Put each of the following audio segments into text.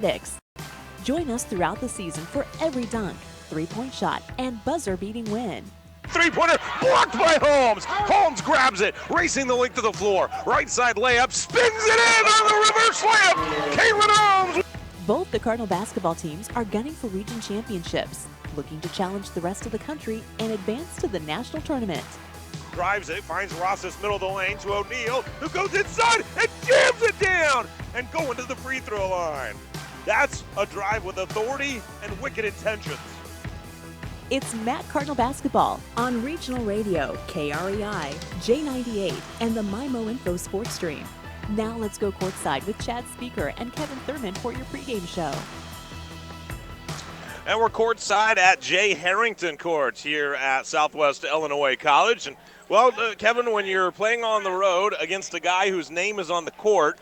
Athletics. Join us throughout the season for every dunk, three-point shot, and buzzer-beating win. Three-pointer blocked by Holmes. Holmes grabs it, racing the length of the floor. Right side layup, spins it in on the reverse layup. Caitlin Holmes. Both the Cardinal basketball teams are gunning for region championships, looking to challenge the rest of the country and advance to the national tournament. Drives it, finds Rosas middle of the lane to O'Neal, who goes inside and jams it down and going to the free throw line. That's a drive with authority and wicked intentions. It's Matt Cardinal Basketball on Regional Radio, KREI, J98, and the MyMo Info Sports Stream. Now let's go courtside with Chad Speaker and Kevin Thurman for your pregame show. And we're courtside at Jay Harrington Court here at Southwest Illinois College. And well, Kevin, when you're playing on the road against a guy whose name is on the court,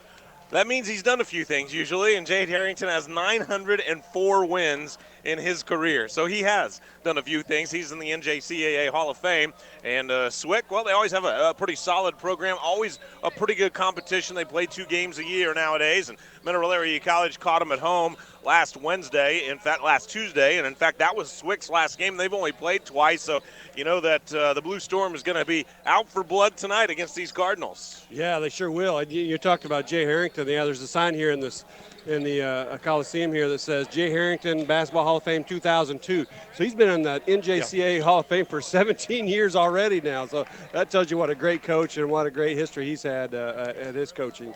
that means he's done a few things usually, and Jade Harrington has 904 wins in his career. So he has done a few things. He's in the NJCAA Hall of Fame. And SWIC, well, they always have a pretty solid program, always a pretty good competition. They play 2 games a year nowadays, and Mineral Area College caught them at home last Tuesday, and in fact, that was SWIC's last game. They've only played twice, so you know that the Blue Storm is going to be out for blood tonight against these Cardinals. Yeah, they sure will. You talked about Jay Harrington. Yeah, there's a sign here in the Coliseum here that says Jay Harrington Basketball Hall of Fame 2002. So he's been in the NJCAA Hall of Fame for 17 years already now. So that tells you what a great coach and what a great history he's had at his coaching.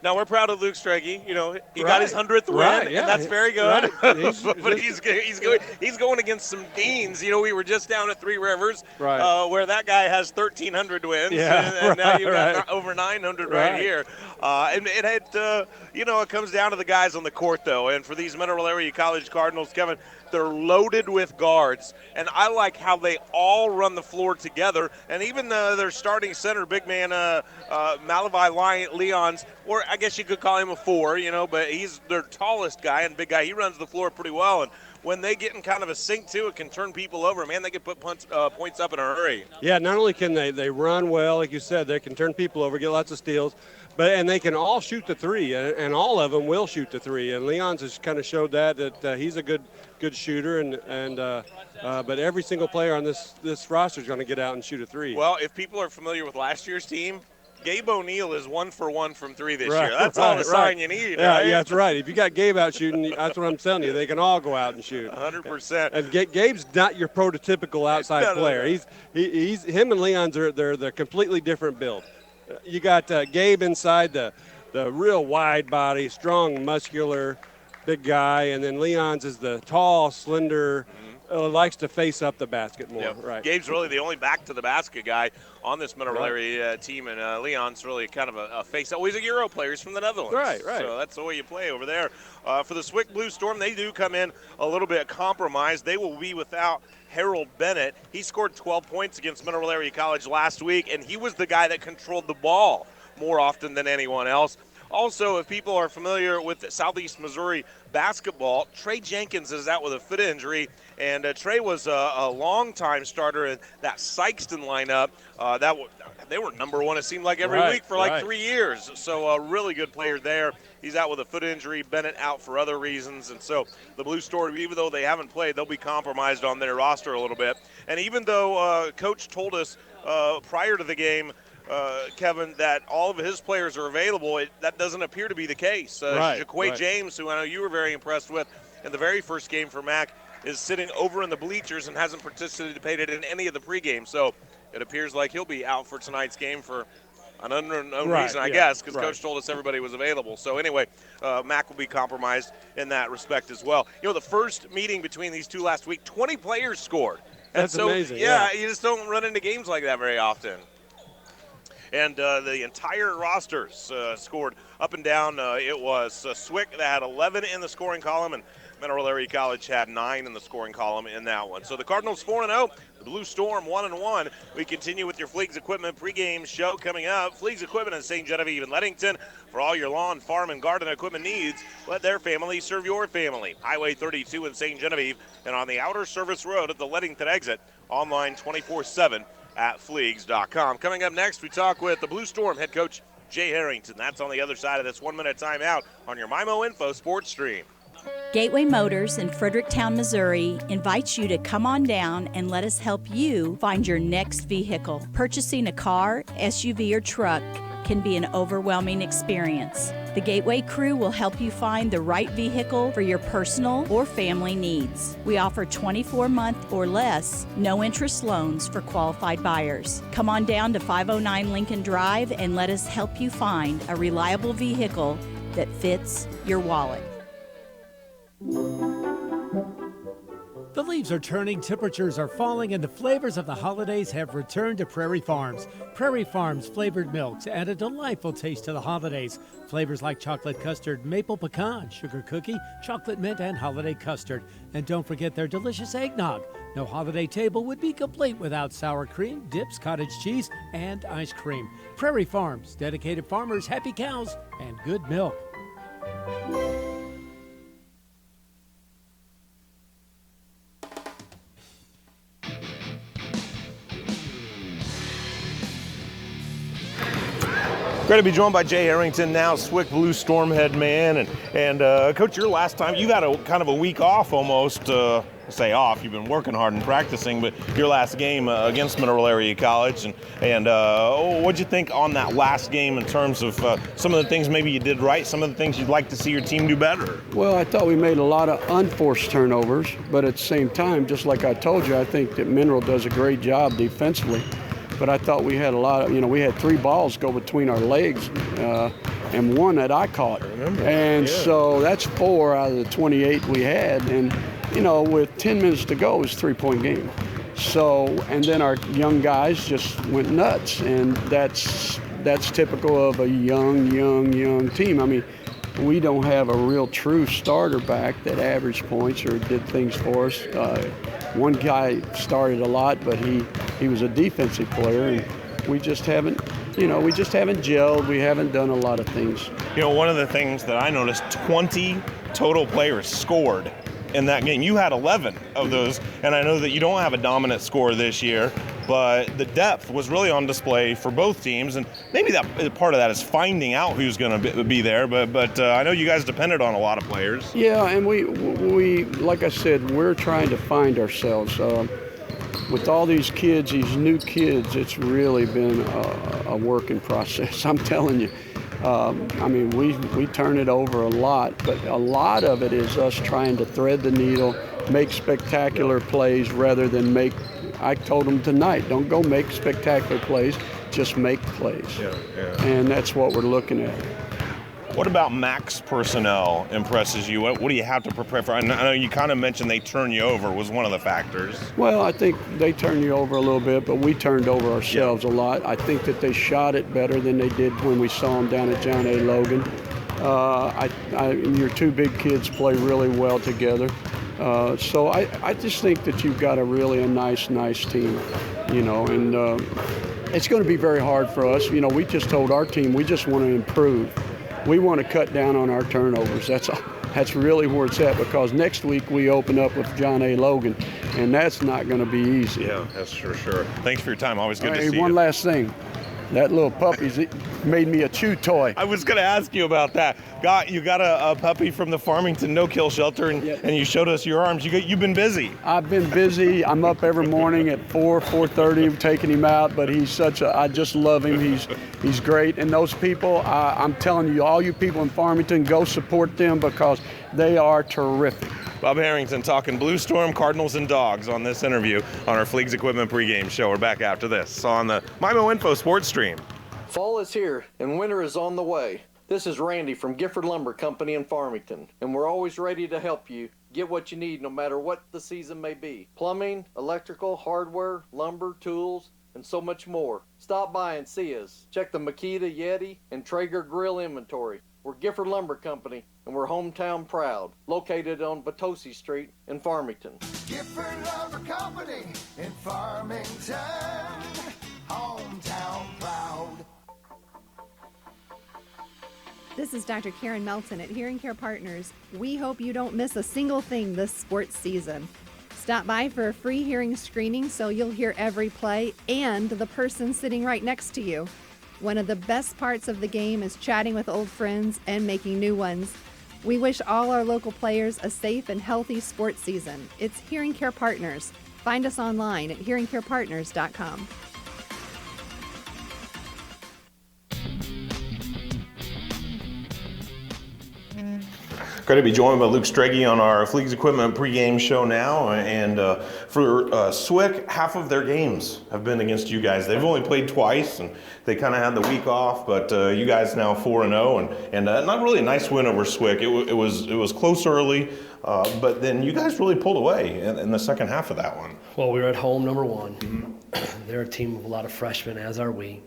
Now, we're proud of Luke Strege. You know, he got his 100th win, and that's very good. Right. But he's going against some deans. You know, we were just down at Three Rivers, where that guy has 1,300 wins, and now you've got over 900 right here. And it comes down to the guys on the court, though. And for these Mineral Area College Cardinals, Kevin, they're loaded with guards, and I like how they all run the floor together. And even their starting center, big man Malavi Leons, or I guess you could call him a 4, but he's their tallest guy and big guy. He runs the floor pretty well, and when they get in kind of a sync, too, it can turn people over. Man, they can put points up in a hurry. Yeah, not only can they run well, like you said, they can turn people over, get lots of steals, and they can all shoot the three, and all of them will shoot the three. And Leon's has kind of showed that he's a good shooter, but every single player on this roster is going to get out and shoot a three. Well, if people are familiar with last year's team, Gabe O'Neal is 1 for 1 from 3 this year. That's all the sign you need. Yeah, that's right. If you got Gabe out shooting, that's what I'm telling you. They can all go out and shoot. 100%. And Gabe's not your prototypical outside player. No. He's him and Leon's they're completely different build. You got Gabe inside the real wide body, strong, muscular, big guy, and then Leon's is the tall, slender. Likes to face up the basket more. Yep. Right. Gabe's really the only back-to-the-basket guy on this Mineral Area team, and Leon's really kind of a face-up. Well, he's a Euro player. He's from the Netherlands. Right. So that's the way you play over there. For the SWIC Blue Storm, they do come in a little bit compromised. They will be without Harold Bennett. He scored 12 points against Mineral Area College last week, and he was the guy that controlled the ball more often than anyone else. Also, if people are familiar with Southeast Missouri basketball, Trey Jenkins is out with a foot injury, and Trey was a long-time starter in that Sykeston lineup. They were number 1, it seemed like, every week for 3 years. So a really good player there. He's out with a foot injury. Bennett out for other reasons. And so the Blue Storm, even though they haven't played, they'll be compromised on their roster a little bit. And even though Coach told us prior to the game, Kevin, that all of his players are available, that doesn't appear to be the case. Jaquay James, who I know you were very impressed with in the very first game for MAC, is sitting over in the bleachers and hasn't participated in any of the pregame. So it appears like he'll be out for tonight's game for an unknown reason, I guess, because Coach told us everybody was available. So anyway, MAC will be compromised in that respect as well. The first meeting between these two last week, 20 players scored. That's amazing. Yeah, you just don't run into games like that very often. And the entire roster scored up and down. It was SWIC that had 11 in the scoring column, and Mineral Area College had 9 in the scoring column in that one. So the Cardinals 4-0, the Blue Storm 1-1. We continue with your Fleegs Equipment pregame show coming up. Fleegs Equipment in St. Genevieve and Leadington for all your lawn, farm, and garden equipment needs. Let their family serve your family. Highway 32 in St. Genevieve and on the Outer Service Road at the Leadington exit. Online 24/7 at Fleegs.com. Coming up next, we talk with the Blue Storm head coach Jay Harrington. That's on the other side of this 1-minute timeout on your MIMO Info Sports Stream. Gateway Motors in Fredericktown, Missouri invites you to come on down and let us help you find your next vehicle. Purchasing a car, SUV, or truck can be an overwhelming experience. The Gateway crew will help you find the right vehicle for your personal or family needs. We offer 24-month or less, no-interest loans for qualified buyers. Come on down to 509 Lincoln Drive and let us help you find a reliable vehicle that fits your wallet. The leaves are turning, temperatures are falling, and the flavors of the holidays have returned to Prairie Farms. Prairie Farms flavored milks add a delightful taste to the holidays. Flavors like chocolate custard, maple pecan, sugar cookie, chocolate mint, and holiday custard. And don't forget their delicious eggnog. No holiday table would be complete without sour cream, dips, cottage cheese, and ice cream. Prairie Farms, dedicated farmers, happy cows, and good milk. Great to be joined by Jay Harrington, now SWIC Blue Storm head man. And Coach, your last time, you had a kind of a week off almost, say off, you've been working hard and practicing, but your last game against Mineral Area College. And what'd you think on that last game in terms of some of the things maybe you did right, some of the things you'd like to see your team do better? Well, I thought we made a lot of unforced turnovers, but at the same time, just like I told you, I think that Mineral does a great job defensively. But I thought we had a lot of, we had 3 balls go between our legs and one that I caught. So that's 4 out of the 28 we had. And, with 10 minutes to go, it was a 3-point game. So, and then our young guys just went nuts. And that's typical of a young team. I mean, we don't have a real true starter back that averaged points or did things for us. One guy started a lot, but he was a defensive player, and we just haven't gelled. We haven't done a lot of things. One of the things that I noticed, 20 total players scored in that game. You had 11 of those, and I know that you don't have a dominant score this year, but the depth was really on display for both teams, and maybe that part of that is finding out who's going to be there, but I know you guys depended on a lot of players. Yeah, and we like I said, we're trying to find ourselves. With all these kids, these new kids, it's really been a working process, I'm telling you. We turn it over a lot, but a lot of it is us trying to thread the needle, make spectacular plays rather than I told them tonight, don't go make spectacular plays, just make plays. Yeah. And that's what we're looking at. What about max personnel impresses you? What do you have to prepare for? I know you kind of mentioned they turn you over was one of the factors. Well, I think they turn you over a little bit, but we turned over ourselves a lot. I think that they shot it better than they did when we saw them down at John A. Logan. Your 2 big kids play really well together. So I just think that you've got a nice team, and it's going to be very hard for us. We just told our team we just want to improve. We want to cut down on our turnovers. That's really where it's at, because next week we open up with John A. Logan, and that's not going to be easy. Yeah, that's for sure. Thanks for your time. Always good to see you. One last thing. That little puppy's made me a chew toy. I was going to ask you about that. You got a puppy from the Farmington no-kill shelter, and you showed us your arms. You've been busy. I've been busy. I'm up every morning at 4:30 taking him out, but I just love him. He's great. And those people, I'm telling you, all you people in Farmington, go support them because they are terrific. Bob Harrington talking Blue Storm, Cardinals, and Dogs on this interview on our Fleegs Equipment pregame show. We're back after this on the MIMO Info Sports Stream. Fall is here and winter is on the way. This is Randy from Gifford Lumber Company in Farmington, and we're always ready to help you get what you need no matter what the season may be. Plumbing, electrical, hardware, lumber, tools, and so much more. Stop by and see us. Check the Makita, Yeti, and Traeger grill inventory. We're Gifford Lumber Company, and we're hometown proud, located on Potosi Street in Farmington. Gifford Lumber Company in Farmington, hometown proud. This is Dr. Karen Melton at Hearing Care Partners. We hope you don't miss a single thing this sports season. Stop by for a free hearing screening so you'll hear every play and the person sitting right next to you. One of the best parts of the game is chatting with old friends and making new ones. We wish all our local players a safe and healthy sports season. It's Hearing Care Partners. Find us online at hearingcarepartners.com. Great to be joined by Luke Strege on our Fleets Equipment pregame show now. And for SWIC, half of their games have been against you guys. They've only played twice, and they kind of had the week off. But you guys now 4-0, and not really a nice win over SWIC. It was close early, but then you guys really pulled away in the second half of that one. Well, we were at home, number one. Mm-hmm. They're a team of a lot of freshmen, as are we.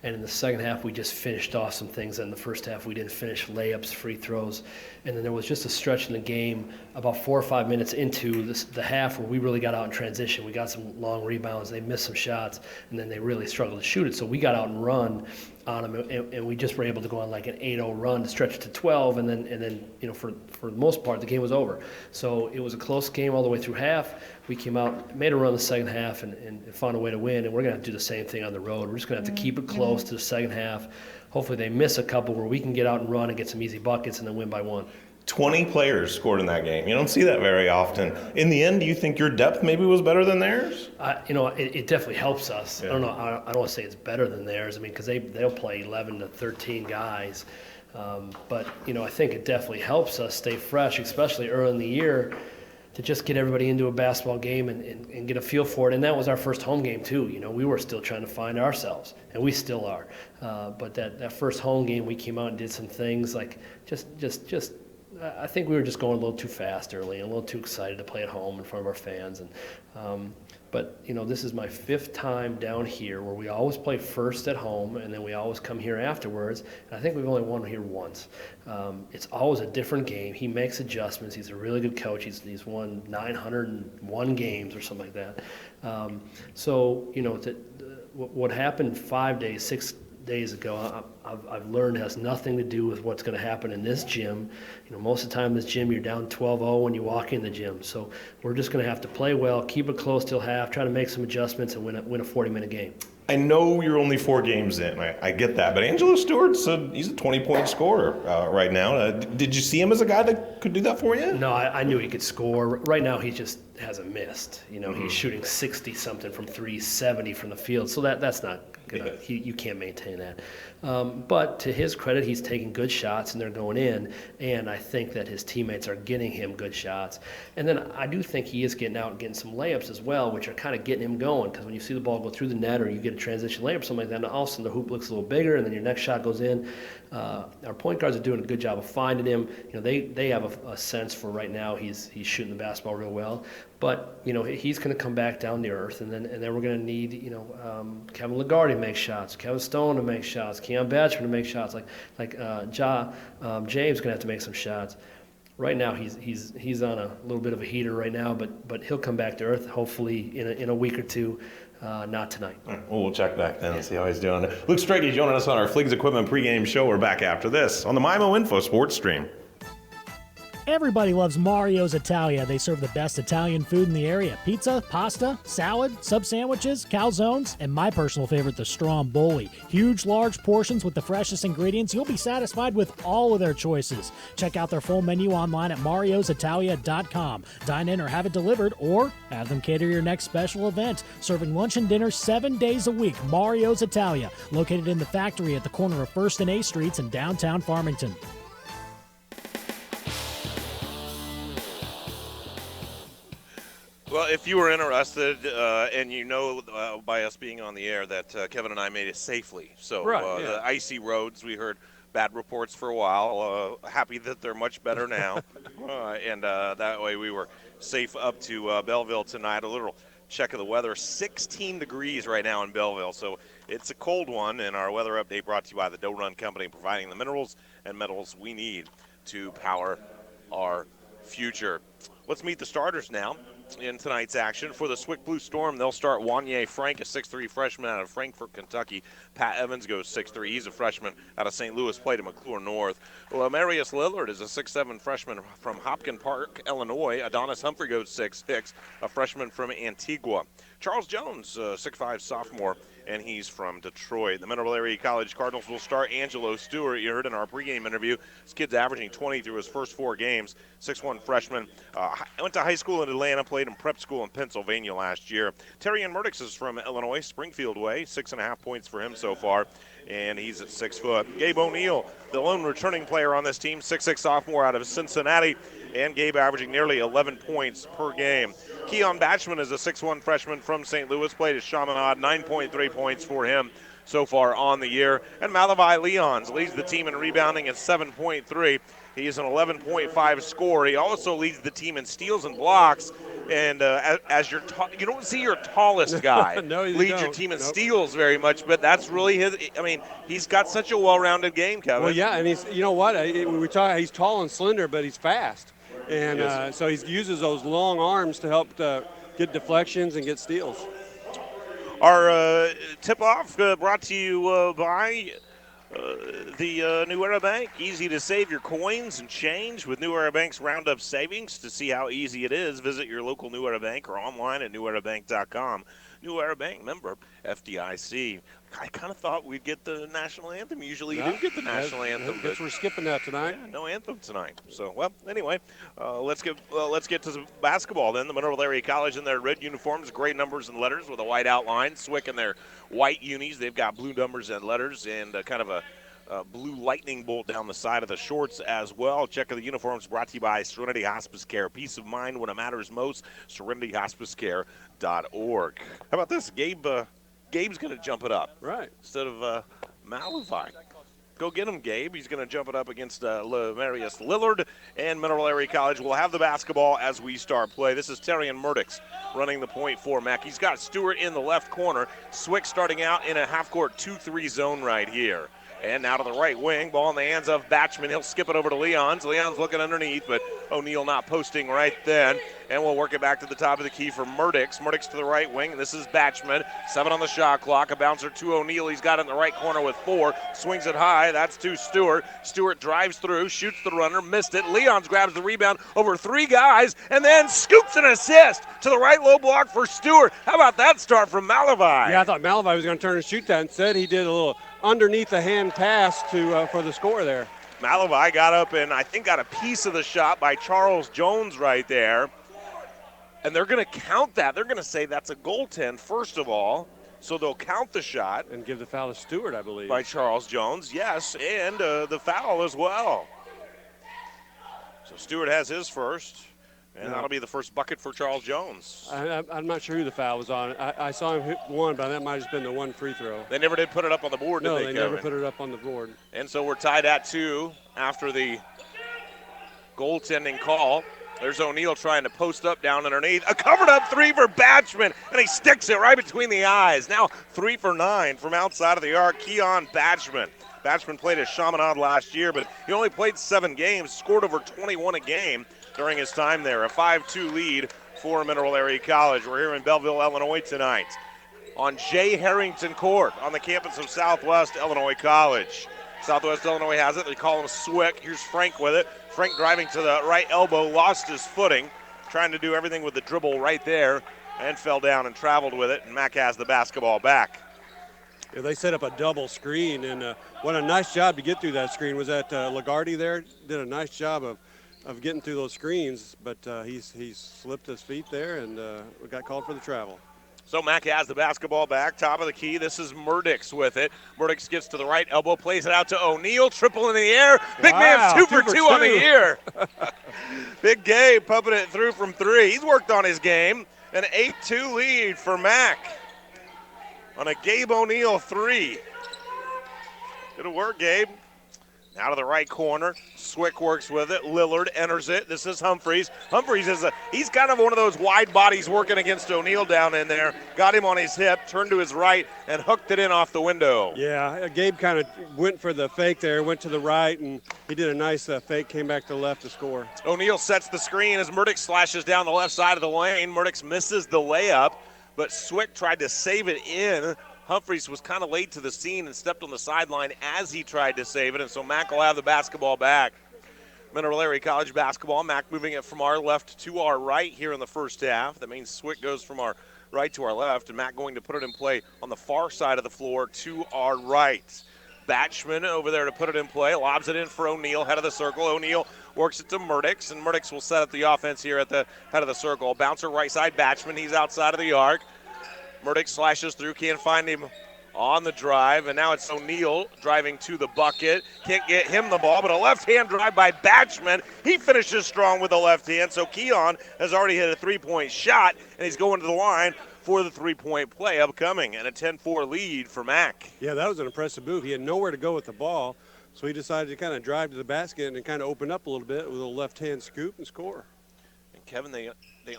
And in the second half, we just finished off some things. In the first half, we didn't finish layups, free throws. And then there was just a stretch in the game about 4 or 5 minutes into the half where we really got out in transition. We got some long rebounds. They missed some shots, and then they really struggled to shoot it. So we got out and run on them, and we just were able to go on like an 8-0 run to stretch it to 12, and then for the most part, the game was over. So it was a close game all the way through half. We came out, made a run in the second half, and found a way to win, and we're going to have to do the same thing on the road. We're just going to have to keep it close to the second half. Hopefully they miss a couple where we can get out and run and get some easy buckets and then win by 1. 20 players scored in that game. You don't see that very often. In the end, do you think your depth maybe was better than theirs? It definitely helps us. Yeah. I don't know. I don't want to say it's better than theirs. I mean, because they'll play 11 to 13 guys. But I think it definitely helps us stay fresh, especially early in the year, to just get everybody into a basketball game and get a feel for it. And that was our first home game too. We were still trying to find ourselves, and we still are. But that first home game, we came out and did some things like just I think we were just going a little too fast early and a little too excited to play at home in front of our fans. But this is my 5th time down here where we always play first at home and then we always come here afterwards. And I think we've only won here once. It's always a different game. He makes adjustments. He's a really good coach. He's won 901 games or something like that. What happened 6 days ago, I've learned has nothing to do with what's going to happen in this gym. Most of the time in this gym, you're down 12-0 when you walk in the gym. So we're just going to have to play well, keep it close till half, try to make some adjustments, and win a 40-minute game. I know you're only 4 games in. I get that. But Angelo Stewart's he's a 20-point scorer right now. Did you see him as a guy that could do that for you? No, I knew he could score. Right now, he just hasn't missed. He's shooting 60-something from 370 from the field. So that's not good. Yeah. You can't maintain that. But to his credit, he's taking good shots, and they're going in. And I think that his teammates are getting him good shots. And then I do think he is getting out and getting some layups as well, which are kind of getting him going. Because when you see the ball go through the net or you get a transition layup or something like that, and all of a sudden the hoop looks a little bigger, and then your next shot goes in. Our point guards are doing a good job of finding him. They have a sense for right now he's shooting the basketball real well. But he's going to come back down to earth, and then we're going to need Kevin Lagarde to make shots, Kevin Stone to make shots, Keon Batchman to make shots, James going to have to make some shots. Right now he's on a little bit of a heater right now, but he'll come back to earth hopefully in a week or two. Not tonight. All right, well, we'll check back then and see how he's doing. Luke Strege joining us on our Fleets Equipment pregame show. We're back after this on the MIMO Info Sports Stream. Everybody loves Mario's Italia. They serve the best Italian food in the area. Pizza, pasta, salad, sub sandwiches, calzones, and my personal favorite, the stromboli. Huge, large portions with the freshest ingredients. You'll be satisfied with all of their choices. Check out their full menu online at mariositalia.com. Dine in or have it delivered, or have them cater your next special event. Serving lunch and dinner 7 days a week. Mario's Italia, located in the factory at the corner of 1st and A Streets in downtown Farmington. Well, if you were interested, and by us being on the air that Kevin and I made it safely. So right, yeah. The icy roads, we heard bad reports for a while. Happy that they're much better now. And that way we were safe up to Belleville tonight. A little check of the weather, 16 degrees right now in Belleville. So it's a cold one, and our weather update brought to you by the Doe Run Company, providing the minerals and metals we need to power our future. Let's meet the starters now in tonight's action. For the SWIC Blue Storm, they'll start Wanye Frank, a 6'3 freshman out of Frankfort, Kentucky. Pat Evans goes 6'3. He's a freshman out of St. Louis, played at McClure North. Lamarius Lillard is a 6'7 freshman from Hopkins Park, Illinois. Adonis Humphrey goes 6'6, a freshman from Antigua. Charles Jones, 6'5 sophomore. and he's from Detroit. The Mineral Area College Cardinals will start Angelo Stewart. You heard in our pregame interview, this kid's averaging 20 through his first 4 games. 6'1" freshman. Went to high school in Atlanta, played in prep school in Pennsylvania last year. Terrian Murdix is from Illinois, Springfield way. 6.5 points for him so far, and he's at 6 foot. Gabe O'Neill, the lone returning player on this team, 6'6" sophomore out of Cincinnati, and Gabe averaging nearly 11 points per game. Keon Batchman is a 6'1" freshman from St. Louis, played at Chaminade, 9.3 points for him so far on the year. And Malavai Leons leads the team in rebounding at 7.3. He's an 11.5 scorer. He also leads the team in steals and blocks. And as you don't see your tallest guy no, lead your team in steals very much, but that's really his. I mean, he's got such a well-rounded game, Kevin. Well, yeah, and he's, you know what? He's tall and slender, but he's fast. And so he uses those long arms to help get deflections and get steals. Our tip-off brought to you by the New Era Bank. Easy to save your coins and change with New Era Bank's Roundup Savings. To see how easy it is, visit your local New Era Bank or online at newerabank.com. New Era Bank, member FDIC. I kind of thought we'd get the national anthem. Usually you do get the national anthem. I guess we're skipping that tonight. Yeah, no anthem tonight. So, well, anyway, let's get to basketball then. The Mineral Area College in their red uniforms, gray numbers and letters with a white outline. SWIC in their white unis. They've got blue numbers and letters and kind of a blue lightning bolt down the side of the shorts as well. Check of the uniforms brought to you by Serenity Hospice Care. Peace of mind when it matters most. SerenityHospiceCare.org. How about this? Gabe's going to jump it up. Right. Instead of Malavai. Go get him, Gabe. He's going to jump it up against Lemarius Lillard. And Mineral Area College will have the basketball as we start play. This is Terrian Murdix running the point for Mac. He's got Stewart in the left corner. SWIC starting out in a half-court 2-3 zone right here. And now to the right wing, ball in the hands of Batchman. He'll skip it over to Leons. Leons looking underneath, but O'Neal not posting right then. And we'll work it back to the top of the key for Murdix. Murdix to the right wing. This is Batchman. 7 on the shot clock. A bouncer to O'Neal. He's got it in the right corner with 4. Swings it high. That's to Stewart. Stewart drives through, shoots the runner, missed it. Leons grabs the rebound over 3 guys, and then scoops an assist to the right low block for Stewart. How about that start from Malavai? Yeah, I thought Malavai was going to turn and shoot that. Instead, he did a little underneath the hand pass for the score there. Malavai got up and I think got a piece of the shot by Charles Jones right there. And they're going to count that. They're going to say that's a goaltend, first of all. So they'll count the shot. And give the foul to Stewart, I believe. By Charles Jones, yes, and the foul as well. So Stewart has his first. And that'll be the first bucket for Charles Jones. I'm not sure who the foul was on. I saw him hit one, but that might have just been the one free throw. They never did put it up on the board, no, did they, never put it up on the board. And so we're tied at 2 after the goaltending call. There's O'Neal trying to post up down underneath. A covered up 3 for Batchman, and he sticks it right between the eyes. Now 3 for 9 from outside of the arc. Keon Batchman. Batchman played at Chaminade last year, but he only played 7 games, scored over 21 a game during his time there. A 5-2 lead for Mineral Area College. We're here in Belleville, Illinois tonight on J. Harrington Court on the campus of Southwest Illinois College. Southwest Illinois has it. They call him SWIC. Here's Frank with it. Frank driving to the right elbow, lost his footing, trying to do everything with the dribble right there, and fell down and traveled with it, and Mac has the basketball back. Yeah, they set up a double screen, and what a nice job to get through that screen. Was that Lagarde there? Did a nice job of getting through those screens, but he's slipped his feet there and got called for the travel. So Mack has the basketball back, top of the key. This is Murdix with it. Murdix gets to the right elbow, plays it out to O'Neal, triple in the air. Big man's 2 for 2 on the year. Big Gabe pumping it through from 3. He's worked on his game. An 8-2 lead for Mack on a Gabe O'Neal 3. Good work, Gabe. Now to the right corner. SWIC works with it. Lillard enters it. This is Humphreys. Humphreys he's kind of one of those wide bodies working against O'Neal down in there. Got him on his hip, turned to his right, and hooked it in off the window. Yeah, Gabe kind of went for the fake there, went to the right, and he did a nice fake, came back to the left to score. O'Neal sets the screen as Murdix slashes down the left side of the lane. Murdix misses the layup, but SWIC tried to save it in. Humphreys was kind of late to the scene and stepped on the sideline as he tried to save it, and so Mack will have the basketball back. Mineral Area College basketball. Mack moving it from our left to our right here in the first half. That means SWIC goes from our right to our left, and Matt going to put it in play on the far side of the floor to our right. Batchman over there to put it in play, lobs it in for O'Neal, head of the circle. O'Neal works it to Murdix, and Murdix will set up the offense here at the head of the circle. Bouncer right side, Batchman, he's outside of the arc. Murdix slashes through, can't find him on the drive, and now it's O'Neal driving to the bucket. Can't get him the ball, but a left-hand drive by Batchman. He finishes strong with the left hand, so Keon has already hit a three-point shot, and he's going to the line for the three-point play upcoming, and a 10-4 lead for Mac. Yeah, that was an impressive move. He had nowhere to go with the ball, so he decided to kind of drive to the basket and kind of open up a little bit with a left-hand scoop and score. And Kevin, they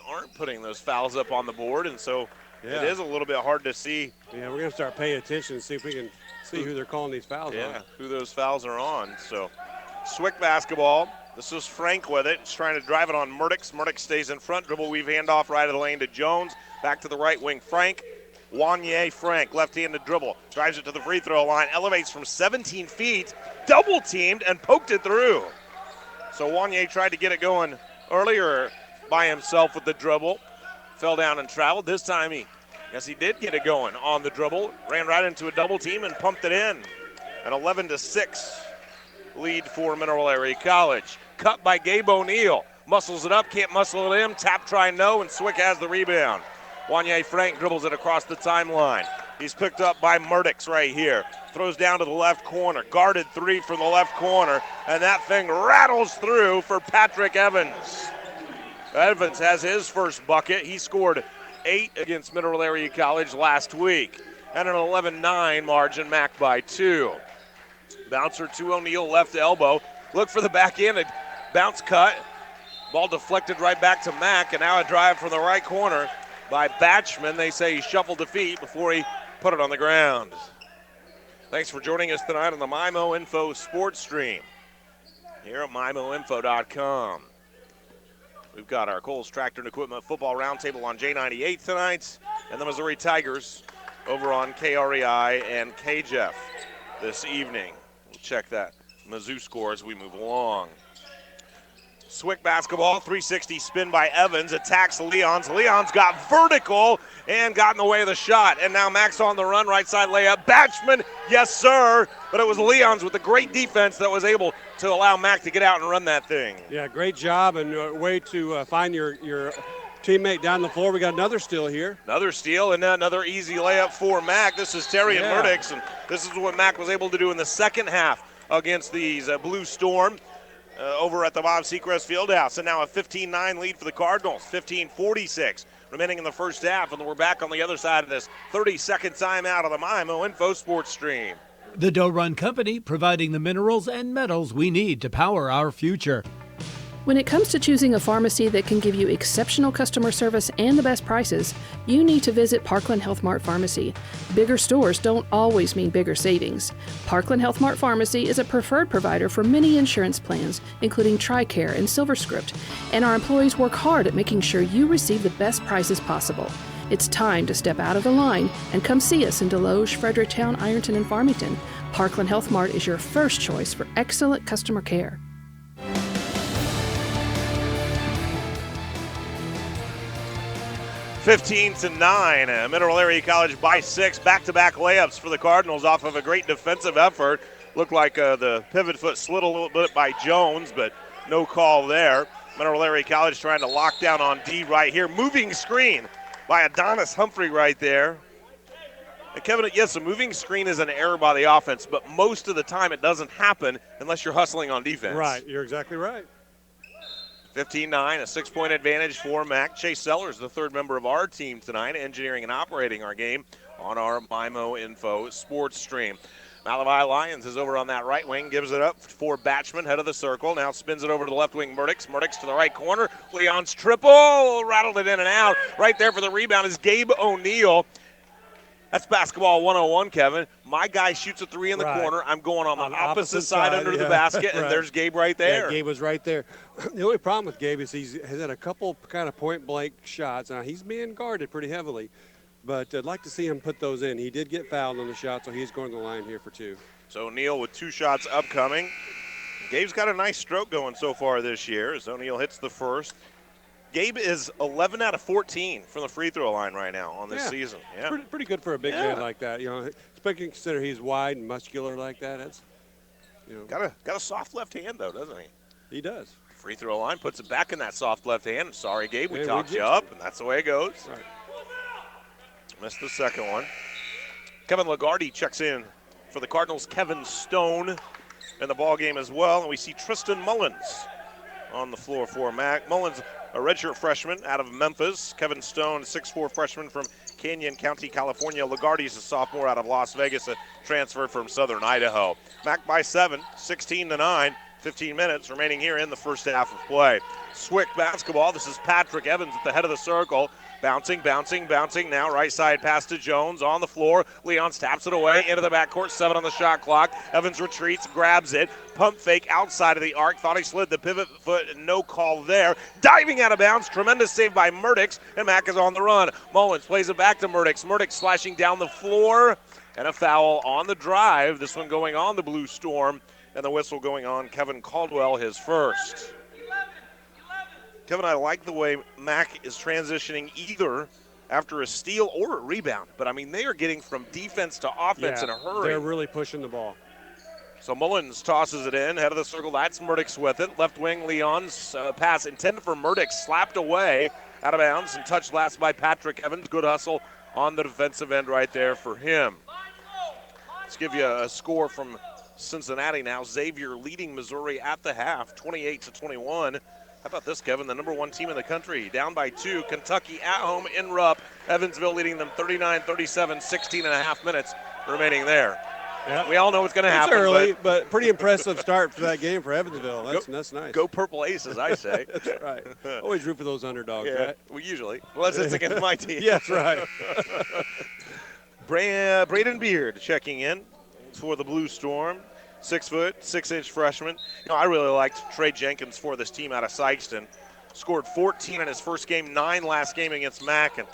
aren't putting those fouls up on the board, and so yeah, it is a little bit hard to see. Yeah, we're going to start paying attention and see if we can see who they're calling these fouls on. Yeah, who those fouls are on. So SWIC basketball. This is Frank with it. He's trying to drive it on Murdix. Murdix stays in front. Dribble weave handoff right of the lane to Jones. Back to the right wing, Frank. Wanye Frank, left-handed dribble. Drives it to the free throw line. Elevates from 17 feet. Double-teamed and poked it through. So Wanye tried to get it going earlier by himself with the dribble. Fell down and traveled. This time he did get it going on the dribble. Ran right into a double team and pumped it in. An 11-6 lead for Mineral Area College. Cut by Gabe O'Neal. Muscles it up, can't muscle it in. Tap, try, no, and SWIC has the rebound. Wanye Frank dribbles it across the timeline. He's picked up by Murdix right here. Throws down to the left corner. Guarded three from the left corner, and that thing rattles through for Patrick Evans. Evans has his first bucket. He scored 8 against Mineral Area College last week. And an 11-9 margin, Mac by 2. Bouncer to O'Neal, left elbow. Look for the back end, a bounce cut. Ball deflected right back to Mac, and now a drive from the right corner by Batchman. They say he shuffled the feet before he put it on the ground. Thanks for joining us tonight on the MyMo Info Sports Stream here at MyMoInfo.com. We've got our Kohl's Tractor and Equipment Football Roundtable on J98 tonight, and the Missouri Tigers over on KREI and KJEF this evening. We'll check that Mizzou score as we move along. SWIC basketball, 360 spin by Evans, attacks Leons. Leons got vertical and got in the way of the shot. And now Max on the run, right side layup. Batchman, yes sir, but it was Leons with a great defense that was able to allow Mac to get out and run that thing. Yeah, great job and a way to find your teammate down the floor. We got another steal here. Another steal and another easy layup for Mac. This is Terry and Murdix, and this is what Mac was able to do in the second half against these Blue Storm. Over at the Bob Seacrest Fieldhouse. And now a 15-9 lead for the Cardinals, 15-46 remaining in the first half. And we're back on the other side of this 30-second timeout of the MyMo Info Sports Stream. The Doe Run Company, providing the minerals and metals we need to power our future. When it comes to choosing a pharmacy that can give you exceptional customer service and the best prices, you need to visit Parkland Health Mart Pharmacy. Bigger stores don't always mean bigger savings. Parkland Health Mart Pharmacy is a preferred provider for many insurance plans, including TRICARE and SilverScript, and our employees work hard at making sure you receive the best prices possible. It's time to step out of the line and come see us in Deloge, Fredericktown, Ironton, and Farmington. Parkland Health Mart is your first choice for excellent customer care. 15-9, Mineral Area College by 6. Back-to-back layups for the Cardinals off of a great defensive effort. Looked like the pivot foot slid a little bit by Jones, but no call there. Mineral Area College trying to lock down on D right here. Moving screen by Adonis Humphrey right there. And Kevin, yes, a moving screen is an error by the offense, but most of the time it doesn't happen unless you're hustling on defense. Right, you're exactly right. 15-9, a 6-point advantage for Mac. Chase Sellers, the third member of our team tonight, engineering and operating our game on our MyMo Info Sports Stream. Malachi Lyons is over on that right wing, gives it up for Batchman, head of the circle. Now spins it over to the left wing, Murdix. Murdix to the right corner. Leon's triple, rattled it in and out. Right there for the rebound is Gabe O'Neal. That's basketball 101, Kevin. My guy shoots a three in the corner. I'm going on the opposite side under the basket, and there's Gabe right there. Yeah, Gabe was right there. The only problem with Gabe is he's had a couple kind of point-blank shots. Now, he's being guarded pretty heavily, but I'd like to see him put those in. He did get fouled on the shot, so he's going to the line here for 2. So O'Neal with 2 shots upcoming. Gabe's got a nice stroke going so far this year as O'Neal hits the first. Gabe is 11 out of 14 from the free throw line right now on this season. Yeah, pretty good for a big man like that. You know, especially consider he's wide and muscular like that. That's, you know, got a soft left hand though, doesn't he? He does. Free throw line puts it back in that soft left hand. Sorry, Gabe, we talked you up, and that's the way it goes. Right. Missed the second one. Kevin Lagarde checks in for the Cardinals. Kevin Stone in the ball game as well, and we see Tristan Mullins on the floor for Mac. Mullins, a redshirt freshman out of Memphis. Kevin Stone, 6'4" freshman from Canyon County, California. Lagarde's a sophomore out of Las Vegas, a transfer from Southern Idaho. Mac by 7, 16-9. 15 minutes remaining here in the first half of play. SWIC basketball. This is Patrick Evans at the head of the circle. Bouncing. Now right side pass to Jones on the floor. Leon taps it away into the backcourt. 7 on the shot clock. Evans retreats, grabs it. Pump fake outside of the arc. Thought he slid the pivot foot. No call there. Diving out of bounds. Tremendous save by Murdix. And Mack is on the run. Mullins plays it back to Murdix. Murdix slashing down the floor. And a foul on the drive. This one going on the Blue Storm. And the whistle going on Kevin Caldwell, his first. Kevin, I like the way Mack is transitioning either after a steal or a rebound. But, I mean, they are getting from defense to offense in a hurry. They're really pushing the ball. So Mullins tosses it in, head of the circle. That's Murdix with it. Left wing, Leon's pass intended for Murdix, slapped away out of bounds and touched last by Patrick Evans. Good hustle on the defensive end right there for him. Let's give you a score from Cincinnati now. Xavier leading Missouri at the half, 28-21. How about this, Kevin? The number 1 team in the country, down by 2. Kentucky at home in Rupp. Evansville leading them 39-37, 16.5 minutes remaining there. Yep. We all know what's going to happen. It's early, but pretty impressive start for that game for Evansville. That's nice. Go Purple Aces, I say. That's right. Always root for those underdogs, right? Well, usually. Unless it's against my team. Yes, right. Braden Beard checking in for the Blue Storm. 6 foot, 6-inch freshman. You know, I really liked Trey Jenkins for this team out of Sykeston. Scored 14 in his first game, 9 last game against Mack, and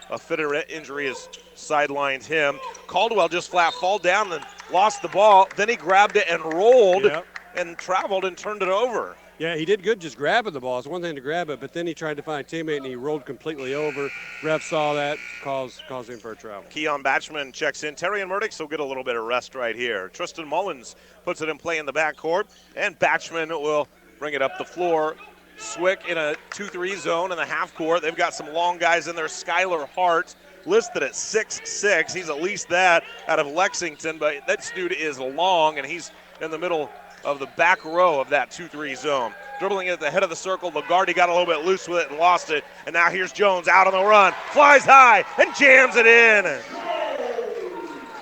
a foot injury has sidelined him. Caldwell just flat fall down and lost the ball. Then he grabbed it and rolled and traveled and turned it over. Yeah, he did good just grabbing the ball. It's one thing to grab it, but then he tried to find a teammate and he rolled completely over. Ref saw that, caused him for a travel. Keon Batchman checks in. Terry and Murdix will get a little bit of rest right here. Tristan Mullins puts it in play in the backcourt, and Batchman will bring it up the floor. SWIC in a 2-3 zone in the half court. They've got some long guys in there. Skylar Hart listed at 6'6". He's at least that out of Lexington, but this dude is long, and he's in the middle of the back row of that 2-3 zone. Dribbling it at the head of the circle. Lagarde got a little bit loose with it and lost it. And now here's Jones out on the run. Flies high and jams it in.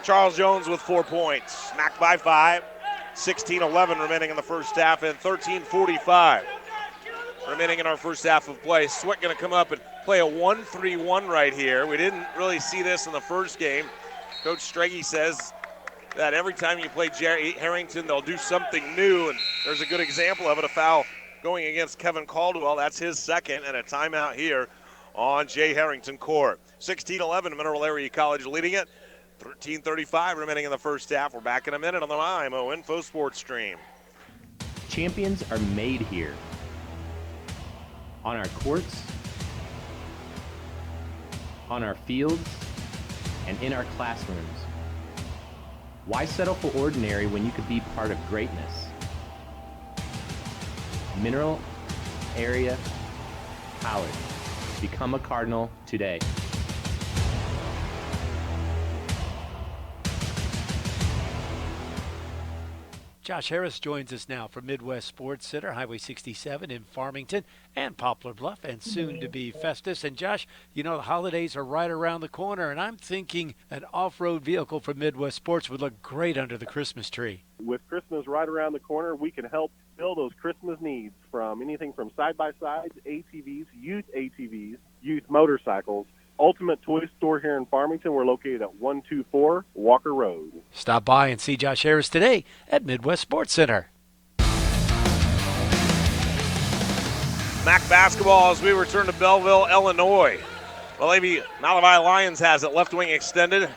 Charles Jones with 4 points. Mack by 5. 16-11 remaining in the first half and 13:45 remaining in our first half of play. SWIC going to come up and play a 1-3-1 right here. We didn't really see this in the first game. Coach Strege says that every time you play Jerry Harrington, they'll do something new, and there's a good example of it, a foul going against Kevin Caldwell. That's his second, and a timeout here on Jay Harrington court. 16-11, Mineral Area College leading it. 13:35 remaining in the first half. We're back in a minute on the IMO Info Sports Stream. Champions are made here. On our courts, on our fields, and in our classrooms. Why settle for ordinary when you could be part of greatness? Mineral Area College. Become a Cardinal today. Josh Harris joins us now from Midwest Sports Center, Highway 67 in Farmington and Poplar Bluff, and soon to be Festus. And Josh, you know, the holidays are right around the corner, and I'm thinking an off-road vehicle from Midwest Sports would look great under the Christmas tree. With Christmas right around the corner, we can help fill those Christmas needs from anything from side-by-sides, ATVs, youth motorcycles. Ultimate Toy Store here in Farmington. We're located at 124 Walker Road. Stop by and see Josh Harris today at Midwest Sports Center. Mac basketball as we return to Belleville, Illinois. Malavi Lyons has it, left wing extended.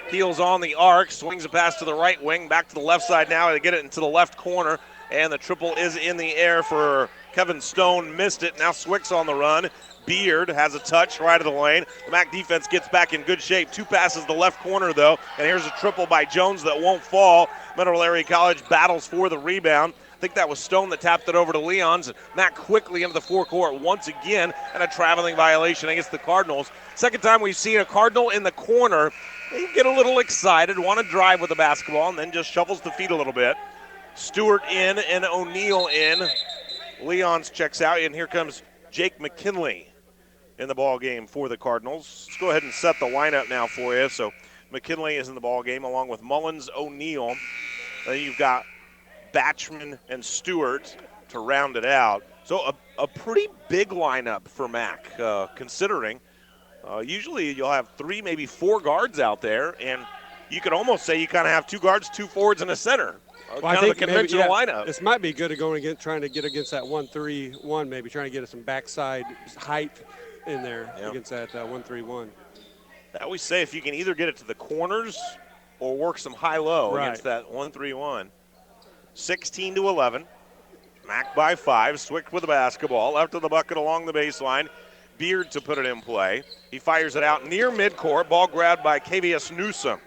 Heels on the arc, swings a pass to the right wing, back to the left side now to get it into the left corner. And the triple is in the air for Kevin Stone missed it. Now SWIC's on the run. Beard has a touch right of the lane. The MAC defense gets back in good shape. 2 passes to the left corner, though, and here's a triple by Jones that won't fall. Mineral Area College battles for the rebound. I think that was Stone that tapped it over to Leons. MAC quickly into the forecourt once again, and a traveling violation against the Cardinals. Second time we've seen a Cardinal in the corner. They get a little excited, want to drive with the basketball, and then just shuffles the feet a little bit. Stewart in and O'Neal in. Leons checks out, and here comes Jake McKinley in the ball game for the Cardinals. Let's go ahead and set the lineup now for you. So McKinley is in the ball game along with Mullins, O'Neal. Then you've got Batchman and Stewart to round it out. So a pretty big lineup for MAC, considering usually you'll have 3, maybe 4 guards out there, and you could almost say you kind of have 2 guards, 2 forwards, and a center. Kind of a conventional lineup. This might be good at going against, trying to get against that 1-3-1, maybe trying to get some backside height in there against that 1-3-1. I always say if you can either get it to the corners or work some high-low against that 1-3-1. 16-11. MAC by 5. SWIC with the basketball. Left of the bucket along the baseline. Beard to put it in play. He fires it out near midcourt. Ball grabbed by Kavius Newsom.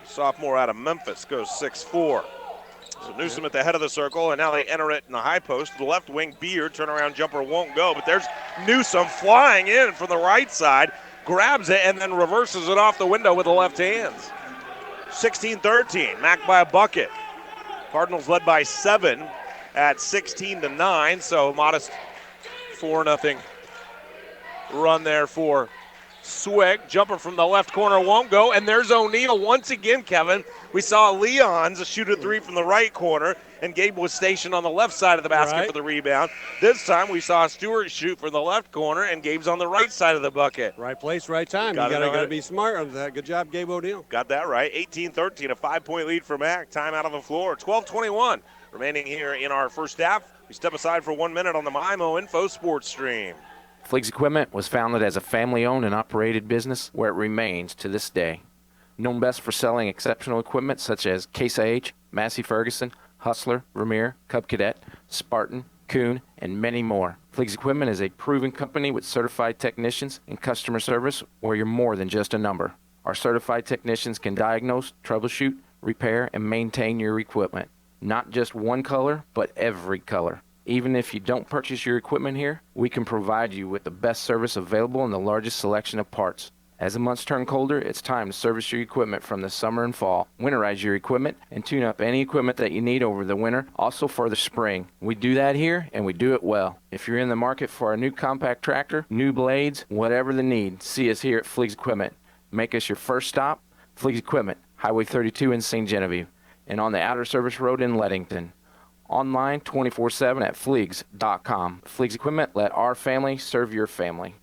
Sophomore out of Memphis goes 6'4". So Newsom at the head of the circle, and now they enter it in the high post. The left wing, Beard, turnaround jumper won't go, but there's Newsom flying in from the right side, grabs it, and then reverses it off the window with the left hands. 16-13, MAC by a bucket. Cardinals led by 7 at 16-9, so modest 4-0 run there for SWIC. Jumper from the left corner won't go, and there's O'Neal once again, Kevin. We saw Leons shoot a 3 from the right corner, and Gabe was stationed on the left side of the basket for the rebound. This time we saw Stewart shoot from the left corner, and Gabe's on the right side of the bucket. Right place, right time. You got to be smart on that. Good job, Gabe O'Neal. Got that right. 18-13, a 5-point lead for MAC. Time out on the floor. 12-21 remaining here in our first half. We step aside for 1 minute on the MyMo Info Sports Stream. Fleegs Equipment was founded as a family-owned and operated business where it remains to this day. Known best for selling exceptional equipment such as Case IH, Massey Ferguson, Hustler, Vermeer, Cub Cadet, Spartan, Kuhn, and many more. Fleegs Equipment is a proven company with certified technicians and customer service where you're more than just a number. Our certified technicians can diagnose, troubleshoot, repair, and maintain your equipment. Not just one color, but every color. Even if you don't purchase your equipment here, we can provide you with the best service available and the largest selection of parts. As the months turn colder, it's time to service your equipment from the summer and fall. Winterize your equipment and tune up any equipment that you need over the winter, also for the spring. We do that here, and we do it well. If you're in the market for a new compact tractor, new blades, whatever the need, see us here at Fleegs Equipment. Make us your first stop. Fleegs Equipment, Highway 32 in St. Genevieve, and on the Outer Service Road in Leadington. Online 24/7 at Fleegs.com. Fleegs Equipment, let our family serve your family.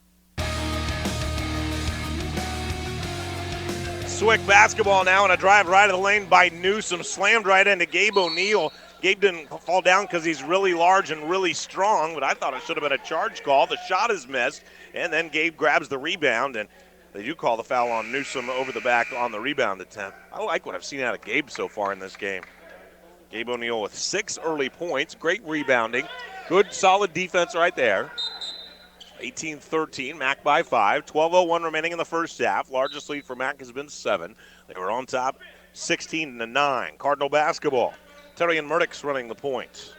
SWIC basketball now, and a drive right of the lane by Newsom. Slammed right into Gabe O'Neal. Gabe didn't fall down because he's really large and really strong, but I thought it should have been a charge call. The shot is missed, and then Gabe grabs the rebound, and they do call the foul on Newsom over the back on the rebound attempt. I like what I've seen out of Gabe so far in this game. Gabe O'Neal with 6 early points, great rebounding, good solid defense right there. 18-13, MAC by 5, 12:01 remaining in the first half. Largest lead for MAC has been 7. They were on top 16-9. Cardinal basketball. Terry and Murdoch's running the point.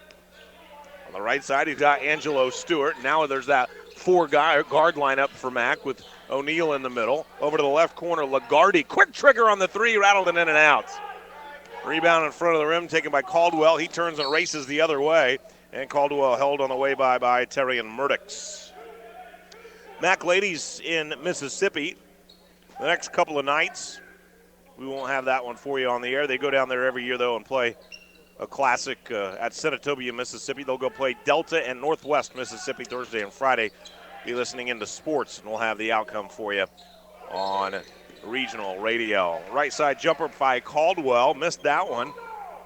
On the right side, he's got Angelo Stewart. Now there's that 4-guard lineup for MAC with O'Neal in the middle. Over to the left corner, Lagarde. Quick trigger on the 3, rattled it in and out. Rebound in front of the rim taken by Caldwell. He turns and races the other way. And Caldwell held on the way by Terry and Murdoch's. MAC ladies in Mississippi. The next couple of nights, we won't have that one for you on the air. They go down there every year, though, and play a classic at Senatobia, Mississippi. They'll go play Delta and Northwest Mississippi Thursday and Friday. Be listening into sports, and we'll have the outcome for you on regional radio. Right side jumper by Caldwell. Missed that one.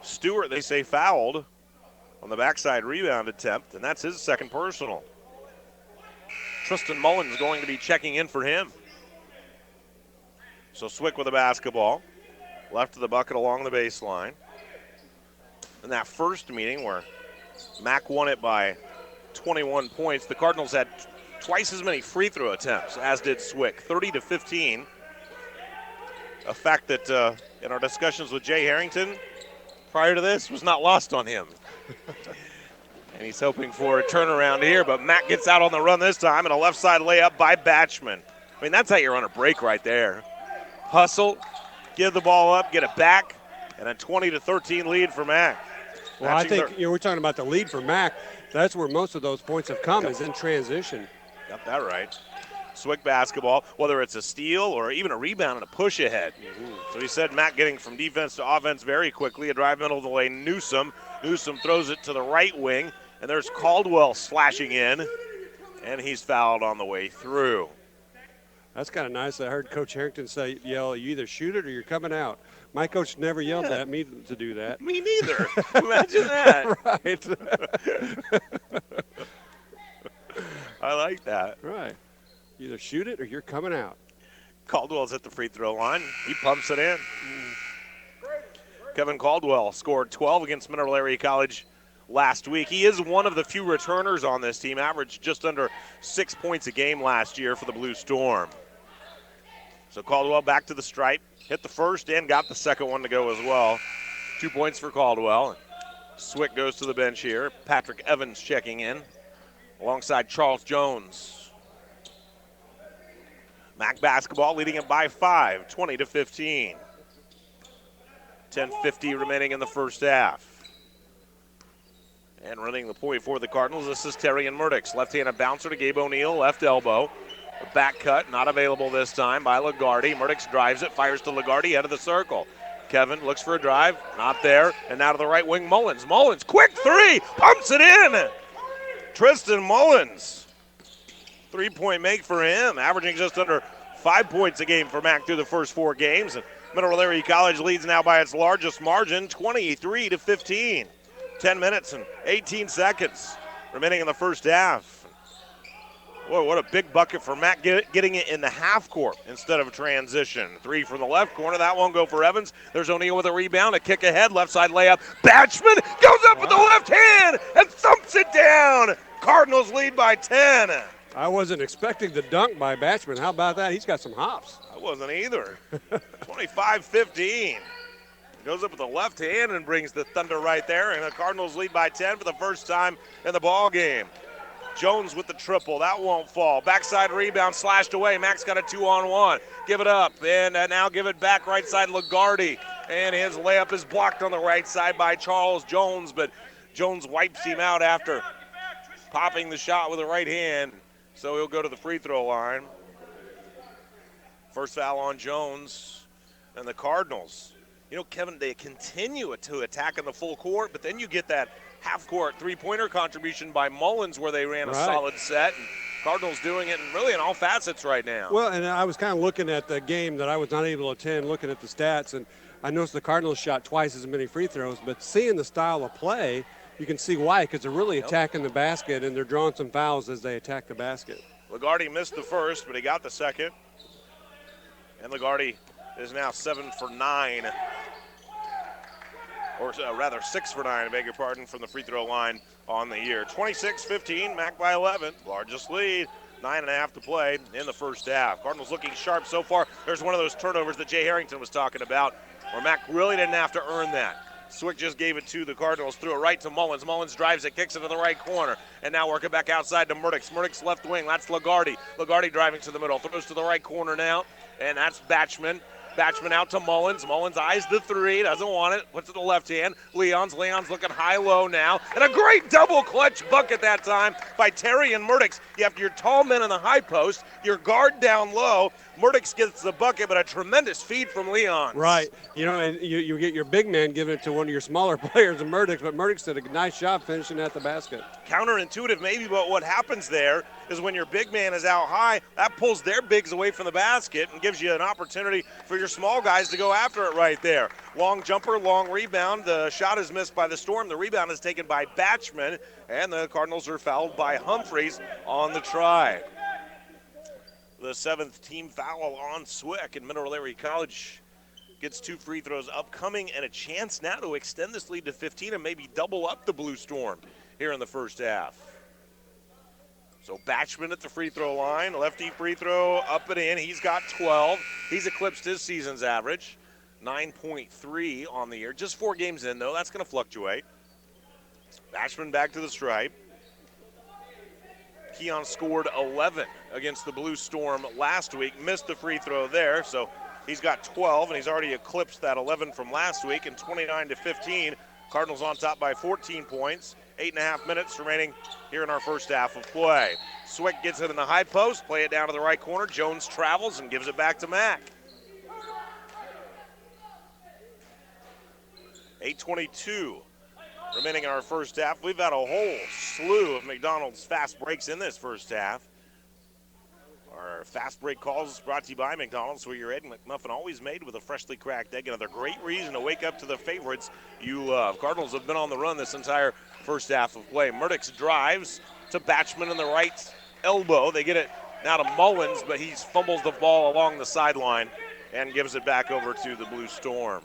Stewart, they say, fouled on the backside rebound attempt, and that's his second personal. Tristan Mullins going to be checking in for him. So SWIC with the basketball. Left of the bucket along the baseline. In that first meeting where MAC won it by 21 points. The Cardinals had twice as many free throw attempts as did SWIC, 30-15. A fact that in our discussions with Jay Harrington prior to this was not lost on him. And he's hoping for a turnaround here, but Mack gets out on the run this time, and a left side layup by Batchman. I mean, that's how you run a break right there. Hustle, give the ball up, get it back, and a 20-13 lead for Mack. Well, I think we're talking about the lead for Mack. That's where most of those points have come, is in transition. Got that right. SWIC basketball, whether it's a steal or even a rebound and a push ahead. So he said Mack getting from defense to offense very quickly. A drive middle of the lane, Newsom. Newsom throws it to the right wing, and there's Caldwell slashing in, and he's fouled on the way through. That's kind of nice. I heard Coach Harrington yell, you either shoot it or you're coming out. My coach never yelled at me to do that. Me neither. Imagine that. Right. I like that. Right. Either shoot it or you're coming out. Caldwell's at the free throw line. He pumps it in. Kevin Caldwell scored 12 against Mineral Area College last week. He is one of the few returners on this team, averaged just under 6 points a game last year for the Blue Storm. So Caldwell back to the stripe, hit the first and got the second one to go as well. 2 points for Caldwell. SWIC goes to the bench here. Patrick Evans checking in alongside Charles Jones. Mack basketball leading it by 5, 20-15. 10:50 remaining in the first half. And running the point for the Cardinals, this is Terrian Murdix. Left-handed bouncer to Gabe O'Neill, left elbow. The back cut, not available this time by Lagarde. Murdix drives it, fires to Lagarde, head of the circle. Kevin looks for a drive, not there. And now to the right wing, Mullins. Mullins, quick three, pumps it in. Tristan Mullins. 3-point make for him, averaging just under 5 points a game for Mack through the first 4 games. And Mineral Area College leads now by its largest margin, 23-15. 10 minutes and 18 seconds remaining in the first half. Boy, what a big bucket for Mack, getting it in the half court instead of a transition. 3 from the left corner, that won't go for Evans. There's O'Neal with a rebound, a kick ahead, left side layup. Batchman goes up with the left hand and thumps it down. Cardinals lead by 10. I wasn't expecting the dunk by Batchman. How about that? He's got some hops. I wasn't either. 25-15. Goes up with the left hand and brings the Thunder right there, and the Cardinals lead by 10 for the first time in the ball game. Jones with the triple. That won't fall. Backside rebound slashed away. Mack's got a 2-on-1. Give it up, and now give it back right side Lagarde. And his layup is blocked on the right side by Charles Jones, but Jones wipes him out after popping the shot with the right hand. So he'll go to the free throw line. First foul on Jones. And the Cardinals, you know, Kevin, they continue to attack in the full court, but then you get that half-court three-pointer contribution by Mullins where they ran a solid set. And Cardinals doing it really in all facets right now. Well, and I was kind of looking at the game that I was not able to attend, looking at the stats, and I noticed the Cardinals shot twice as many free throws, but seeing the style of play, you can see why, because they're really attacking the basket, and they're drawing some fouls as they attack the basket. Lagarde missed the first, but he got the second. And Lagarde is now 7 for 9. Or rather 6 for 9, I beg your pardon, from the free throw line on the year. 26-15, Mack by 11, largest lead. 9.5 to play in the first half. Cardinals looking sharp so far. There's one of those turnovers that Jay Harrington was talking about, where Mack really didn't have to earn that. SWIC just gave it to the Cardinals, threw it right to Mullins. Mullins drives it, kicks it to the right corner, and now working back outside to Murdix. Murdix left wing, that's Lagarde. Lagarde driving to the middle, throws to the right corner now, and that's Batchman. Batchman out to Mullins. Mullins eyes the three, doesn't want it, puts it to the left hand. Leon's looking high-low now, and a great double clutch bucket that time by Terrian Murdix. You have your tall men in the high post, your guard down low. Murdix gets the bucket, but a tremendous feed from Leon. Right. You know, and you get your big man giving it to one of your smaller players, Murdix, but Murdix did a nice job finishing at the basket. Counterintuitive maybe, but what happens there is when your big man is out high, that pulls their bigs away from the basket and gives you an opportunity for your small guys to go after it right there. Long jumper, long rebound. The shot is missed by the Storm. The rebound is taken by Batchman, and the Cardinals are fouled by Humphreys on the try. The 7th team foul on SWIC, and Mineral Area College gets 2 free throws upcoming and a chance now to extend this lead to 15 and maybe double up the Blue Storm here in the first half. So Batchman at the free throw line, lefty free throw, up and in. He's got 12. He's eclipsed his season's average, 9.3 on the year. Just 4 games in, though. That's going to fluctuate. Batchman back to the stripe. Keon scored 11 against the Blue Storm last week. Missed the free throw there, so he's got 12, and he's already eclipsed that 11 from last week. And 29-15, Cardinals on top by 14 points. 8.5 minutes remaining here in our first half of play. SWIC gets it in the high post, play it down to the right corner. Jones travels and gives it back to Mack. 8:22 remaining in our first half. We've had a whole slew of McDonald's fast breaks in this first half. Our fast break calls brought to you by McDonald's, where your Egg McMuffin always made with a freshly cracked egg. Another great reason to wake up to the favorites you love. Cardinals have been on the run this entire first half of play. Murdix drives to Batchman in the right elbow. They get it now to Mullins, but he fumbles the ball along the sideline and gives it back over to the Blue Storm.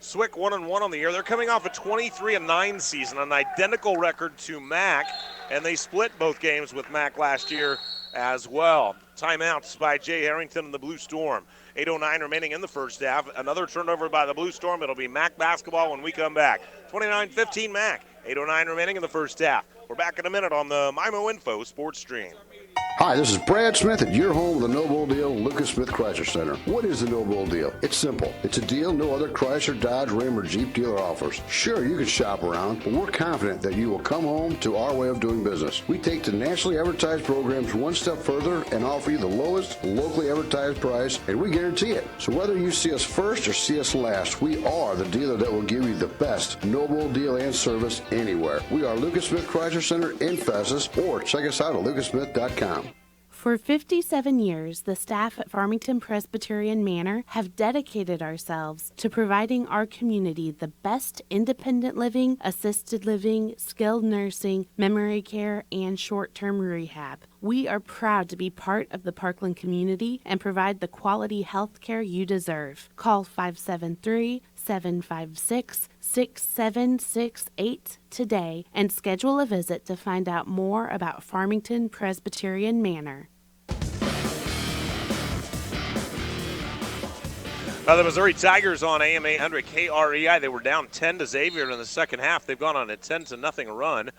SWIC 1-1 on the year. They're coming off a 23-9 season, an identical record to Mack, and they split both games with Mack last year as well. Timeouts by Jay Harrington and the Blue Storm. 8:09 remaining in the first half. Another turnover by the Blue Storm. It'll be Mack basketball when we come back. 29-15 Mack. 8:09 remaining in the first half. We're back in a minute on the MIMO Info Sports Stream. Hi, this is Brad Smith at your home with the No Bull Deal, Lucas Smith Chrysler Center. What is the No Bull Deal? It's simple. It's a deal no other Chrysler, Dodge, Ram, or Jeep dealer offers. Sure, you can shop around, but we're confident that you will come home to our way of doing business. We take the nationally advertised programs one step further and offer you the lowest locally advertised price, and we guarantee it. So whether you see us first or see us last, we are the dealer that will give you the best No Bull Deal and service anywhere. We are Lucas Smith Chrysler Center in Festus, or check us out at lucassmith.com. For 57 years, the staff at Farmington Presbyterian Manor have dedicated ourselves to providing our community the best independent living, assisted living, skilled nursing, memory care, and short-term rehab. We are proud to be part of the Parkland community and provide the quality health care you deserve. Call 573-756-6768 today and schedule a visit to find out more about Farmington Presbyterian Manor. The Missouri Tigers on AM 800 KREI. They were down 10 to Xavier in the second half. They've gone on a 10-0 run,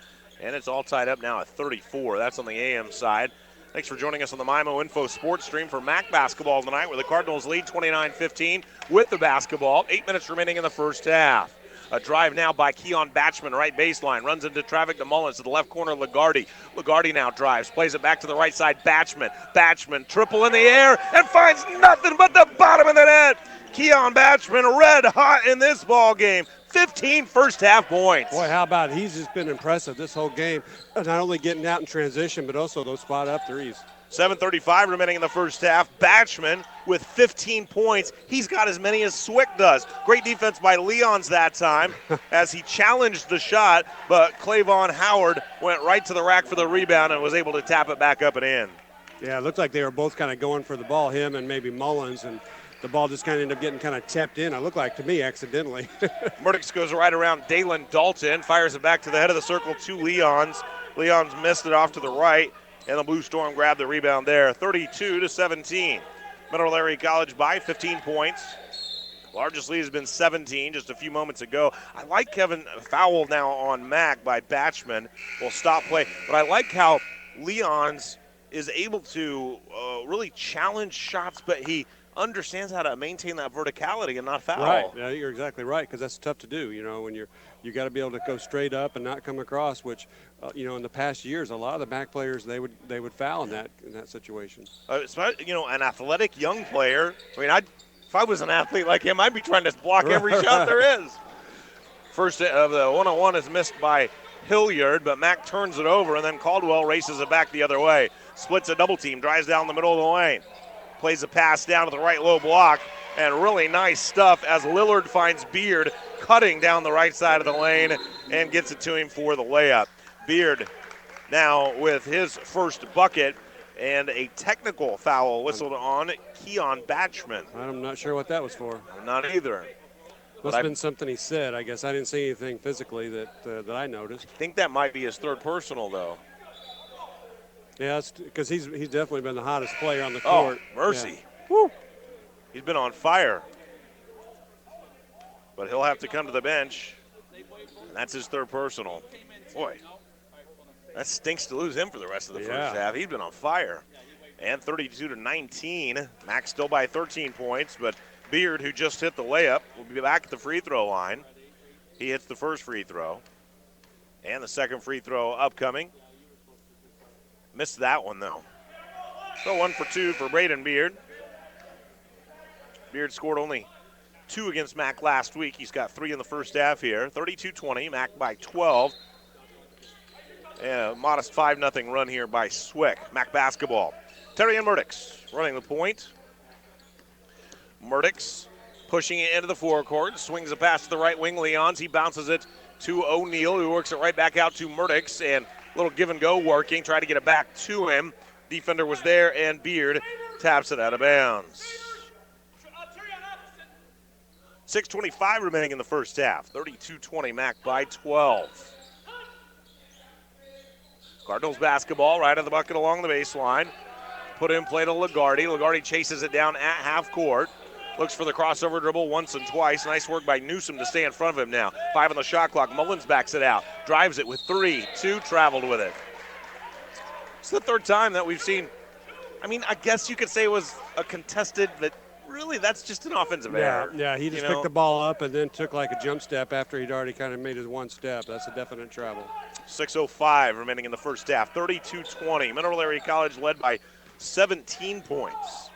and it's all tied up now at 34. That's on the AM side. Thanks for joining us on the MIMO Info Sports Stream for Mack basketball tonight, where the Cardinals lead 29-15 with the basketball. 8 minutes remaining in the first half. A drive now by Keon Batchman, right baseline. Runs into traffic to Mullins to the left corner, Lagarde. Lagarde now drives, plays it back to the right side, Batchman. Batchman, triple in the air, and finds nothing but the bottom of the net. Keon Batchman red hot in this ball game. 15 first half points. Boy, how about it? He's just been impressive this whole game. Not only getting out in transition, but also those spot up threes. 7:35 remaining in the first half. Batchman with 15 points. He's got as many as SWIC does. Great defense by Leons that time as he challenged the shot, but Clavon Howard went right to the rack for the rebound and was able to tap it back up and in. Yeah, it looked like they were both kind of going for the ball, him and maybe Mullins, and the ball just kind of ended up getting kind of tapped in, it looked like to me, accidentally. Murdix goes right around Dalen Dalton, fires it back to the head of the circle to Leons. Leons missed it off to the right, and the Blue Storm grabbed the rebound there, 32-17. Mineral Area College by 15 points. Largest lead has been 17 just a few moments ago. I like Kevin foul now on Mack by Batchman. Will stop play, but I like how Leons is able to really challenge shots, but he understands how to maintain that verticality and not foul. Right, yeah, you're exactly right, because that's tough to do. You know, when you got to be able to go straight up and not come across. Which, in the past years, a lot of the back players they would foul in that situation. An athletic young player. I mean, if I was an athlete like him, I'd be trying to block every shot there is. First of the 1-on-1 is missed by Hilliard, but Mack turns it over, and then Caldwell races it back the other way. Splits a double team, drives down the middle of the lane. Plays a pass down to the right low block, and really nice stuff as Lillard finds Beard cutting down the right side of the lane and gets it to him for the layup. Beard now with his first bucket and a technical foul whistled on Keon Batchman. I'm not sure what that was for. I'm not either. Must have been something he said. I guess I didn't see anything physically that I noticed. I think that might be his third personal, though. Yeah, because he's definitely been the hottest player on the court. Oh, mercy. Yeah. Woo. He's been on fire. But he'll have to come to the bench. And that's his third personal. Boy, that stinks to lose him for the rest of the first half. He's been on fire. And 32-19. Mac still by 13 points, but Beard, who just hit the layup, will be back at the free throw line. He hits the first free throw. And the second free throw upcoming. Missed that one, though. So 1 for 2 for Braden Beard. Beard scored only 2 against Mac last week. He's got 3 in the first half here. 32-20, Mac by 12. And a modest 5-0 run here by SWIC. Mac basketball. Terrian Murdix running the point. Murdix pushing it into the forecourt. Swings a pass to the right wing. Leons, he bounces it to O'Neal, who works it right back out to Murdix. And a little give and go working. Try to get it back to him. Defender was there, and Beard taps it out of bounds. 6:25 remaining in the first half. 32-20, Mac by 12. Cardinals basketball right at the bucket along the baseline. Put in play to Lagarde. Lagarde chases it down at half court. Looks for the crossover dribble once and twice. Nice work by Newsom to stay in front of him now. 5 on the shot clock. Mullins backs it out. Drives it with 3. 2 traveled with it. It's the third time that we've seen. I mean, I guess you could say it was a contested, but really that's just an offensive error. Yeah, he just picked the ball up and then took like a jump step after he'd already kind of made his one step. That's a definite travel. 6:05 remaining in the first half. 32-20. Mineral Area College led by 17 points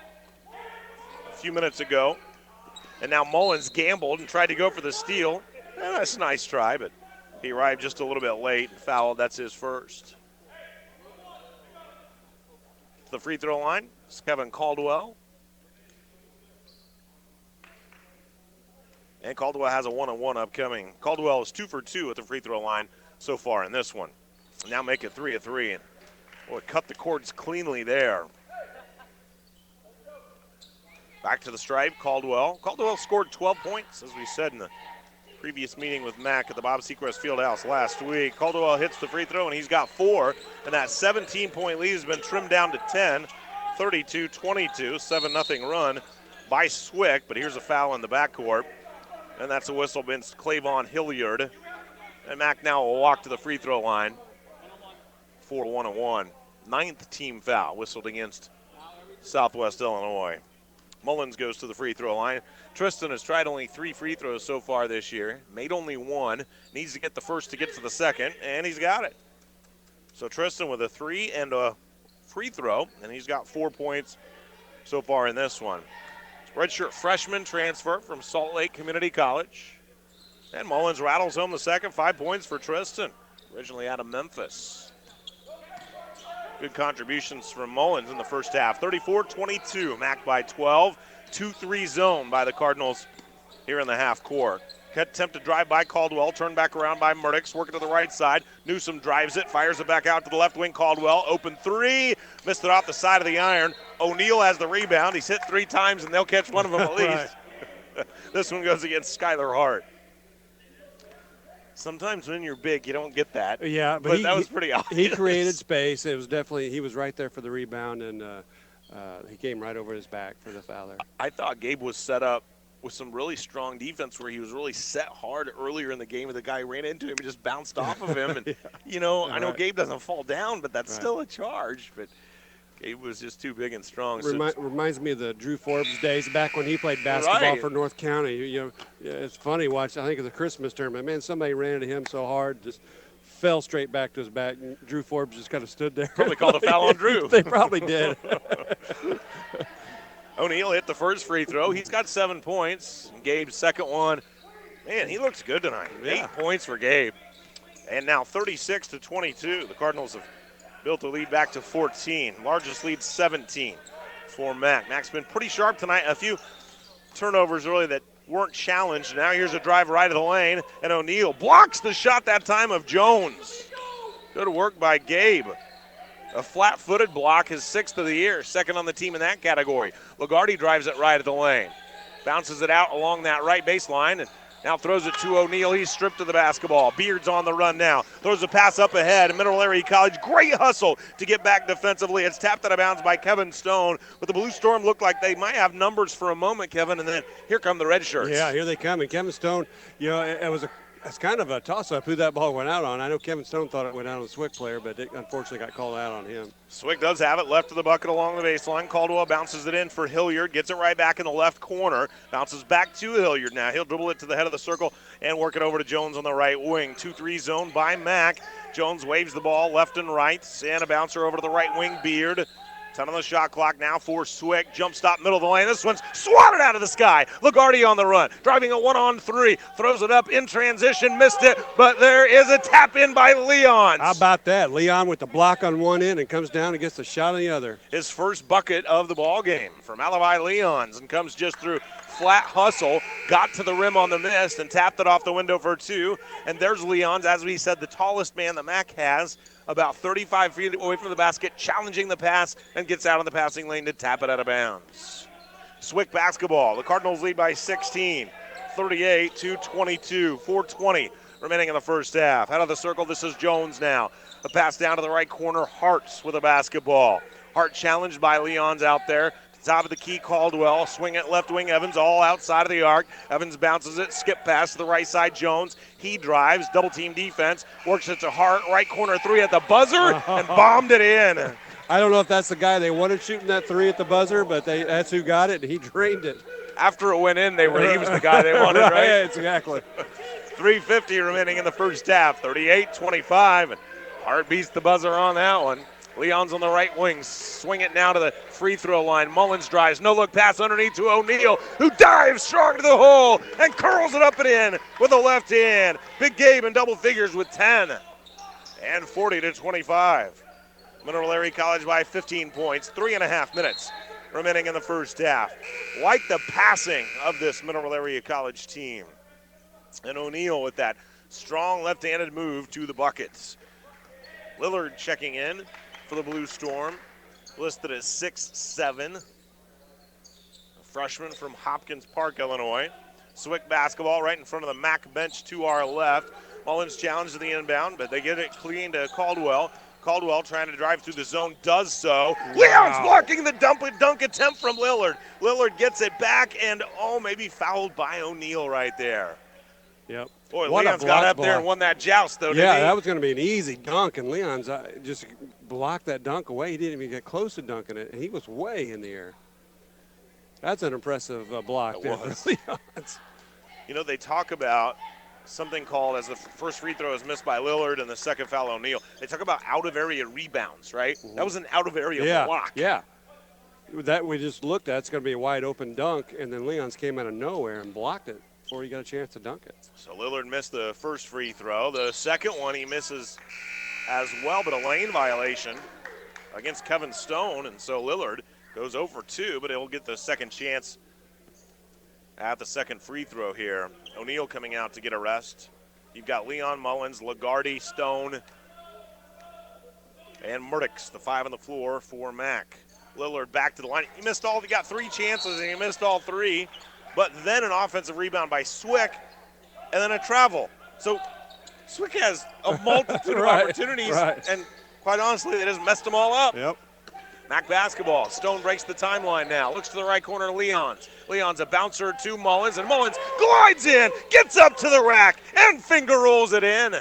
a few minutes ago. And now Mullins gambled and tried to go for the steal. And that's a nice try, but he arrived just a little bit late and fouled. That's his first. The free throw line is Kevin Caldwell. And Caldwell has a 1-on-1 upcoming. Caldwell is 2 for 2 at the free throw line so far in this one. Now make it 3 of 3. And boy, cut the cords cleanly there. Back to the stripe, Caldwell. Caldwell scored 12 points, as we said in the previous meeting with Mac at the Bob Seacrest Fieldhouse last week. Caldwell hits the free throw, and he's got 4. And that 17-point lead has been trimmed down to 10. 32-22, 7-0 run by SWIC. But here's a foul in the backcourt. And that's a whistle against Clavon Hilliard. And Mac now will walk to the free throw line for 1-on-1. 9th team foul whistled against Southwest Illinois. Mullins goes to the free throw line. Tristan has tried only 3 free throws so far this year. Made only 1. Needs to get the first to get to the second, and he's got it. So Tristan with a 3 and a free throw, and he's got 4 points so far in this one. Redshirt freshman transfer from Salt Lake Community College. And Mullins rattles home the second. 5 points for Tristan, originally out of Memphis. Good contributions from Mullins in the first half. 34-22, Mac by 12. 2-3 zone by the Cardinals here in the half court. Attempt to drive by Caldwell, turned back around by Murdix, working to the right side. Newsom drives it, fires it back out to the left wing. Caldwell, open 3, missed it off the side of the iron. O'Neal has the rebound. He's hit 3 times, and they'll catch one of them at least. This one goes against Skylar Hart. Sometimes when you're big, you don't get that. Yeah, but that was pretty obvious. He created space. It was definitely, he was right there for the rebound, and he came right over his back for the foul there. I thought Gabe was set up with some really strong defense where he was really set hard earlier in the game, and the guy ran into him and just bounced off of him. And, I know Gabe doesn't fall down, but that's still a charge. But Gabe was just too big and strong. Reminds me of the Drew Forbes days back when he played basketball for North County. It's funny watching. I think of the Christmas tournament. Man, somebody ran into him so hard, just fell straight back to his back. And Drew Forbes just kind of stood there. Probably called a foul on Drew. They probably did. O'Neal hit the first free throw. He's got 7 points. Gabe's second one. Man, he looks good tonight. 8 points for Gabe. And now 36-22. The Cardinals have built a lead back to 14. Largest lead, 17 for Mac. Mac's been pretty sharp tonight. A few turnovers early that weren't challenged. Now here's a drive right of the lane, and O'Neal blocks the shot that time of Jones. Good work by Gabe. A flat-footed block, his 6th of the year, second on the team in that category. Lagarde drives it right at the lane. Bounces it out along that right baseline, and Now throws it to O'Neal. He's stripped of the basketball. Beard's on the run now. Throws a pass up ahead. Mineral Area College, great hustle to get back defensively. It's tapped out of bounds by Kevin Stone. But the Blue Storm looked like they might have numbers for a moment, Kevin, and then here come the red shirts. Yeah, here they come. And Kevin Stone, it's kind of a toss-up who that ball went out on. I know Kevin Stone thought it went out on the SWIC player, but it unfortunately got called out on him. SWIC does have it left of the bucket along the baseline. Caldwell bounces it in for Hilliard, gets it right back in the left corner, bounces back to Hilliard now. He'll dribble it to the head of the circle and work it over to Jones on the right wing. 2-3 zone by Mack. Jones waves the ball left and right, and a bouncer over to the right wing, Beard. 10 on the shot clock now for SWIC. Jump stop, middle of the lane. This one's swatted out of the sky. Lagarde on the run, driving a 1-on-3. Throws it up in transition, missed it, but there is a tap in by Leon. How about that? Leon with the block on one end and comes down and gets the shot on the other. His first bucket of the ball game for Malawi Leons, and comes just through flat hustle, got to the rim on the miss and tapped it off the window for 2. And there's Leons, as we said, the tallest man that Mack has, about 35 feet away from the basket, challenging the pass, and gets out on the passing lane to tap it out of bounds. SWIC basketball. The Cardinals lead by 16, 38-22, 4:20 remaining in the first half. Out of the circle, this is Jones now. A pass down to the right corner, Hart's with a basketball. Hart challenged by Leons out there. Top of the key, Caldwell. Swing it left wing, Evans all outside of the arc. Evans bounces it, skip pass to the right side, Jones. He drives, double team defense, works it to Hart, right corner 3 at the buzzer, and bombed it in. I don't know if that's the guy they wanted shooting that 3 at the buzzer, but that's who got it, and he drained it. After it went in, he was the guy they wanted, right? Yeah, exactly. 3:50 remaining in the first half, 38-25, and Hart beats the buzzer on that one. Leon's on the right wing, swing it now to the free throw line. Mullins drives, no-look pass underneath to O'Neal, who dives strong to the hole and curls it up and in with the left hand. Big Gabe in double figures with 10, and 40-25. Mineral Area College by 15 points, 3.5 minutes remaining in the first half. Like the passing of this Mineral Area College team. And O'Neal with that strong left-handed move to the buckets. Lillard checking in for the Blue Storm, listed as 6'7", a freshman from Hopkins Park, Illinois. SWIC basketball right in front of the Mack bench to our left. Mullins challenged to the inbound, but they get it clean to Caldwell. Caldwell trying to drive through the zone, does so. Wow. Leon's blocking the dunk attempt from Lillard. Lillard gets it back and, maybe fouled by O'Neal right there. Yep. Boy, Leon's got up there and won that joust, though, didn't he? Yeah, that was going to be an easy dunk, and Leon's just blocked that dunk away. He didn't even get close to dunking it, and he was way in the air. That's an impressive block there for Leon's. You know, they talk about something called, as the first free throw is missed by Lillard and the second foul O'Neal, they talk about out-of-area rebounds, right? Mm-hmm. That was an out-of-area block. Yeah. That we just looked at, it's going to be a wide-open dunk, and then Leon's came out of nowhere and blocked it before he got a chance to dunk it. So Lillard missed the first free throw. The second one he misses as well, but a lane violation against Kevin Stone, and so Lillard goes 0 for 2, but he'll get the second chance at the second free throw here. O'Neal coming out to get a rest. You've got Leon, Mullins, Lagarde, Stone, and Murdix, the 5 on the floor for Mack. Lillard back to the line. He got 3 chances, and he missed all 3. But then an offensive rebound by SWIC, and then a travel. So SWIC has a multitude of opportunities, and quite honestly, they just messed them all up. Yep. Mack basketball. Stone breaks the timeline now. Looks to the right corner to Leon's. Leon's a bouncer to Mullins, and Mullins glides in, gets up to the rack, and finger rolls it in.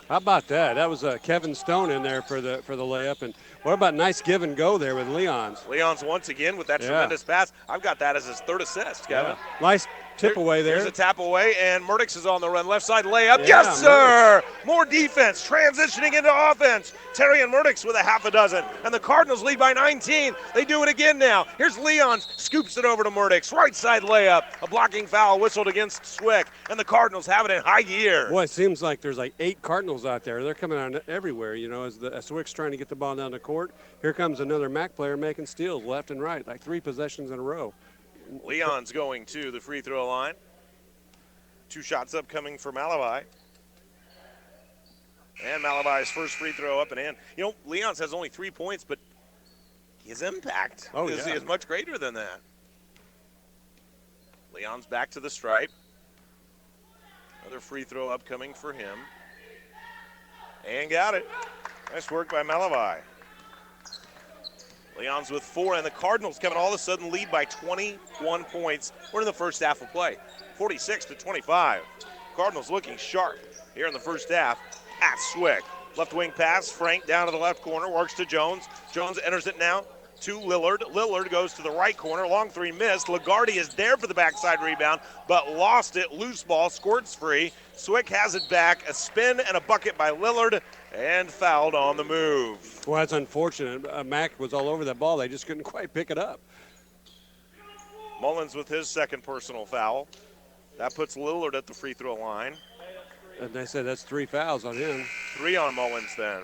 How about that? That was Kevin Stone in there for the layup. And what about nice give and go there with Leon's? Leon's once again with that tremendous pass. I've got that as his 3rd assist, Kevin. Yeah. Nice tip away there. There's a tap away, and Murdix is on the run. Left side layup. Yes, sir! Murdix. More defense, transitioning into offense. Terry and Murdix with a half a dozen. And the Cardinals lead by 19. They do it again now. Here's Leon's, scoops it over to Murdix. Right side layup. A blocking foul whistled against SWIC. And the Cardinals have it in high gear. Boy, it seems like there's like 8 Cardinals out there. They're coming out everywhere, as SWIC's trying to get the ball down the court. Here comes another Mack player making steals left and right, like 3 possessions in a row. Leon's going to the free throw line. 2 shots upcoming for Malawi. And Malawi's first free throw up and in. Leon's has only 3 points, but his impact is much greater than that. Leon's back to the stripe. Another free throw upcoming for him. And got it. Nice work by Malavai. Leon's with 4, and the Cardinals, Kevin, all of a sudden lead by 21 points. We're in the first half of play, 46-25. Cardinals looking sharp here in the first half at SWIC. Left wing pass, Frank down to the left corner, works to Jones. Jones enters it now to Lillard. Lillard goes to the right corner, long three missed. Lagarde is there for the backside rebound, but lost it. Loose ball, squirts free. SWIC has it back, a spin and a bucket by Lillard, and fouled on the move. Well, that's unfortunate. Mack was all over that ball. They just couldn't quite pick it up. Mullins with his second personal foul. That puts Lillard at the free throw line. And they said that's 3 fouls on him. 3 on Mullins then.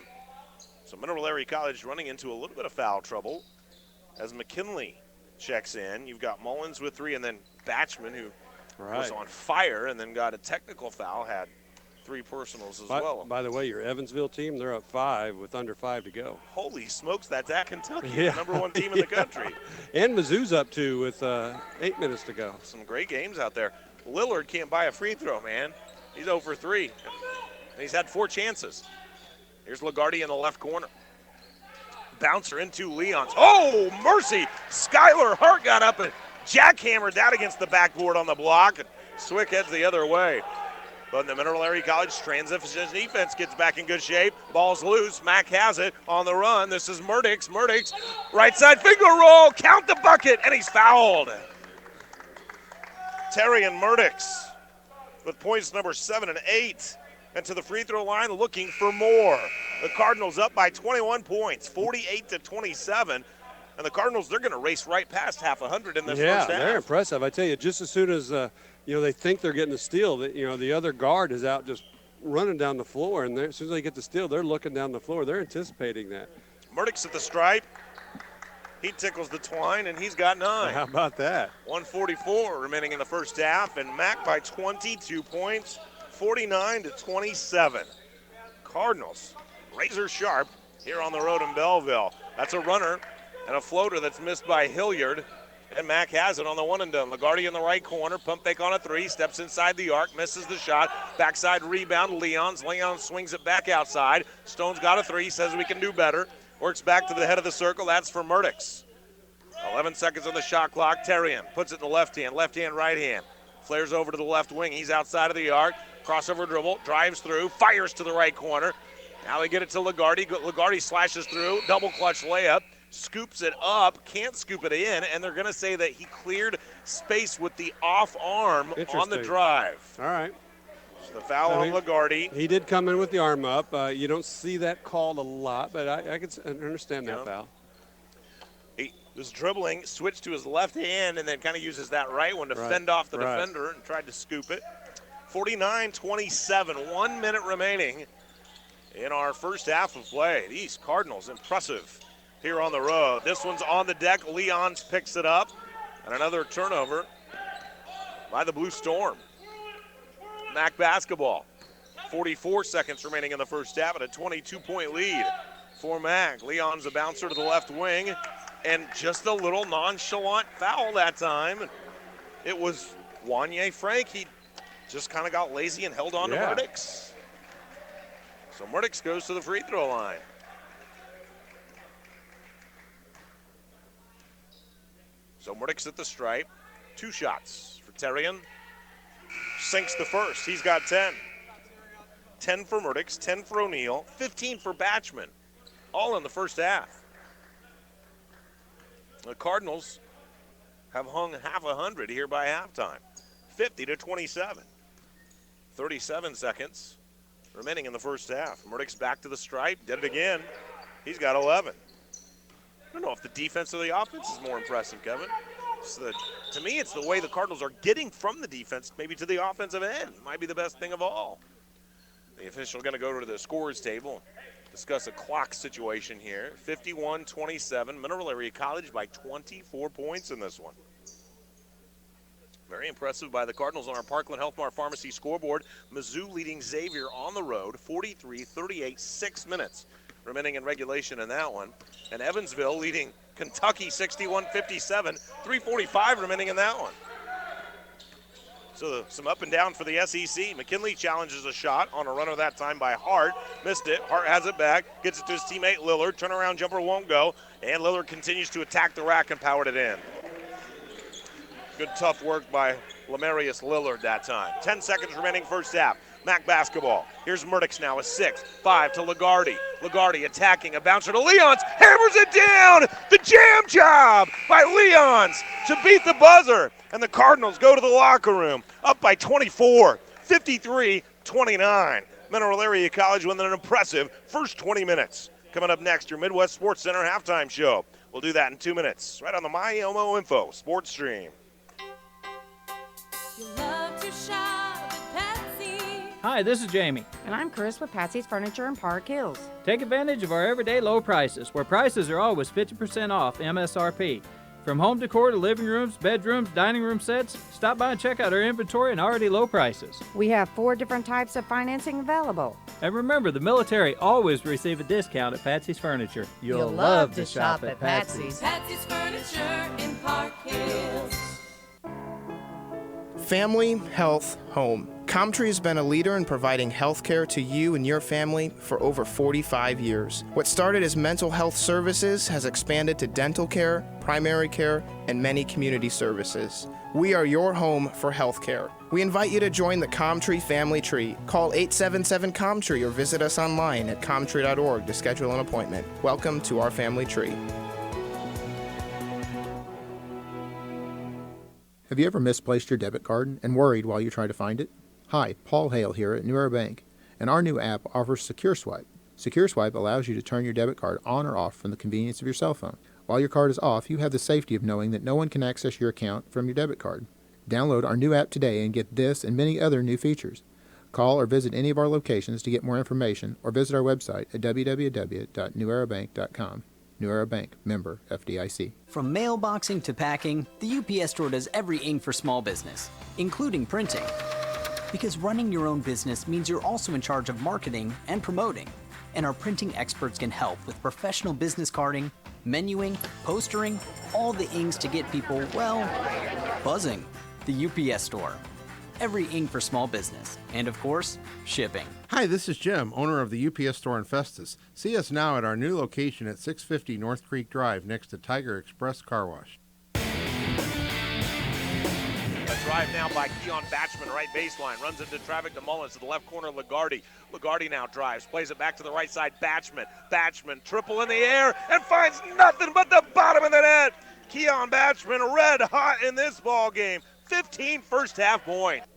So Mineral Area College running into a little bit of foul trouble as McKinley checks in. You've got Mullins with 3, and then Batchman, who was on fire and then got a technical foul, had 3 personals as well. By the way, your Evansville team, they're up 5 with under 5 to go. Holy smokes, that's at Kentucky, the number 1 team in the country. And Mizzou's up 2 with 8 minutes to go. Some great games out there. Lillard can't buy a free throw, man. He's 0 for 3. And he's had 4 chances. Here's Lagarde in the left corner. Bouncer into Leon's. Oh, mercy! Skylar Hart got up and jackhammered that against the backboard on the block. And SWIC heads the other way. But in the Mineral Area College transition defense gets back in good shape. Ball's loose. Mack has it on the run. This is Murdix. Murdix, right side finger roll. Count the bucket, and he's fouled. Terrian Murdix with points number 7 and 8. And to the free throw line looking for more. The Cardinals up by 21 points, 48-27. And the Cardinals, they're going to race right past half 100 in this first half. Yeah, they're impressive. I tell you, just as soon as they think they're getting the steal, the other guard is out just running down the floor, and as soon as they get the steal, they're looking down the floor. They're anticipating that. Murdix at the stripe. He tickles the twine, and he's got 9. How about that? 1:44 remaining in the first half, and Mack by 22 points, 49-27. Cardinals, razor sharp here on the road in Belleville. That's a runner and a floater that's missed by Hilliard. And Mack has it on the one and done. Lagarde in the right corner, pump fake on a 3, steps inside the arc, misses the shot. Backside rebound, Leon swings it back outside. Stone's got a 3, says we can do better. Works back to the head of the circle, that's for Murdix. 11 seconds on the shot clock. Terrian puts it in the left hand, right hand. Flares over to the left wing, he's outside of the arc. Crossover dribble, drives through, fires to the right corner. Now they get it to Lagarde. Lagarde slashes through, double clutch layup. Scoops it up, can't scoop it in, and they're going to say that he cleared space with the off arm on the drive. All right. So the foul on Lagarde. He did come in with the arm up. You don't see that called a lot, but I can understand that foul. He was dribbling, switched to his left hand, and then kind of uses that right one to fend off the defender and tried to scoop it. 49-27, 1 minute remaining in our first half of play. These Cardinals, impressive here on the road. This one's on the deck. Leons picks it up. And another turnover by the Blue Storm. Mack basketball. 44 seconds remaining in the first half and a 22-point lead for Mack. Leon's a bouncer to the left wing. And just a little nonchalant foul that time. It was Wanye Frank. He just kind of got lazy and held on to Murdix. So Murdix goes to the free throw line. So Murdix at the stripe. 2 shots for Terrian. Sinks the first. He's got 10. 10 for Murdix, 10 for O'Neal, 15 for Batchman. All in the first half. The Cardinals have hung half 100 here by halftime. 50-27. 37 seconds remaining in the first half. Murdix back to the stripe. Did it again. He's got 11. I don't know if the defense or the offense is more impressive, Kevin. To me, it's the way the Cardinals are getting from the defense, maybe to the offensive end. Might be the best thing of all. The official going to go to the scorers table, discuss a clock situation here. 51-27, Mineral Area College by 24 points in this one. Very impressive by the Cardinals on our Parkland Health Mart Pharmacy scoreboard. Mizzou leading Xavier on the road, 43-38, 6 minutes remaining in regulation in that one. And Evansville leading Kentucky 61-57, 3:45 remaining in that one. So some up and down for the SEC. McKinley challenges a shot on a runner that time by Hart. Missed it. Hart has it back. Gets it to his teammate Lillard. Turnaround jumper won't go. And Lillard continues to attack the rack and powered it in. Good tough work by Lamarius Lillard that time. 10 seconds remaining first half. MAC basketball. Here's Murdoch's now with 6. 5 to Lagarde. Lagarde attacking. A bouncer to Leons. Hammers it down. The jam job by Leons to beat the buzzer. And the Cardinals go to the locker room up by 24. 53-29. Mineral Area College with an impressive first 20 minutes. Coming up next, your Midwest Sports Center halftime show. We'll do that in 2 minutes. Right on the MyOmo Info Sports Stream. You love to shop at Patsy. Hi, this is Jamie. And I'm Chris with Patsy's Furniture in Park Hills. Take advantage of our everyday low prices, where prices are always 50% off MSRP. From home decor to living rooms, bedrooms, dining room sets, stop by and check out our inventory and already low prices. We have 4 different types of financing available. And remember, the military always receive a discount at Patsy's Furniture. You'll love to shop at Patsy's. Patsy's Furniture in Park Hills. Family, health, home. Comtree has been a leader in providing health care to you and your family for over 45 years. What started as mental health services has expanded to dental care, primary care, and many community services. We are your home for health care. We invite you to join the Comtree family tree. Call 877-COMTREE or visit us online at comtree.org to schedule an appointment. Welcome to our family tree. Have you ever misplaced your debit card and worried while you try to find it? Hi, Paul Hale here at New Era Bank, and our new app offers Secure Swipe. Secure Swipe allows you to turn your debit card on or off from the convenience of your cell phone. While your card is off, you have the safety of knowing that no one can access your account from your debit card. Download our new app today and get this and many other new features. Call or visit any of our locations to get more information, or visit our website at www.newerabank.com. New Era Bank, member FDIC. From mailboxing to packing, the UPS Store does everything for small business, including printing. Because running your own business means you're also in charge of marketing and promoting. And our printing experts can help with professional business carding, menuing, postering, all the ings to get people, well, buzzing. The UPS Store. Every ink for small business. And of course, shipping. Hi, this is Jim, owner of the UPS Store in Festus. See us now at our new location at 650 North Creek Drive next to Tiger Express Car Wash. A drive now by Keon Batchman, right baseline. Runs into traffic to Mullins to the left corner, Lagarde. Lagarde now drives, plays it back to the right side, Batchman. Batchman, triple in the air, and finds nothing but the bottom of the net. Keon Batchman red hot in this ball game. 15 first half points.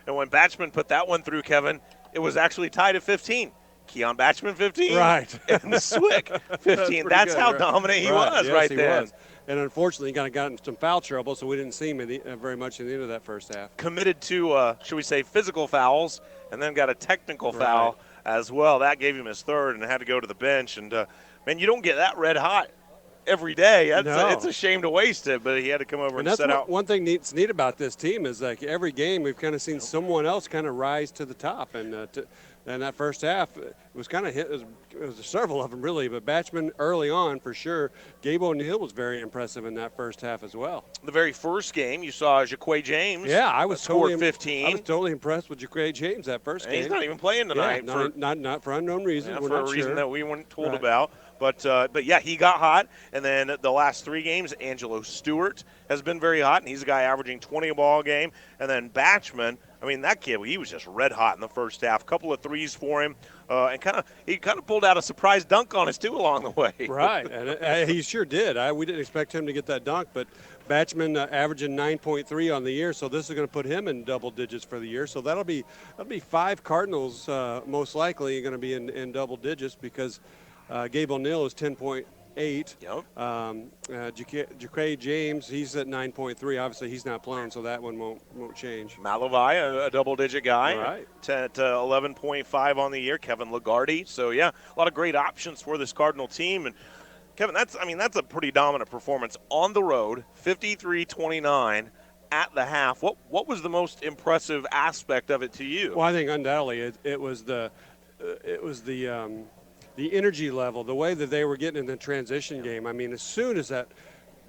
And when Batchman put that one through, Kevin, it was actually tied at 15. Keon Batchman 15. Right. And the SWIC 15. That's how dominant he was yes, right he then. Was. And unfortunately, he kind of got in some foul trouble, so we didn't see him very much in the end of that first half. Committed to, should we say, physical fouls, and then got a technical foul as well. That gave him his third and had to go to the bench. And, man, you don't get that red hot every day. It's a shame to waste it, but he had to come over and set out. One thing that's neat about this team is like every game we've kind of seen someone else kind of rise to the top. And that first half, it was kind of hit. It was several of them really, but Batchman early on for sure. Gabe O'Neill was very impressive in that first half as well. The very first game, you saw Jaquay James. Yeah, I was scored 15. I was totally impressed with Jaquay James that first game. He's not even playing tonight. Yeah, not for unknown reasons. Yeah, for a reason that we weren't told about. But yeah, he got hot. And then the last 3 games, Angelo Stewart has been very hot, and he's a guy averaging 20 a ball game. And then Batchman, I mean, that kid, he was just red hot in the first half. A couple of threes for him, and he kind of pulled out a surprise dunk on us too along the way. Right, and he sure did. We didn't expect him to get that dunk, but Batchman averaging 9.3 on the year, so this is going to put him in double digits for the year. So that'll be 5 Cardinals most likely going to be in double digits because Gabe O'Neill is 10.8. Yep. Jaquay James, he's at 9.3. Obviously, he's not playing, so that one won't change. Malavai, a double-digit guy, right. At 11.5 on the year. Kevin Lagarde. So yeah, a lot of great options for this Cardinal team. And Kevin, that's a pretty dominant performance on the road. 53-29 at the half. What was the most impressive aspect of it to you? Well, I think undoubtedly it was the energy level, the way that they were getting in the transition game. I mean, as soon as that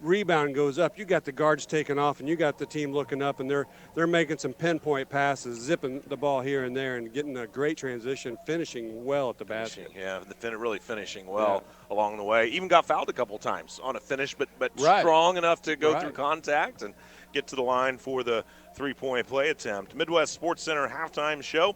rebound goes up, you got the guards taking off, and you got the team looking up, and they're making some pinpoint passes, zipping the ball here and there, and getting a great transition, finishing well at the basket. Yeah, really finishing well along the way. Even got fouled a couple times on a finish, but Right. strong enough to go Right. through contact and get to the line for the three-point play attempt. Midwest Sports Center halftime show.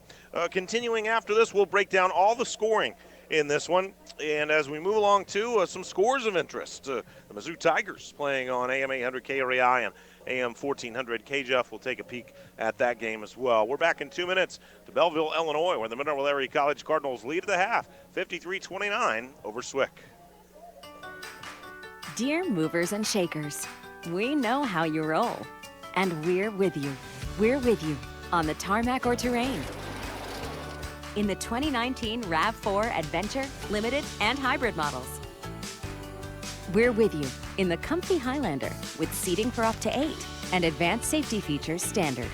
Continuing after this, we'll break down all the scoring in this one. And as we move along, too, some scores of interest. The Mizzou Tigers playing on AM 800 KREI and AM 1400 KJEF. We'll take a peek at that game as well. We're back in 2 minutes to Belleville, Illinois, where the Mineral Area College Cardinals lead at the half, 53-29 over SWIC. Dear movers and shakers, we know how you roll, and we're with you. We're with you on the tarmac or terrain. In the 2019 RAV4 Adventure, Limited, and Hybrid models. We're with you in the comfy Highlander with seating for up to 8 and advanced safety features standard.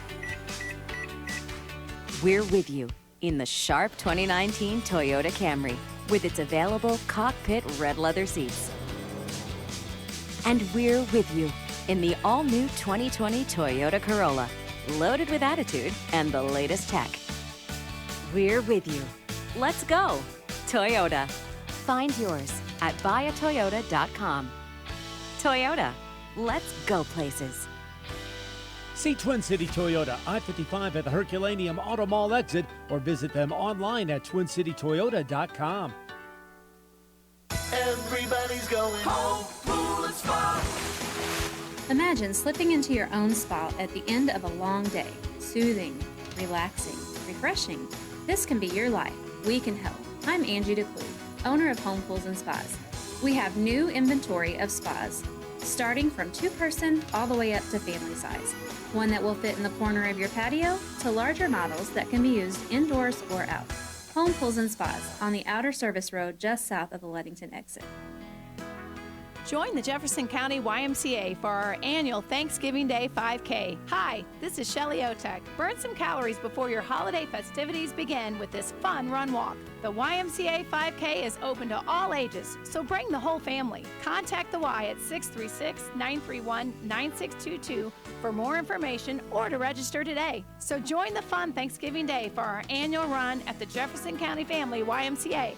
We're with you in the sharp 2019 Toyota Camry with its available cockpit red leather seats. And we're with you in the all-new 2020 Toyota Corolla, loaded with attitude and the latest tech. We're with you. Let's go, Toyota. Find yours at buyatoyota.com. Toyota, let's go places. See Twin City Toyota, I-55 at the Herculaneum Auto Mall exit, or visit them online at twincitytoyota.com. Everybody's going home, pool and spa. Imagine slipping into your own spa at the end of a long day. Soothing, relaxing, refreshing. This can be your life. We can help. I'm Angie DeClue, owner of Home Pools and Spas. We have new inventory of spas, starting from 2-person all the way up to family size. One that will fit in the corner of your patio to larger models that can be used indoors or out. Home Pools and Spas on the outer service road just south of the Ludington exit. Join the Jefferson County YMCA for our annual Thanksgiving Day 5K. Hi, this is Shelly Otek. Burn some calories before your holiday festivities begin with this fun run walk. The YMCA 5K is open to all ages, so bring the whole family. Contact the Y at 636-931-9622 for more information or to register today. So join the fun Thanksgiving Day for our annual run at the Jefferson County Family YMCA.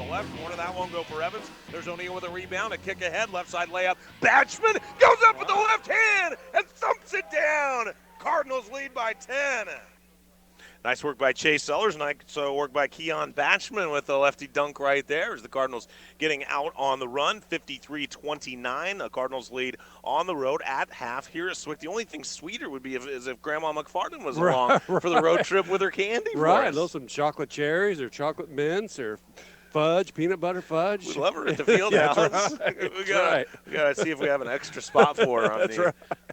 Left corner, that won't go for Evans. There's O'Neal with a rebound, a kick ahead, left side layup. Batchman goes up with the left hand and thumps it down. Cardinals lead by 10. Nice work by Chase Sellers. Nice work by Keon Batchman with a lefty dunk right there as the Cardinals getting out on the run, 53-29. The Cardinals lead on the road at half here at SWIC. The only thing sweeter would be if Grandma McFarland was along for the road trip with her candy. Right, those some chocolate cherries or chocolate mints or fudge, peanut butter fudge. We love her at the field house. We gotta see if we have an extra spot for her on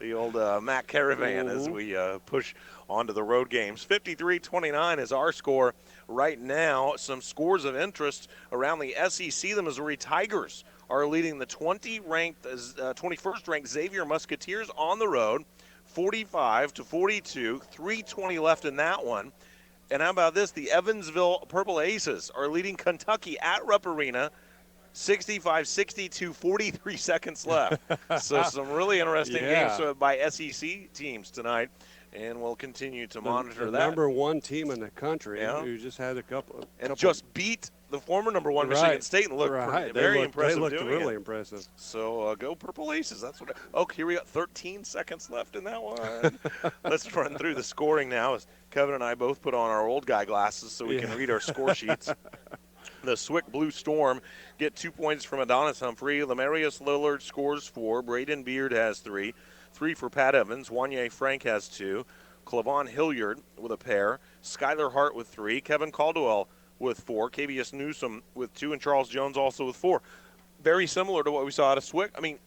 the old Mac Caravan as we push onto the road games. 53-29 is our score right now. Some scores of interest around the SEC. The Missouri Tigers are leading the 21st ranked Xavier Musketeers on the road, 45-42. 3:20 left in that one. And how about this? The Evansville Purple Aces are leading Kentucky at Rupp Arena, 65-62, 43 seconds left. So some really interesting games by SEC teams tonight, and we'll continue to monitor that. Number one team in the country who just had a couple. Just beat the former number one Michigan State and looked very impressive. They looked doing really it. impressive. So go Purple Aces. That's what. Here we got 13 seconds left in that one. Let's run through the scoring now as Kevin and I both put on our old guy glasses so we can read our score sheets. The SWIC Blue Storm get 2 points from Adonis Humphrey. Lamarius Lillard scores 4. Braden Beard has 3. 3 for Pat Evans. Wanye Frank has 2. Clavon Hilliard with a pair. Skylar Hart with 3. Kevin Caldwell with 4. KBS Newsom with 2. And Charles Jones also with 4. Very similar to what we saw out of SWIC. I mean,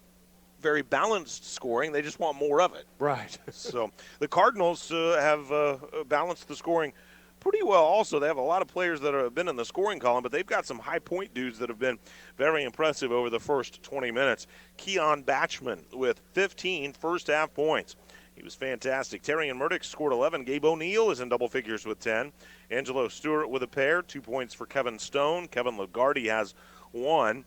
very balanced scoring. They just want more of it. Right. So the Cardinals have balanced the scoring pretty well also. They have a lot of players that have been in the scoring column, but they've got some high point dudes that have been very impressive over the first 20 minutes. Keon Batchman with 15 first half points. He was fantastic. Terrian Murdoch scored 11. Gabe O'Neill is in double figures with 10. Angelo Stewart with a pair. 2 points for Kevin Stone. Kevin Lagarde has 1.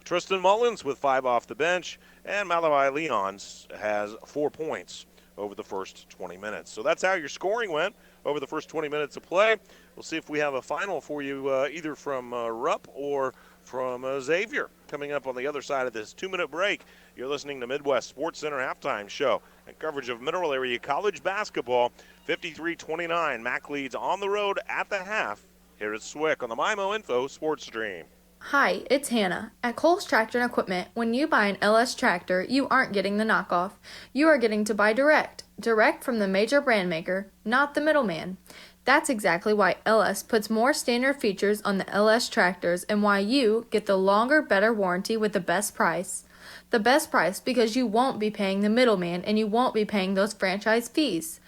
Tristan Mullins with 5 off the bench. And Malachi Leons has 4 points over the first 20 minutes. So that's how your scoring went over the first 20 minutes of play. We'll see if we have a final for you either from Rupp or from Xavier coming up on the other side of this 2-minute break. You're listening to Midwest Sports Center Halftime Show and coverage of Mineral Area College basketball. 53-29, Mac leads on the road at the half here at SWIC on the MIMO Info Sports Stream. Hi, it's Hannah. At Cole's Tractor and Equipment, when you buy an LS tractor, you aren't getting the knockoff. You are getting to buy direct from the major brand maker, not the middleman. That's exactly why LS puts more standard features on the LS tractors and why you get the longer, better warranty with the best price. The best price because you won't be paying the middleman and you won't be paying those franchise fees.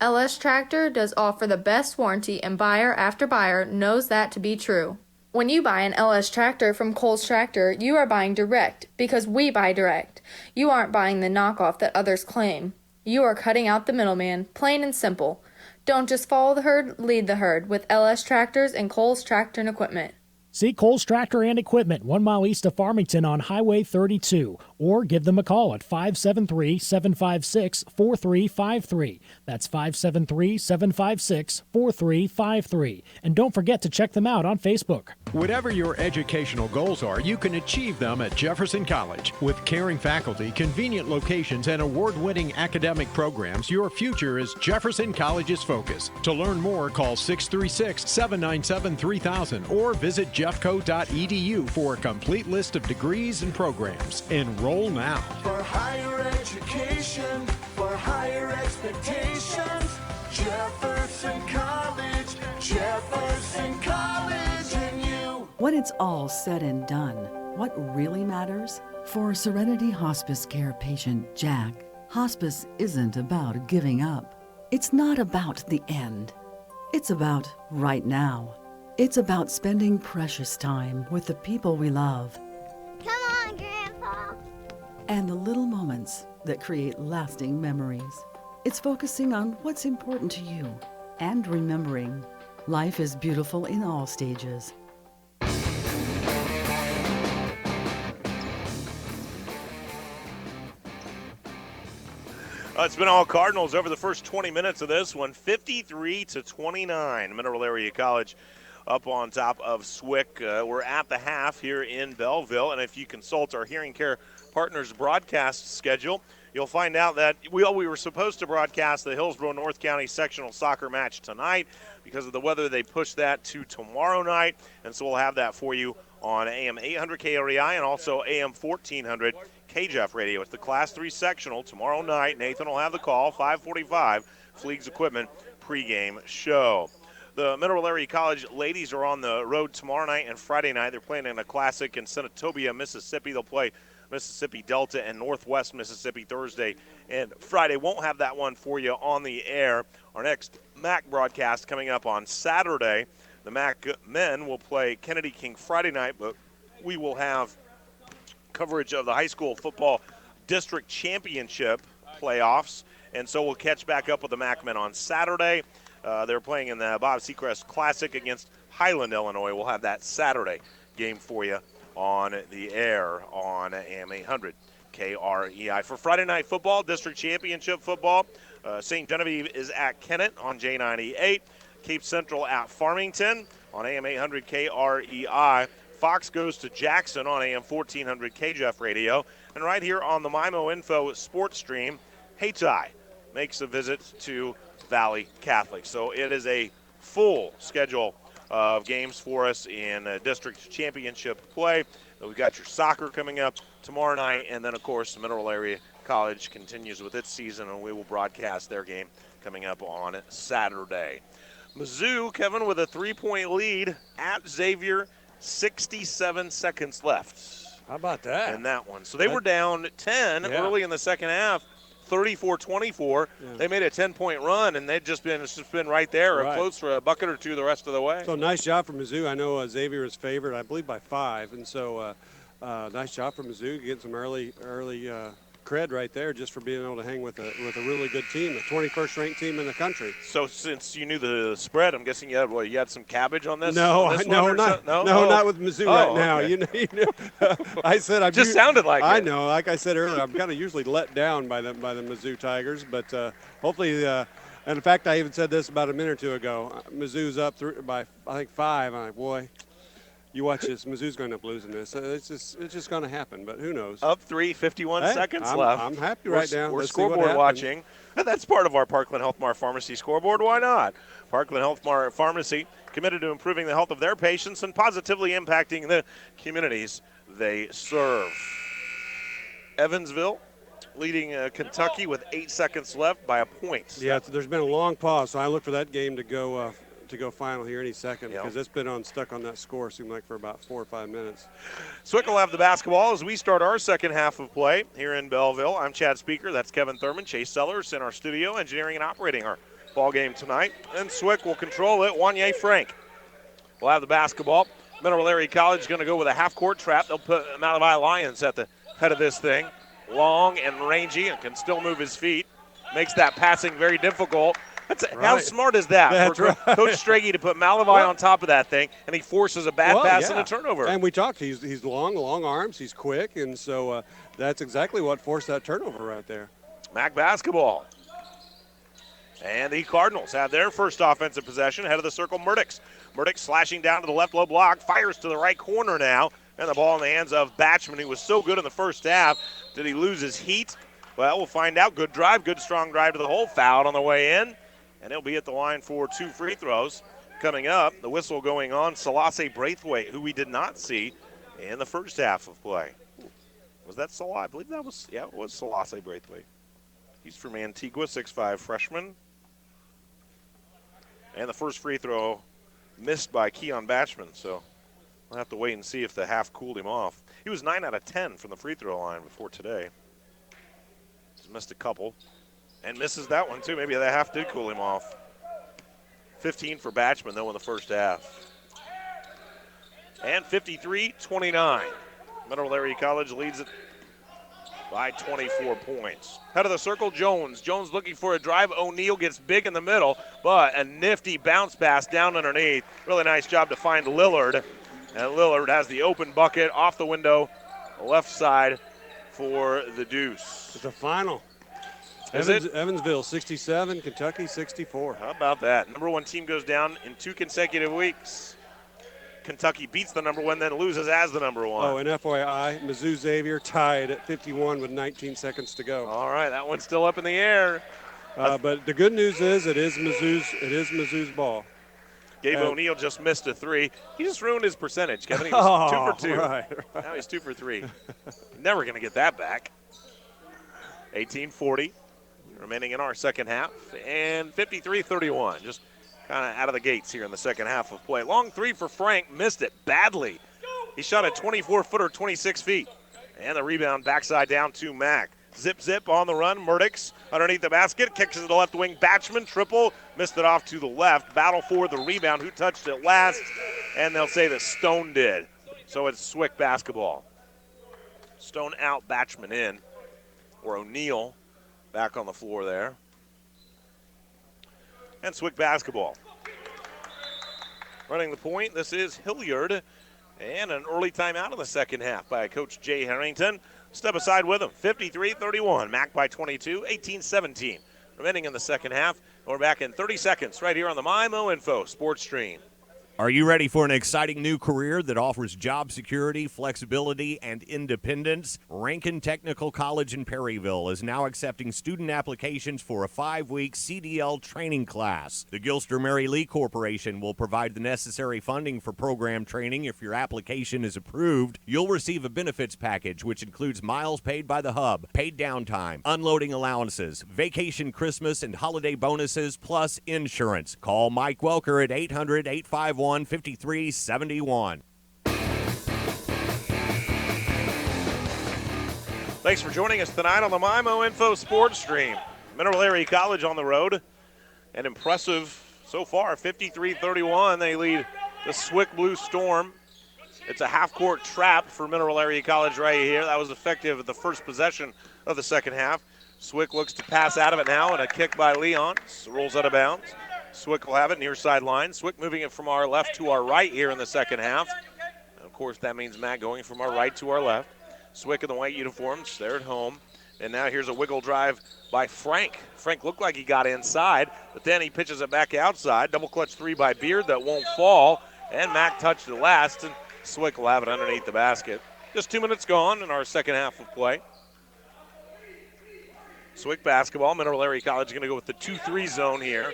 LS Tractor does offer the best warranty and buyer after buyer knows that to be true. When you buy an LS tractor from Cole's Tractor, you are buying direct because we buy direct. You aren't buying the knockoff that others claim. You are cutting out the middleman, plain and simple. Don't just follow the herd, lead the herd with LS Tractors and Cole's Tractor and Equipment. See Cole's Tractor and Equipment 1 mile east of Farmington on Highway 32, or give them a call at 573-756-4353. That's 573-756-4353. And don't forget to check them out on Facebook. Whatever your educational goals are, you can achieve them at Jefferson College. With caring faculty, convenient locations, and award-winning academic programs, your future is Jefferson College's focus. To learn more, call 636-797-3000 or visit jeffco.edu for a complete list of degrees and programs. Enroll now. For higher education, for higher expectations, Jefferson College, and you. When it's all said and done, what really matters? For Serenity Hospice Care patient Jack, hospice isn't about giving up. It's not about the end. It's about right now. It's about spending precious time with the people we love. Come on, Grandpa. And the little moments that create lasting memories. It's focusing on what's important to you and remembering life is beautiful in all stages. It's been all Cardinals over the first 20 minutes of this one, 53-29. Mineral Area College up on top of SWIC. We're at the half here in Belleville, and if you consult our Hearing Care Partners broadcast schedule, you'll find out that we were supposed to broadcast the Hillsborough-North County sectional soccer match tonight. Because of the weather, they pushed that to tomorrow night, and so we'll have that for you on AM 800 KREI and also AM 1400 KJEF radio. It's the Class 3 sectional tomorrow night. Nathan will have the call, 5:45, Fleegs Equipment pregame show. The Mineral Area College ladies are on the road tomorrow night and Friday night. They're playing in a classic in Senatobia, Mississippi. They'll play Mississippi Delta and Northwest Mississippi Thursday and Friday. Won't have that one for you on the air. Our next MAC broadcast coming up on Saturday. The MAC men will play Kennedy King Friday night, but we will have coverage of the high school football district championship playoffs, and so we'll catch back up with the MAC men on Saturday. They're playing in the Bob Seacrest Classic against Highland, Illinois. We'll have that Saturday game for you on the air on AM 800 KREI. For Friday night football, district championship football, St. Genevieve is at Kennett on J98. Cape Central at Farmington on AM 800 KREI. Fox goes to Jackson on AM 1400 KJEF radio. And right here on the MIMO Info Sports Stream, Hayti makes a visit to Valley Catholic. So it is a full schedule of games for us in district championship play. We've got your soccer coming up tomorrow night, and then, of course, the Mineral Area College continues with its season, and we will broadcast their game coming up on Saturday. Mizzou, Kevin, with a 3-point lead at Xavier, 67 seconds left. How about that? In that one. So they were down 10 early in the second half, 34-24. Yeah. They made a 10-point run, and it's just been right there, or close for a bucket or two the rest of the way. So nice job for Mizzou. I know Xavier is favored, I believe, by 5, and so nice job for Mizzou to get some early cred right there just for being able to hang with a really good team, the 21st ranked team in the country. So since you knew the spread, I'm guessing you had some cabbage on this? No, on this not with Mizzou right now. Okay. You know, I said I'm just sounded like I it. know, like I said earlier, I'm kind of usually let down by the Mizzou Tigers, but hopefully. And in fact, I even said this about a minute or two ago. Mizzou's up by I think 5. I'm like, boy. You watch this. Mizzou's going to end up losing this. It's just going to happen, but who knows? Up 3, 51 seconds left. I'm happy right now. We're Let's see what scoreboard happens. watching. And that's part of our Parkland Health Mart Pharmacy scoreboard. Why not? Parkland Health Mart Pharmacy, committed to improving the health of their patients and positively impacting the communities they serve. Evansville leading Kentucky with 8 seconds left by a point. Yeah, there's been a long pause, so I look for that game to go final here any second because it's been stuck on that score, seemed like, for about 4 or 5 minutes. SWIC will have the basketball as we start our second half of play here in Belleville. I'm Chad Speaker. That's Kevin Thurman, Chase Sellers in our studio, engineering and operating our ball game tonight. And SWIC will control it. Wanye Frank will have the basketball. Mineral Area College is going to go with a half-court trap. They'll put Malachi Lyons at the head of this thing. Long and rangy and can still move his feet. Makes that passing very difficult. How smart is that for Coach Strage to put Malachi on top of that thing, and he forces a bad pass and a turnover? And we talked. He's long arms. He's quick, and so that's exactly what forced that turnover right there. MAC basketball. And the Cardinals have their first offensive possession. Head of the circle, Murdoch. Murdoch slashing down to the left low block, fires to the right corner now, and the ball in the hands of Batchman, who was so good in the first half. Did he lose his heat? Well, we'll find out. Good drive, good strong drive to the hole, fouled on the way in. And he'll be at the line for 2 free throws. Coming up, the whistle going on, Selassie Braithwaite, who we did not see in the first half of play. Was that Selassie? I believe that was, it was Selassie Braithwaite. He's from Antigua, 6'5" freshman. And the first free throw missed by Keon Batchman, so we'll have to wait and see if the half cooled him off. He was 9 out of 10 from the free throw line before today. He's missed a couple. And misses that one, too. Maybe that half did cool him off. 15 for Batchman, though, in the first half. And 53-29. Mineral Area College leads it by 24 points. Head of the circle, Jones. Jones looking for a drive. O'Neal gets big in the middle, but a nifty bounce pass down underneath. Really nice job to find Lillard. And Lillard has the open bucket off the window, left side for the deuce. It's a final. Evansville 67, Kentucky 64. How about that? Number 1 team goes down in 2 consecutive weeks. Kentucky beats the number 1, then loses as the number 1. Oh, and FYI, Mizzou Xavier tied at 51 with 19 seconds to go. All right, that one's still up in the air. But the good news is it is Mizzou's ball. Gabe O'Neal just missed a 3. He just ruined his percentage, Kevin. He was 2 for 2. Right. Now he's 2 for 3. Never going to get that back. 18-40 remaining in our second half. And 53-31. Just kind of out of the gates here in the second half of play. Long 3 for Frank. Missed it badly. He shot a 24-footer, 26 feet. And the rebound backside down to Mack. Zip on the run. Murdoch underneath the basket. Kicks to the left wing. Batchman triple. Missed it off to the left. Battle for the rebound. Who touched it last? And they'll say that Stone did. So it's SWIC basketball. Stone out, Batchman in. Or O'Neal back on the floor there. And SWIC basketball. Running the point, this is Hilliard. And an early timeout in the second half by Coach Jay Harrington. Step aside with him. 53-31. MAC by 22, 18-17. Remaining in the second half. We're back in 30 seconds right here on the MyMo Info Sports Stream. Are you ready for an exciting new career that offers job security, flexibility, and independence? Rankin Technical College in Perryville is now accepting student applications for a 5-week CDL training class. The Gilster Mary Lee Corporation will provide the necessary funding for program training. If your application is approved, you'll receive a benefits package which includes miles paid by the hub, paid downtime, unloading allowances, vacation, Christmas, and holiday bonuses, plus insurance. Call Mike Welker at 800-851-5371. Thanks for joining us tonight on the MyMo Info Sports Stream. Mineral Area College on the road. And impressive so far, 53-31. They lead the SWIC Blue Storm It's a half-court trap for Mineral Area College right here. That was effective at the first possession of the second half. SWIC looks to pass out of it now, and a kick by Leon. Rolls out of bounds. SWIC will have it near sideline. SWIC moving it from our left to our right here in the second half. And of course, that means Matt going from our right to our left. SWIC in the white uniforms. They're at home. And now here's a wiggle drive by Frank. Frank looked like he got inside, but then he pitches it back outside. Double clutch three by Beard that won't fall. And Mac touched it last, and SWIC will have it underneath the basket. Just 2 minutes gone in our second half of play. SWIC basketball. Mineral Area College is going to go with the 2-3 zone here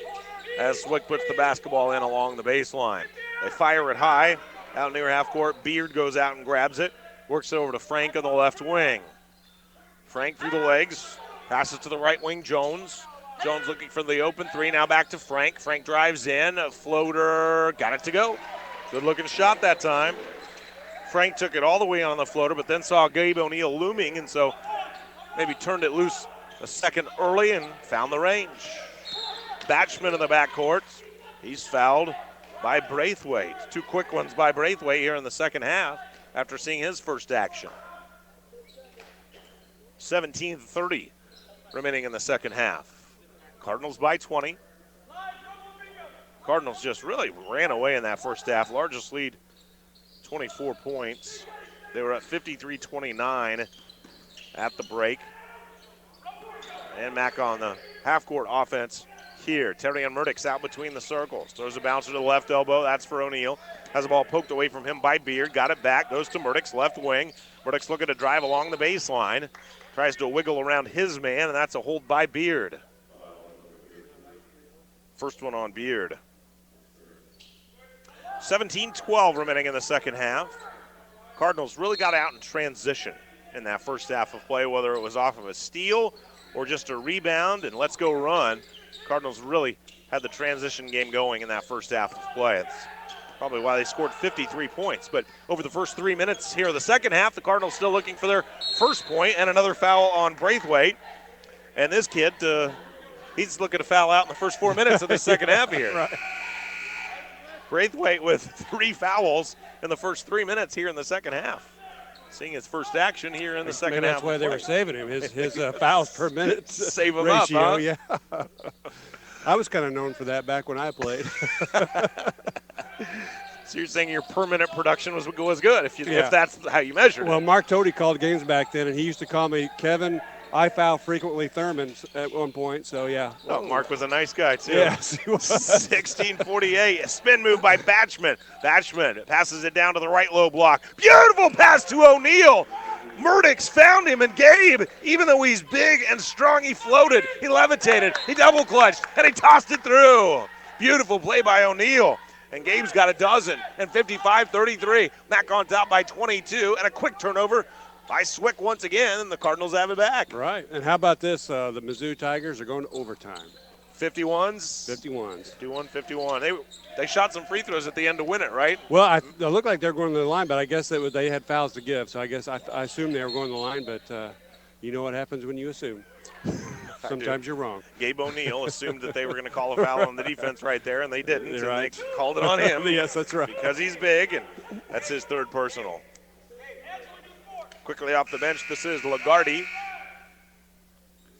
as SWIC puts the basketball in along the baseline. They fire it high out near half court. Beard goes out and grabs it. Works it over to Frank on the left wing. Frank through the legs. Passes to the right wing, Jones. Jones looking for the open three. Now back to Frank. Frank drives in. A floater. Got it to go. Good looking shot that time. Frank took it all the way on the floater, but then saw Gabe O'Neill looming, and so maybe turned it loose a second early and found the range. Batchman in the backcourt. He's fouled by Braithwaite. 2 quick ones by Braithwaite here in the second half after seeing his first action. 17:30 remaining in the second half. Cardinals by 20. Cardinals just really ran away in that first half. Largest lead, 24 points. They were at 53-29 at the break. And Mac on the half-court offense here. Terrian Murdoch's out between the circles. Throws a bouncer to the left elbow. That's for O'Neill. Has the ball poked away from him by Beard. Got it back. Goes to Murdoch's left wing. Murdoch's looking to drive along the baseline. Tries to wiggle around his man, and that's a hold by Beard. First one on Beard. 17-12 remaining in the second half. Cardinals really got out in transition in that first half of play, whether it was off of a steal or just a rebound and let's go run. Cardinals really had the transition game going in that first half of play. It's probably why they scored 53 points. But over the first 3 minutes here of the second half, the Cardinals still looking for their first point and another foul on Braithwaite. And this kid, he's looking to foul out in the first 4 minutes of the second half here. Right. Braithwaite with 3 fouls in the first 3 minutes here in the second half. Seeing his first action here in the second half. That's why they were saving him. His fouls per minute Save him ratio, up, huh? Yeah. I was kind of known for that back when I played. So you're saying your per minute production was good if that's how you measured it. Well, Mark Toady called games back then, and he used to call me Kevin I foul frequently Thurman at one point, so yeah. Oh, Mark was a nice guy, too. Yes, he was. 16:48, a spin move by Batchman. Batchman passes it down to the right low block. Beautiful pass to O'Neill. Murdoch's found him, and Gabe, even though he's big and strong, he floated, he levitated, he double clutched, and he tossed it through. Beautiful play by O'Neill. And Gabe's got a dozen, and 55-33. Mac on top by 22, and a quick turnover by SWIC once again, and the Cardinals have it back. Right, and how about this? The Mizzou Tigers are going to overtime. 51s? 51s. 51-51. They shot some free throws at the end to win it, right? Well, it looked like they were going to the line, but I guess they had fouls to give, so I guess I assumed they were going to the line, but you know what happens when you assume. Sometimes you're wrong. Gabe O'Neill assumed that they were going to call a foul on the defense right there, and they didn't. Right. And they called it on him. Yes, that's right. Because he's big, and that's his third personal. Quickly off the bench, this is Lagarde.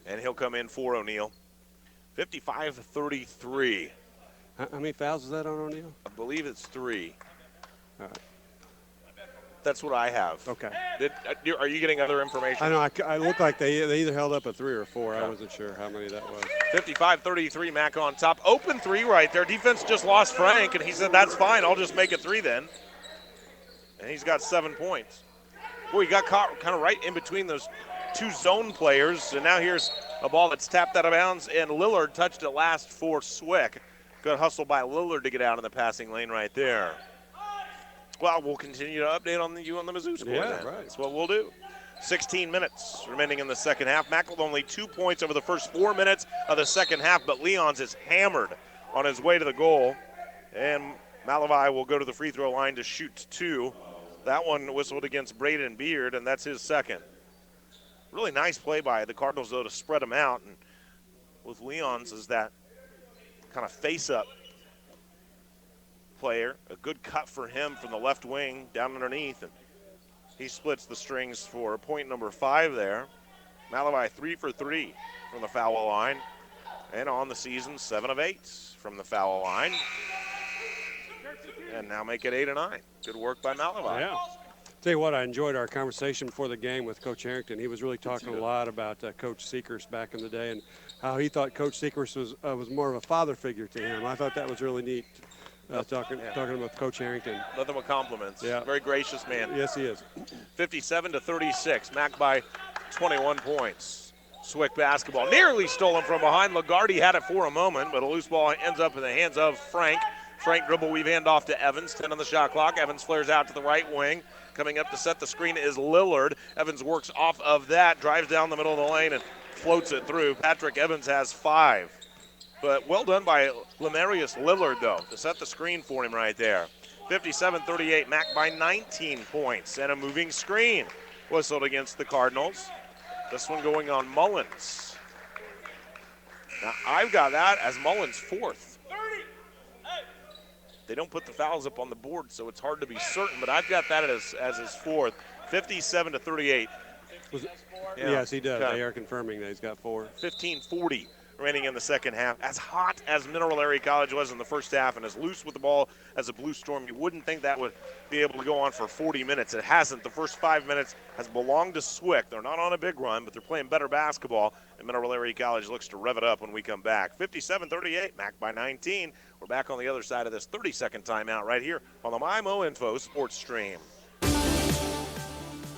And he'll come in for O'Neill. 55-33. How many fouls is that on O'Neill? I believe it's 3. All right. That's what I have. Okay. Are you getting other information? I know. I look like they either held up a 3 or 4. I wasn't sure how many that was. 55-33, Mac on top. Open 3 right there. Defense just lost Frank, and he said, that's fine. I'll just make it 3 then. And he's got 7 points. Boy, he got caught kind of right in between those 2 zone players. And now here's a ball that's tapped out of bounds, and Lillard touched it last for SWIC. Good hustle by Lillard to get out in the passing lane right there. Well, we'll continue to update on the Mizzou score. Yeah, then. right. That's what we'll do. 16 minutes remaining in the second half. Mac with only 2 points over the first 4 minutes of the second half, but Leons is hammered on his way to the goal. And Malavai will go to the free throw line to shoot 2. That one whistled against Braden Beard, and that's his second. Really nice play by the Cardinals, though, to spread them out. And with Leons is that kind of face-up player. A good cut for him from the left wing down underneath, and he splits the strings for point number 5 there. Malavi 3 for 3 from the foul line, and on the season 7 of 8 from the foul line. And now make it 8-9. Good work by Malavi. Yeah. Tell you what, I enjoyed our conversation before the game with Coach Harrington. He was really talking a lot about Coach Seekers back in the day and how he thought Coach Seekers was more of a father figure to him. I thought that was really neat. Talking with Coach Harrington. Nothing but compliments. Yeah. Very gracious man. Yes, he is. 57-36. Mac by 21 points. SWIC basketball nearly stolen from behind. Lagarde had it for a moment, but a loose ball ends up in the hands of Frank. Frank dribble, weave hand off to Evans. 10 on the shot clock. Evans flares out to the right wing. Coming up to set the screen is Lillard. Evans works off of that, drives down the middle of the lane and floats it through. Patrick Evans has 5. But well done by Lamarius Lillard, though, to set the screen for him right there. 57-38, Mac by 19 points. And a moving screen whistled against the Cardinals. This one going on Mullins. Now, I've got that as Mullins' 4th. They don't put the fouls up on the board, so it's hard to be certain, but I've got that as his 4th. 57-38. Yes, he does. Okay. They are confirming that he's got 4. 15:40 remaining in the second half. As hot as Mineral Area College was in the first half and as loose with the ball as a Blue Storm, you wouldn't think that would be able to go on for 40 minutes. It hasn't. The first 5 minutes has belonged to SWIC. They're not on a big run, but they're playing better basketball, and Mineral Area College looks to rev it up when we come back. 57-38, Mac by 19. We're back on the other side of this 30-second timeout right here on the MyMo Info Sports Stream.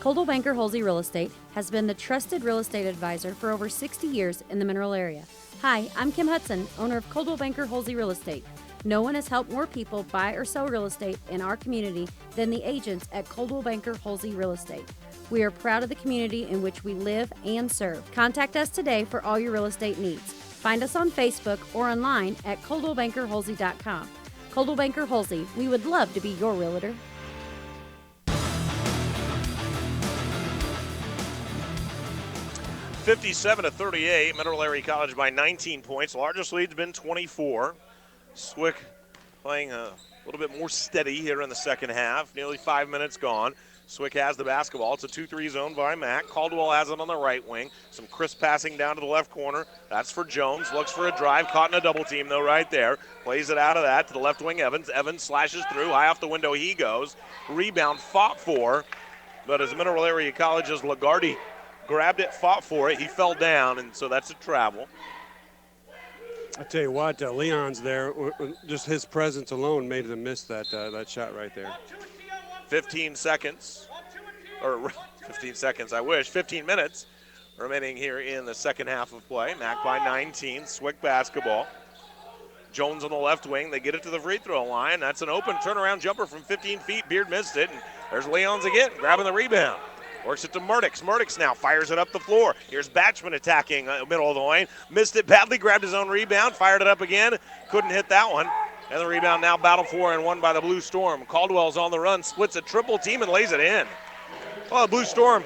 Coldwell Banker Holsey Real Estate has been the trusted real estate advisor for over 60 years in the Mineral area. Hi, I'm Kim Hudson, owner of Coldwell Banker Holsey Real Estate. No one has helped more people buy or sell real estate in our community than the agents at Coldwell Banker Holsey Real Estate. We are proud of the community in which we live and serve. Contact us today for all your real estate needs. Find us on Facebook or online at coldwellbankerholsey.com. Coldwell Banker Holsey, we would love to be your realtor. (57-38), Mineral Area College by 19 points. Largest lead's been 24. SWIC playing a little bit more steady here in the second half. Nearly 5 minutes gone. SWIC has the basketball. It's a 2-3 zone by Mack. Caldwell has it on the right wing. Some crisp passing down to the left corner. That's for Jones. Looks for a drive. Caught in a double team, though, right there. Plays it out of that to the left wing, Evans. Evans slashes through. High off the window he goes. Rebound fought for. But as Mineral Area College's Lagarde grabbed it, fought for it. He fell down, and so that's a travel. I tell you what, Leon's there. Just his presence alone made them miss that shot right there. 15 seconds, or 15 seconds, I wish. 15 minutes remaining here in the second half of play. Mac by 19, SWIC basketball. Jones on the left wing. They get it to the free throw line. That's an open turnaround jumper from 15 feet. Beard missed it, and there's Leons again, grabbing the rebound. Works it to Murdix. Murdix now fires it up the floor. Here's Batchman attacking middle of the lane. Missed it badly, grabbed his own rebound, fired it up again. Couldn't hit that one. And the rebound now battled for and won by the Blue Storm. Caldwell's on the run, splits a triple team and lays it in. Well, the Blue Storm,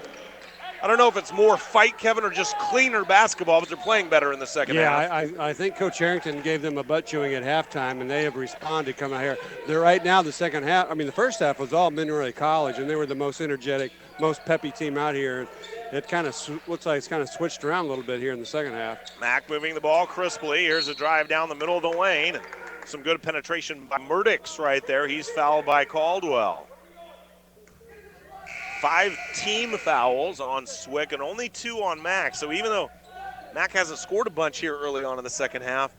I don't know if it's more fight, Kevin, or just cleaner basketball, but they're playing better in the second half. Yeah, I think Coach Harrington gave them a butt chewing at halftime, and they have responded coming out here. They're right now the second half. I mean, the first half was all Mineral Area College, and they were the most energetic, most peppy team out here. It kind of looks like it's kind of switched around a little bit here in the second half. Mack moving the ball crisply. Here's a drive down the middle of the lane. Some good penetration by Murdix right there. He's fouled by Caldwell. 5 team fouls on SWIC and only 2 on Mack. So even though Mack hasn't scored a bunch here early on in the second half,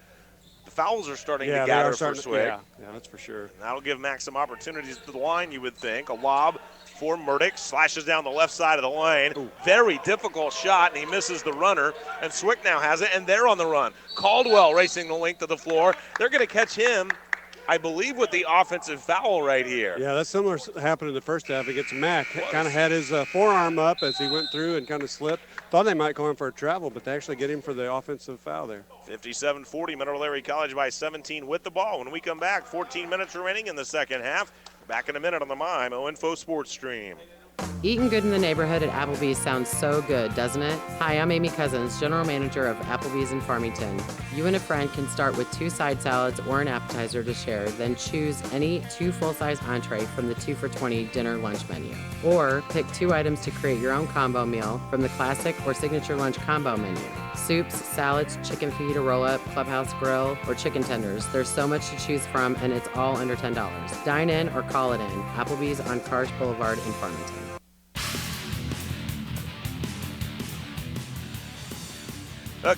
the fouls are starting to gather for SWIC. Yeah, that's for sure. And that'll give Mack some opportunities to the line, you would think. A lob for Murdix, slashes down the left side of the lane. Ooh. Very difficult shot, and he misses the runner. And SWIC now has it, and they're on the run. Caldwell racing the length of the floor. They're going to catch him, I believe, with the offensive foul right here. Yeah, that's similar happened in the first half against Mack. Kind of had his forearm up as he went through and kind of slipped. Thought they might call him for a travel, but they actually get him for the offensive foul there. 57-40, Mineral Area College by 17 with the ball. When we come back, 14 minutes remaining in the second half. Back in a minute on the MyMo Info Sports Stream. Eating good in the neighborhood at Applebee's sounds so good, doesn't it? Hi, I'm Amy Cousins, General Manager of Applebee's in Farmington. You and a friend can start with 2 side salads or an appetizer to share, then choose any 2 full-size entree from the 2 for $20 dinner lunch menu. Or pick 2 items to create your own combo meal from the classic or signature lunch combo menu. Soups, salads, chicken feet, a roll-up, clubhouse grill, or chicken tenders. There's so much to choose from, and it's all under $10. Dine in or call it in. Applebee's on Cars Boulevard in Farmington.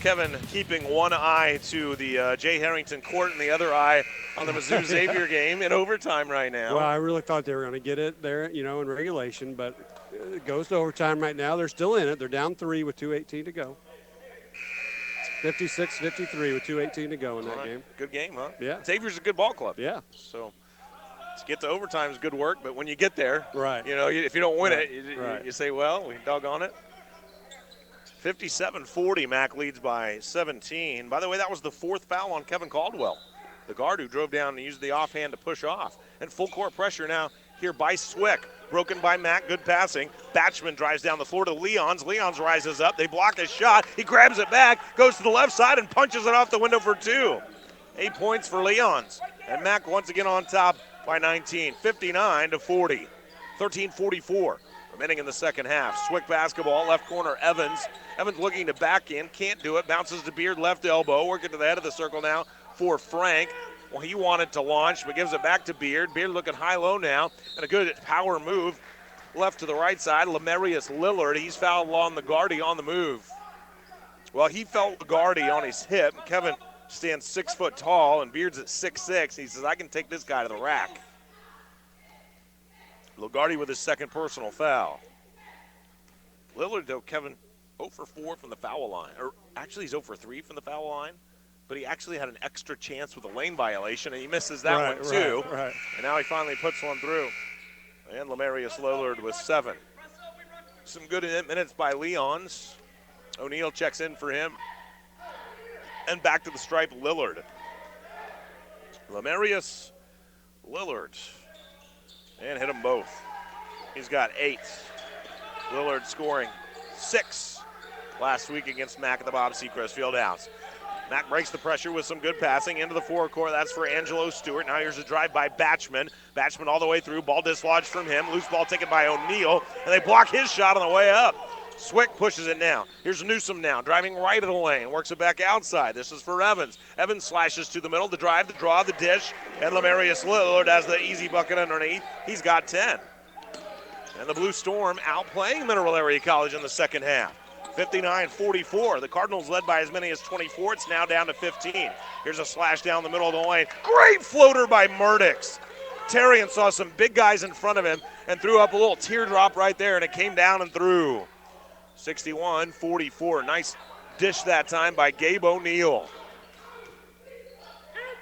Kevin keeping one eye to the Jay Harrington court and the other eye on the Mizzou Xavier game in overtime right now. Well, I really thought they were going to get it there, in regulation, but it goes to overtime right now. They're still in it. They're down 3 with 2:18 to go. 56-53 with 2:18 to go in that game. Good game, huh? Yeah. Xavier's a good ball club. Yeah. So to get to overtime is good work, but when you get there, right? If you don't win Right. it, you say, well, we doggone it. 57-40, Mac leads by 17. By the way, that was the 4th foul on Kevin Caldwell, the guard who drove down and used the offhand to push off. And full court pressure now here by SWIC. Broken by Mac, good passing. Batchman drives down the floor to Leons. Leons rises up. They block his shot. He grabs it back, goes to the left side, and punches it off the window for 2. 8 points for Leons. And Mac once again on top by 19, 59-40, 13-44. Remaining in the second half. SWIC basketball, left corner, Evans. Evans looking to back in, can't do it. Bounces to Beard, left elbow. Working to the head of the circle now for Frank. Well, he wanted to launch, but gives it back to Beard. Beard looking high-low now, and a good power move left to the right side. Lemarius Lillard, he's fouled on the Gardy on the move. Well, he felt the Gardy on his hip. Kevin stands 6 foot tall, and Beard's at 6'6". He says, I can take this guy to the rack. Lagarde with his second personal foul. Lillard, though, Kevin, 0 for 4 from the foul line. Or actually, he's 0 for 3 from the foul line. But he actually had an extra chance with a lane violation, and he misses that one, too. Right. And now he finally puts one through. And Lemarius Lillard with 7. Some good minutes by Leons. O'Neal checks in for him. And back to the stripe, Lillard. Lemarius Lillard. And hit them both. He's got 8. Lillard scoring 6 last week against Mac at the Bob Seacrest Fieldhouse. Mac breaks the pressure with some good passing into the forecourt. That's for Angelo Stewart. Now here's a drive by Batchman. Batchman all the way through. Ball dislodged from him. Loose ball taken by O'Neal. And they block his shot on the way up. SWIC pushes it now. Here's Newsom now, driving right of the lane. Works it back outside. This is for Evans. Evans slashes to the middle, the drive, the draw, the dish. And Lemarius Lillard has the easy bucket underneath. He's got 10. And the Blue Storm outplaying Mineral Area College in the second half. 59-44. The Cardinals led by as many as 24. It's now down to 15. Here's a slash down the middle of the lane. Great floater by Murdix. Terrian saw some big guys in front of him and threw up a little teardrop right there, and it came down and through. 61-44. Nice dish that time by Gabe O'Neal.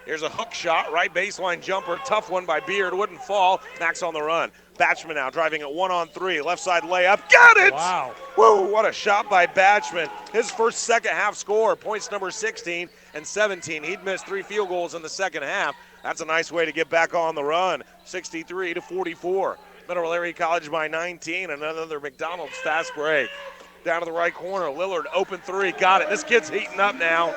Here's a hook shot, right baseline jumper. Tough one by Beard. Wouldn't fall. Max on the run. Batchman now driving it 1-on-3. Left side layup. Got it! Wow. Whoa, what a shot by Batchman. His first second half score. Points number 16 and 17. He'd missed 3 field goals in the second half. That's a nice way to get back on the run. 63-44. Mineral Area College by 19. Another McDonald's fast break. Down to the right corner. Lillard, open 3. Got it. This kid's heating up now.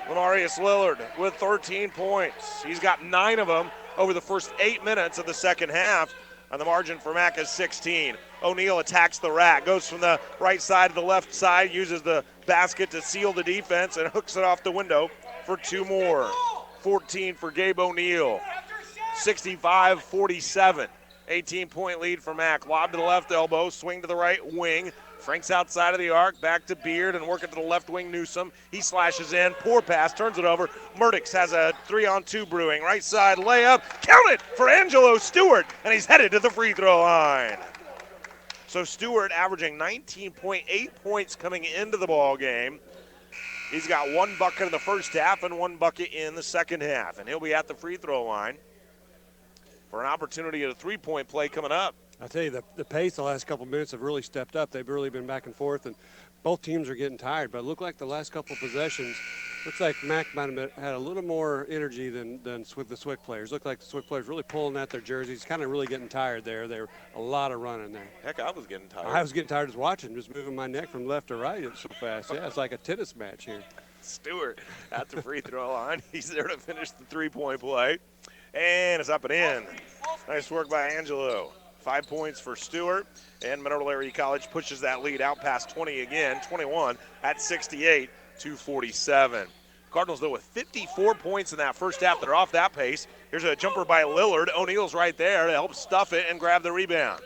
Lemarius Lillard with 13 points. He's got 9 of them over the first 8 minutes of the second half. And the margin for Mac is 16. O'Neal attacks the rack. Goes from the right side to the left side. Uses the basket to seal the defense and hooks it off the window for 2 more. 14 for Gabe O'Neal. 65-47. 18-point lead for Mac. Lob to the left elbow. Swing to the right wing. Frank's outside of the arc, back to Beard, and working to the left wing, Newsom. He slashes in, poor pass, turns it over. Murdix has a 3-on-2 brewing. Right side layup, count it for Angelo Stewart, and he's headed to the free throw line. So Stewart averaging 19.8 points coming into the ball game. He's got 1 bucket in the first half and 1 bucket in the second half, and he'll be at the free throw line for an opportunity at a 3-point play coming up. I tell you, the pace the last couple minutes have really stepped up. They've really been back and forth, and both teams are getting tired. But it looked like the last couple possessions, Looks like Mac might have had a little more energy than with the SWIC players. Looked like the SWIC players really pulling at their jerseys, kind of really getting tired there. There were a lot of running there. Heck, I was getting tired. I was getting tired just watching, just moving my neck from left to right so fast. Yeah, it's like a tennis match here. Stewart at the free throw line. He's there to finish the three-point play. And it's up and in. Nice work by Angelo. 5 points for Stewart. And Mineral Area College pushes that lead out past 20 again, 21 at 68-47. Cardinals, though, with 54 points in that first half. They're off that pace. Here's a jumper by Lillard. O'Neal's right there to help stuff it and grab the rebound.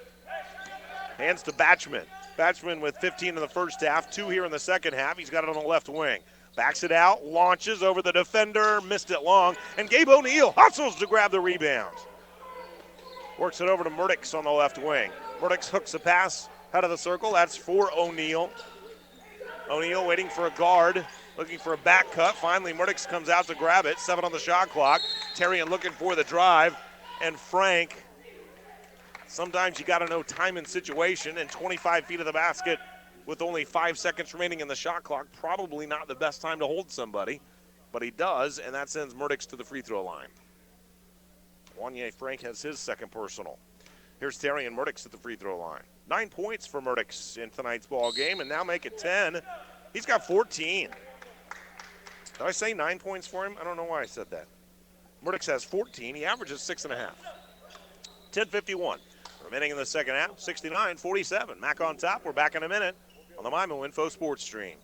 Hands to Batchman. Batchman with 15 in the first half, 2 here in the second half. He's got it on the left wing. Backs it out, launches over the defender, missed it long, and Gabe O'Neal hustles to grab the rebound. Works it over to Murdix on the left wing. Murdix hooks a pass out of the circle. That's for O'Neal. O'Neal waiting for a guard, looking for a back cut. Finally, Murdix comes out to grab it. 7 on the shot clock. Terrian looking for the drive. And Frank, sometimes you got to know time and situation, and 25 feet of the basket with only 5 seconds remaining in the shot clock, probably not the best time to hold somebody, but he does, and that sends Murdix to the free throw line. Wanye Frank has his second personal. Here's Terry and Murdix at the free throw line. 9 points for Murdix in tonight's ball game, and now make it 10. He's got 14. Did I say 9 points for him? I don't know why I said that. Murdix has 14. He averages 6.5. 10:51 remaining in the second half. 69-47. Mac on top. We're back in a minute on the MyMo Info Sports Stream.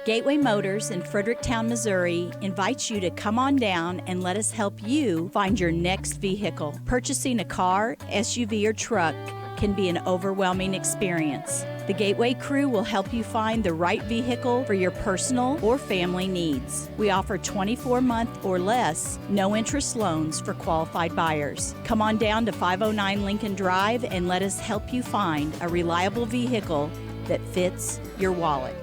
Gateway Motors in Fredericktown, Missouri invites you to come on down and let us help you find your next vehicle. Purchasing a car, SUV, or truck can be an overwhelming experience. The Gateway crew will help you find the right vehicle for your personal or family needs. We offer 24-month or less, no-interest loans for qualified buyers. Come on down to 509 Lincoln Drive and let us help you find a reliable vehicle that fits your wallet.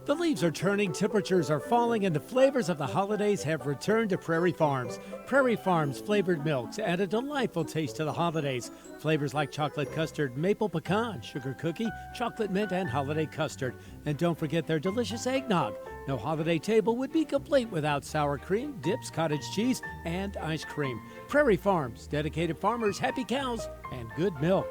The leaves are turning, temperatures are falling, and the flavors of the holidays have returned to Prairie Farms. Prairie Farms flavored milks add a delightful taste to the holidays. Flavors like chocolate custard, maple pecan, sugar cookie, chocolate mint, and holiday custard. And don't forget their delicious eggnog. No holiday table would be complete without sour cream, dips, cottage cheese, and ice cream. Prairie Farms, dedicated farmers, happy cows, and good milk.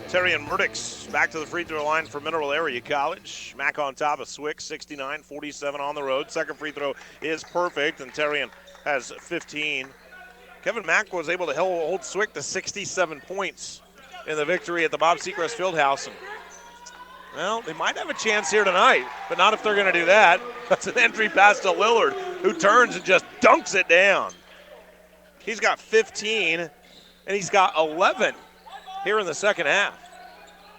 Terry and Murdix back to the free throw line for Mineral Area College. Mac on top of SWIC, 69-47 on the road. Second free throw is perfect, and Terrian has 15. Kevin Mack was able to hold SWIC to 67 points in the victory at the Bob Seacrest Fieldhouse. And, well, they might have a chance here tonight, but not if they're going to do that. That's an entry pass to Lillard, who turns and just dunks it down. He's got 15, and he's got 11 here in the second half.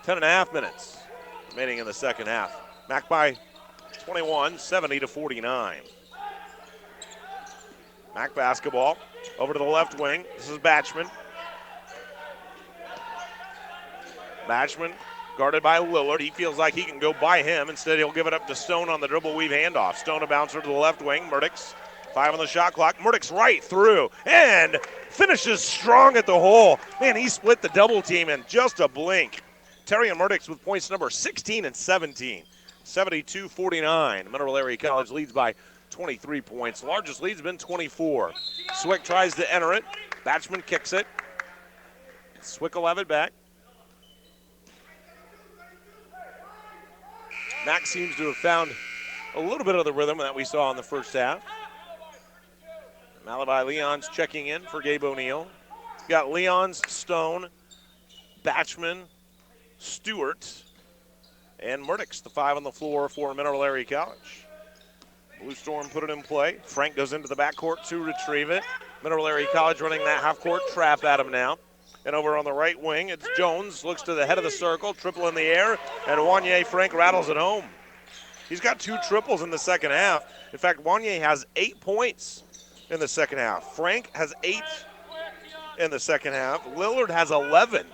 10.5 minutes remaining in the second half. Mac by 21, 70-49. Mac basketball over to the left wing. This is Batchman. Batchman guarded by Lillard. He feels like he can go by him. Instead, he'll give it up to Stone on the dribble weave handoff. Stone a bouncer to the left wing. Murdix, 5 on the shot clock. Murdix right through and finishes strong at the hole. Man, he split the double team in just a blink. Terry and Murdix with points number 16 and 17. 72-49. Mineral Area College leads by 23 points. Largest lead's been 24. SWIC tries to enter it. Batchman kicks it. SWIC will have it back. Max seems to have found a little bit of the rhythm that we saw in the first half. Malachi Leon's checking in for Gabe O'Neal. Got Leon's, Stone, Batchman, Stewart, and Murdix, the 5 on the floor for Mineral Area College. Blue Storm put it in play. Frank goes into the backcourt to retrieve it. Mineral Area College running that half-court trap at him now. And over on the right wing, it's Jones, looks to the head of the circle, triple in the air, and Wanye Frank rattles it home. He's got 2 triples in the second half. In fact, Wanye has 8 points in the second half. Frank has 8 in the second half. Lillard has 11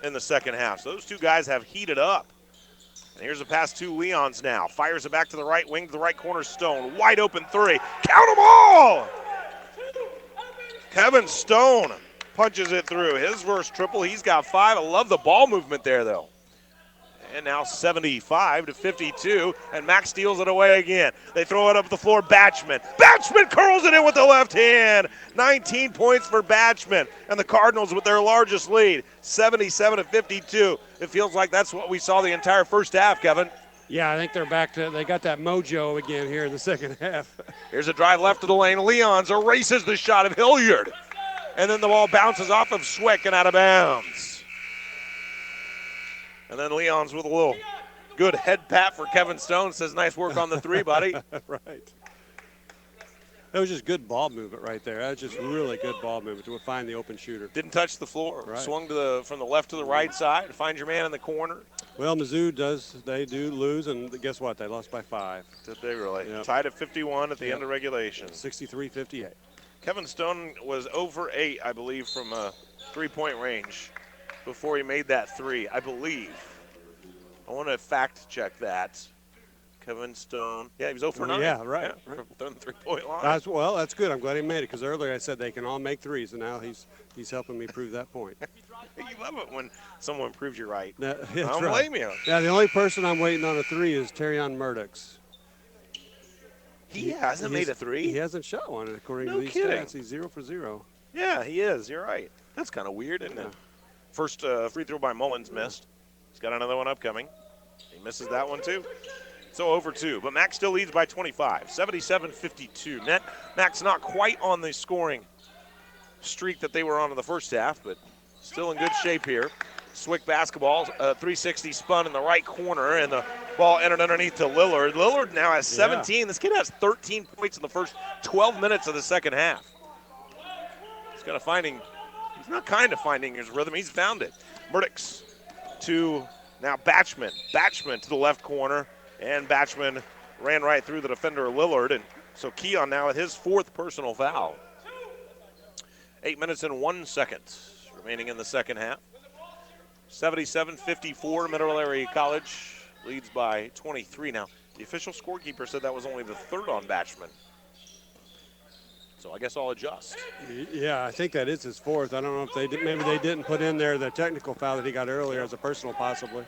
in the second half. So those two guys have heated up. And here's a pass to Leon's now. Fires it back to the right wing, to the right corner, Stone. Wide open 3. Count them all! Kevin Stone punches it through. His first triple, he's got 5. I love the ball movement there, though. And now 75-52, and Max steals it away again. They throw it up the floor, Batchman. Batchman curls it in with the left hand. 19 points for Batchman, and the Cardinals with their largest lead, 77-52. It feels like that's what we saw the entire first half, Kevin. Yeah, I think they're back to, they got that mojo again here in the second half. Here's a drive left of the lane. Leons erases the shot of Hilliard, and then the ball bounces off of SWIC and out of bounds. And then Leons with a little good head pat for Kevin Stone. Says, nice work on the 3, buddy. Right. That was just good ball movement right there. That was just really good ball movement to find the open shooter. Didn't touch the floor. Right. Swung to from the left to the right side. Find your man in the corner. Well, Mizzou they do lose, and guess what? They lost by 5. Did they really? Yep. Tied at 51 at the end of regulation. 63-58. Kevin Stone was 0 for 8, I believe, from a 3-point range before he made that 3, I believe. I want to fact check that. Kevin Stone. Yeah, he was 0 for 9. Yeah, right. From the 3-point line. That's good. I'm glad he made it, because earlier I said they can all make 3s, and now he's helping me prove that point. You love it when someone proves you right. I don't blame you. Yeah, the only person I'm waiting on a 3 is Terrion Murdochs. He hasn't made a 3? He hasn't shot one, according to these kidding. stats. He's 0 for 0. Yeah, he is. You're right. That's kind of weird, isn't it? First free throw by Mullins missed. He's got another one upcoming. He misses that one, too. So over 2, but Max still leads by 25, 77-52. Max not quite on the scoring streak that they were on in the first half, but still in good shape here. SWIC basketball, 360 spun in the right corner, and the ball entered underneath to Lillard. Lillard now has 17. Yeah. This kid has 13 points in the first 12 minutes of the second half. He's not kind of finding his rhythm. He's found it. Murdochs to now Batchman. Batchman to the left corner. And Batchman ran right through the defender Lillard, and so Keon now with his 4th personal foul. 8 minutes and 1 second remaining in the second half. 77-54, Mineral Area College leads by 23. Now, the official scorekeeper said that was only the 3rd on Batchman. So I guess I'll adjust. Yeah, I think that is his 4th. I don't know if maybe they didn't put in there the technical foul that he got earlier as a personal possibly.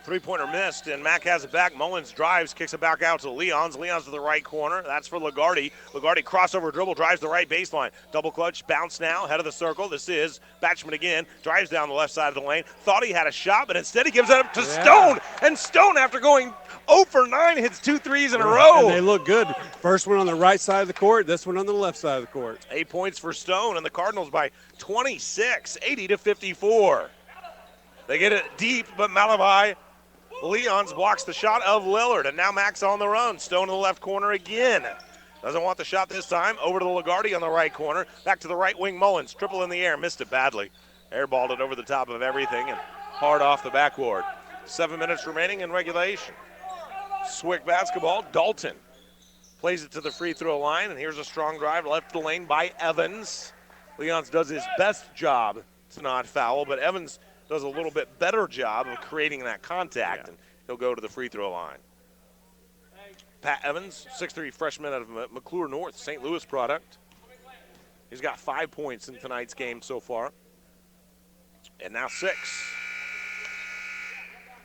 3-pointer missed, and Mack has it back. Mullins drives, kicks it back out to Leons. Leons to the right corner. That's for Lagarde. Lagarde crossover dribble, drives the right baseline. Double clutch, bounce now, head of the circle. This is Batchman again. Drives down the left side of the lane. Thought he had a shot, but instead he gives it up to Stone. And Stone, after going 0 for 9, hits 2 threes in a row. And they look good. First one on the right side of the court, this one on the left side of the court. 8 points for Stone, and the Cardinals by 26, 80-54. They get it deep, but Malachi Leons blocks the shot of Lillard, and now Max on the run. Stone in the left corner again. Doesn't want the shot this time. Over to Lagarde on the right corner. Back to the right wing, Mullins. Triple in the air. Missed it badly. Airballed it over the top of everything and hard off the backboard. 7 minutes remaining in regulation. SWIC basketball. Dalton plays it to the free throw line, and here's a strong drive left the lane by Evans. Leons does his best job to not foul, but Evans does a little bit better job of creating that contact, and he'll go to the free throw line. Pat Evans, 6'3" freshman out of McClure North, St. Louis product. He's got 5 points in tonight's game so far. And now 6.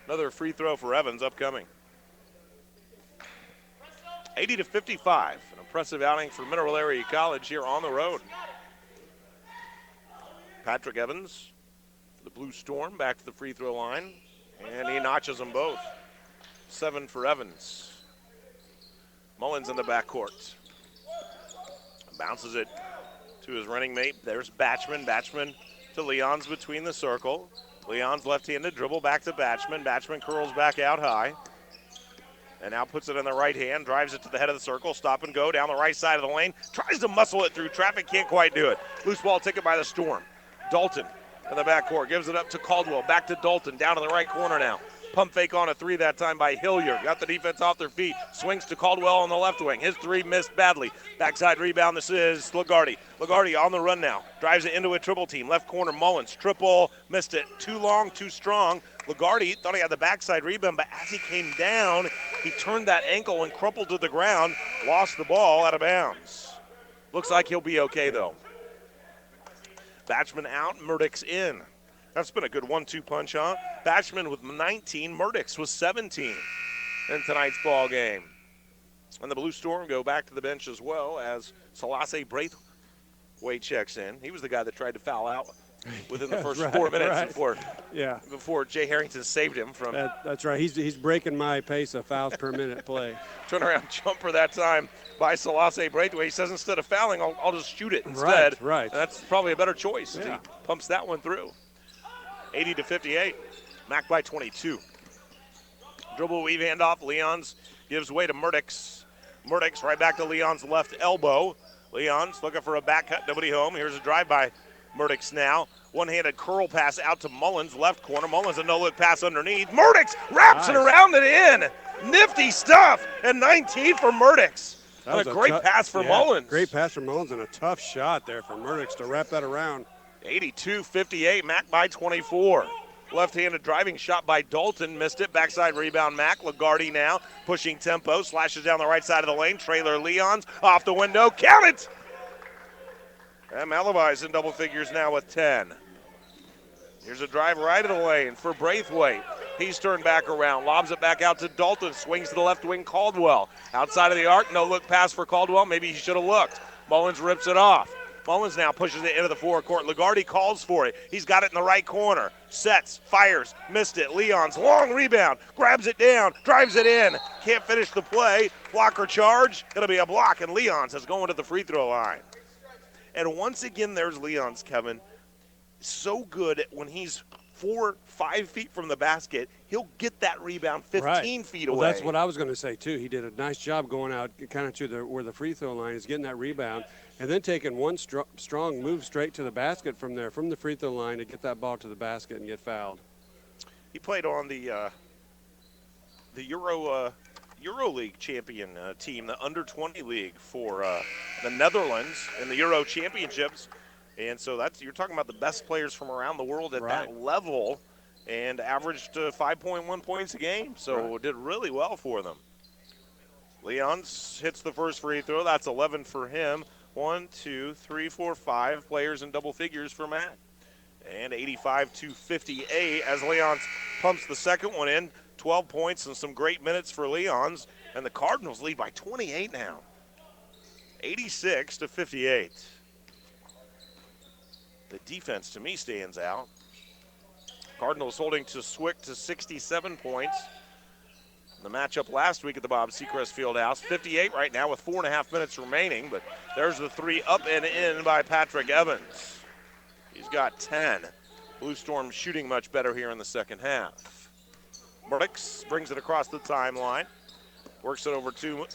Another free throw for Evans upcoming. 80-55, an impressive outing for Mineral Area College here on the road. Patrick Evans, the Blue Storm, back to the free throw line, and he notches them both. 7 for Evans. Mullins in the backcourt. Bounces it to his running mate. There's Batchman. Batchman to Leons between the circle. Leons left-handed dribble back to Batchman. Batchman curls back out high. And now puts it in the right hand, drives it to the head of the circle, stop and go down the right side of the lane. Tries to muscle it through traffic, can't quite do it. Loose ball taken by the Storm. Dalton in the backcourt, gives it up to Caldwell, back to Dalton, down in the right corner now. Pump fake on a 3 that time by Hilliard. Got the defense off their feet. Swings to Caldwell on the left wing. His 3 missed badly. Backside rebound, this is Lagarde. Lagarde on the run now. Drives it into a triple team. Left corner, Mullins. Triple, missed it. Too long, too strong. Lagarde thought he had the backside rebound, but as he came down, he turned that ankle and crumpled to the ground. Lost the ball out of bounds. Looks like he'll be okay, though. Batchman out, Murdoch's in. That's been a good 1-2 punch, huh? Batchman with 19, Murdoch's with 17 in tonight's ball game. And the Blue Storm go back to the bench as well as Selassie Braithwaite checks in. He was the guy that tried to foul out within the first 4 minutes before Jay Harrington saved him from. That's right. He's breaking my pace of fouls per minute play. Turnaround jumper that time by Selassie Braithwaite. He says instead of fouling, I'll just shoot it instead. Right. And that's probably a better choice. He pumps that one through. 80-58. Mac by 22. Dribble weave handoff. Leons gives way to Murdoch's. Murdoch's right back to Leon's left elbow. Leon's looking for a back cut. Nobody home. Here's a drive by Murdoch's now. One-handed curl pass out to Mullins, left corner. Mullins a no-look pass underneath. Murdoch's wraps it around and in. Nifty stuff. And 19 for Murdoch's. And a great pass for Mullins. Great pass for Mullins and a tough shot there for Murdoch's to wrap that around. 82-58. Mac by 24. Left-handed driving shot by Dalton. Missed it. Backside rebound, Mac. Lagarde now pushing tempo. Slashes down the right side of the lane. Trailer Leons off the window. Count it! And Malavi's in double figures now with 10. Here's a drive right of the lane for Braithwaite. He's turned back around. Lobs it back out to Dalton. Swings to the left wing, Caldwell. Outside of the arc. No look pass for Caldwell. Maybe he should have looked. Mullins rips it off. Mullins now pushes it into the forecourt. Lagarde calls for it. He's got it in the right corner. Sets, fires, missed it. Leon's long rebound, grabs it down, drives it in. Can't finish the play. Blocker charge. It'll be a block, and Leon's is going to the free throw line. And once again, there's Leon's, Kevin. So good when he's 4-5 feet from the basket, he'll get that rebound 15 feet away. Well, that's what I was going to say, too. He did a nice job going out kind of to where the free throw line is, getting that rebound, and then taking one strong move straight to the basket from there, from the free throw line to get that ball to the basket and get fouled. He played on the EuroLeague champion team, the under-20 league for the Netherlands in the Euro Championships. And so you're talking about the best players from around the world at that level, and averaged 5.1 points a game. So did really well for them. Leons hits the first free throw. That's 11 for him. 1, 2, 3, 4, 5 players in double figures for Matt. And 85-58 as Leons pumps the second one in. 12 points and some great minutes for Leons. And the Cardinals lead by 28 now. 86-58. The defense, to me, stands out. Cardinals holding to SWIC to 67 points. The matchup last week at the Bob Seacrest Fieldhouse, 58 right now with 4.5 minutes remaining, but there's the three up and in by Patrick Evans. He's got 10. Blue Storm shooting much better here in the second half. Burks brings it across the timeline, works it over to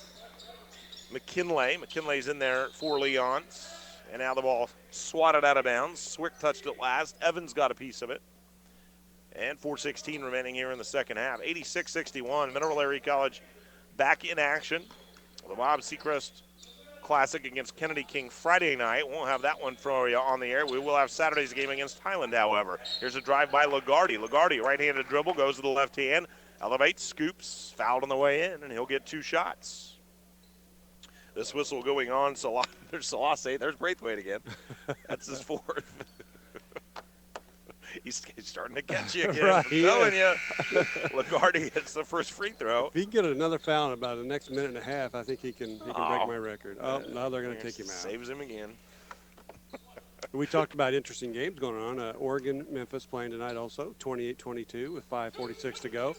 McKinley. McKinley's in there for Leons. And now the ball swatted out of bounds. SWIC touched it last. Evans got a piece of it. And 4:16 remaining here in the second half. 86-61. Mineral Area College back in action. The Bob Seacrest Classic against Kennedy King Friday night. Won't have that one for you on the air. We will have Saturday's game against Highland, however. Here's a drive by Lagarde. Lagarde, right-handed dribble, goes to the left hand. Elevates, scoops, fouled on the way in, and he'll get 2 shots. This whistle going on, there's Selassie, there's Braithwaite again. That's his 4th. He's starting to catch you again. I'm telling you. Lagarde hits the first free throw. If he can get another foul in about the next minute and a half, I think he can break my record. Oh, now they're going to take him out. Saves him again. We talked about interesting games going on. Oregon-Memphis playing tonight also, 28-22 with 5:46 to go.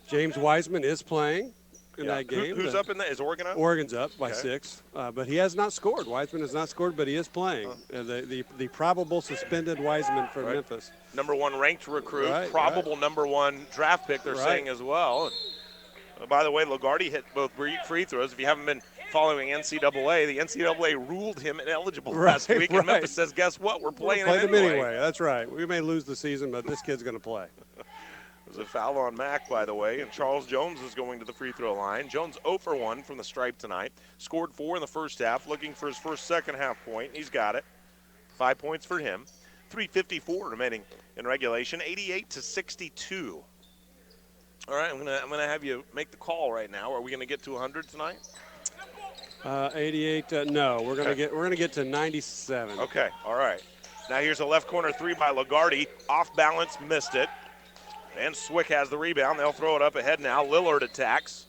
James Wiseman is playing in that game. Who's up in that? Is Oregon up? Oregon's up by 6, but he has not scored. Wiseman has not scored, but he is playing. The probable suspended Wiseman for Memphis. Number 1 ranked recruit, probable number 1 draft pick, they're saying as well. And, by the way, Lagarde hit both free throws. If you haven't been following NCAA, the NCAA ruled him ineligible last week, and Memphis says, guess what? We're playing him anyway. That's right. We may lose the season, but this kid's going to play. There's a foul on Mack, by the way, and Charles Jones is going to the free throw line. Jones 0 for 1 from the stripe tonight. Scored 4 in the first half, looking for his first second-half point. He's got it. 5 points for him. 3:54 remaining in regulation. 88-62. All right, I'm gonna have you make the call right now. Are we gonna get to 100 tonight? 88. No, we're gonna get to 97. Okay, all right. Now here's a left corner three by Lagarde. Off balance, missed it. And SWIC has the rebound. They'll throw it up ahead now. Lillard attacks.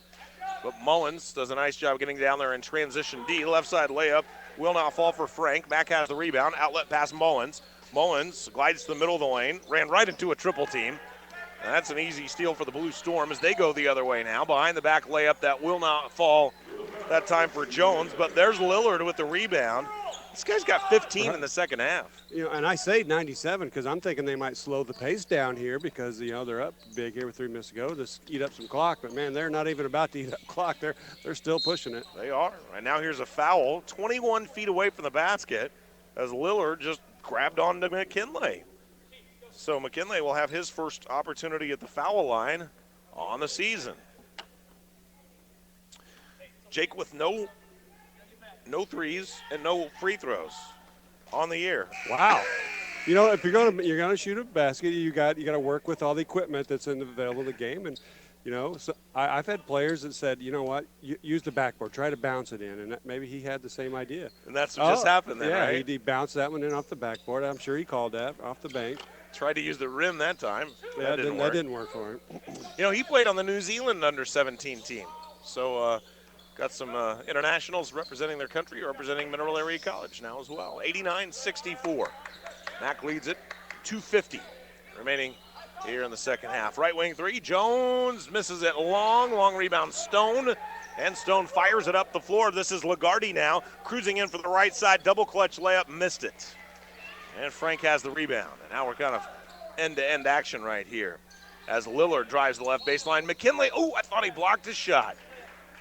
But Mullins does a nice job getting down there in transition D. Left side layup will not fall for Frank. Mack has the rebound. Outlet pass Mullins. Mullins glides to the middle of the lane. Ran right into a triple team. And that's an easy steal for the Blue Storm as they go the other way now. Behind the back layup that will not fall that time for Jones. But there's Lillard with the rebound. This guy's got 15 in the second half. And I say 97 because I'm thinking they might slow the pace down here because, they're up big here with 3 minutes to go. Just eat up some clock. But, man, they're not even about to eat up clock. They're still pushing it. They are. And now here's a foul 21 feet away from the basket as Lillard just grabbed onto McKinley. So McKinley will have his first opportunity at the foul line on the season. Jake with no threes and no free throws on the year. Wow. If you're gonna shoot a basket, you got to work with all the equipment that's available in the game. And so I've had players that said, you know what, use the backboard, try to bounce it in, and maybe he had the same idea. And that's what just happened then, yeah, right? he bounced that one in off the backboard. I'm sure he called that off the bank. Tried to use the rim that time. Yeah, that didn't work for him. He played on the New Zealand under-17 team. So got some internationals representing their country, representing Mineral Area College now as well. 89-64. Mack leads it, 2:50 remaining here in the second half. Right wing three, Jones misses it long rebound Stone, and Stone fires it up the floor. This is Lagarde now, cruising in for the right side, double clutch layup, missed it. And Frank has the rebound, and now we're kind of end-to-end action right here as Lillard drives the left baseline. McKinley, I thought he blocked his shot.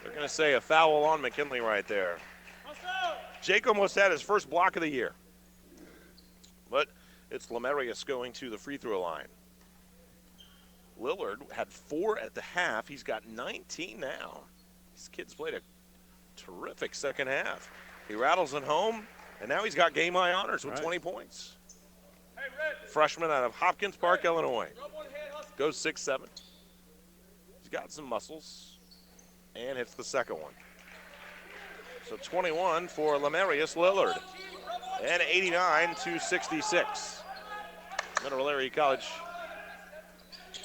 They're going to say a foul on McKinley right there. Jake almost had his first block of the year. But it's Lemarius going to the free throw line. Lillard had 4 at the half. He's got 19 now. These kids played a terrific second half. He rattles it home, and now he's got game high honors with 20 points. Freshman out of Hopkins Park, Illinois. Goes 6'7". He's got some muscles. And hits the second one. So 21 for Lemarius Lillard. And 89-66. Mineral Area College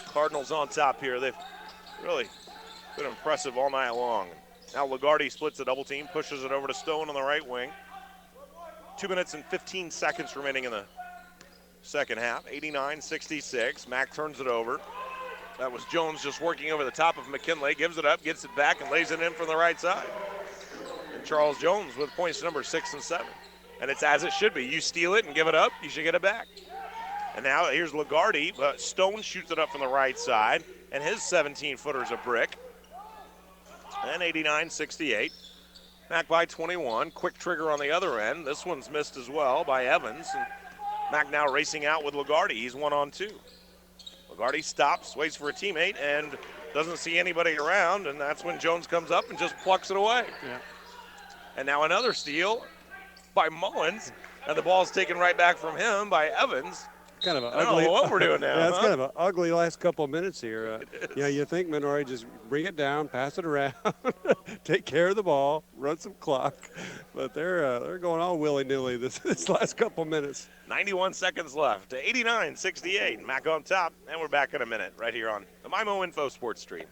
Cardinals on top here. They've really been impressive all night long. Now Lagarde splits the double team, pushes it over to Stone on the right wing. 2 minutes and 15 seconds remaining in the second half. 89-66. Mack turns it over. That was Jones just working over the top of McKinley. Gives it up, gets it back, and lays it in from the right side. And Charles Jones with points number 6 and 7. And it's as it should be. You steal it and give it up, you should get it back. And now here's Lagarde, but Stone shoots it up from the right side, and his 17-footer's a brick. And 89-68. Mack by 21. Quick trigger on the other end. This one's missed as well by Evans. And Mack now racing out with Lagarde. He's 1-on-2. Lagarde stops, waits for a teammate, and doesn't see anybody around, and that's when Jones comes up and just plucks it away. Yeah. And now another steal by Mullins, and the ball's taken right back from him by Evans. Kind of an I don't ugly. know what we're doing now. Yeah, it's huh? kind of an ugly last couple of minutes here. You think Monroe just bring it down, pass it around, take care of the ball, run some clock, but they're going all willy-nilly this last couple of minutes. 91 seconds left to 89-68. Mack on top, and we're back in a minute right here on the MIMO Info Sports Stream.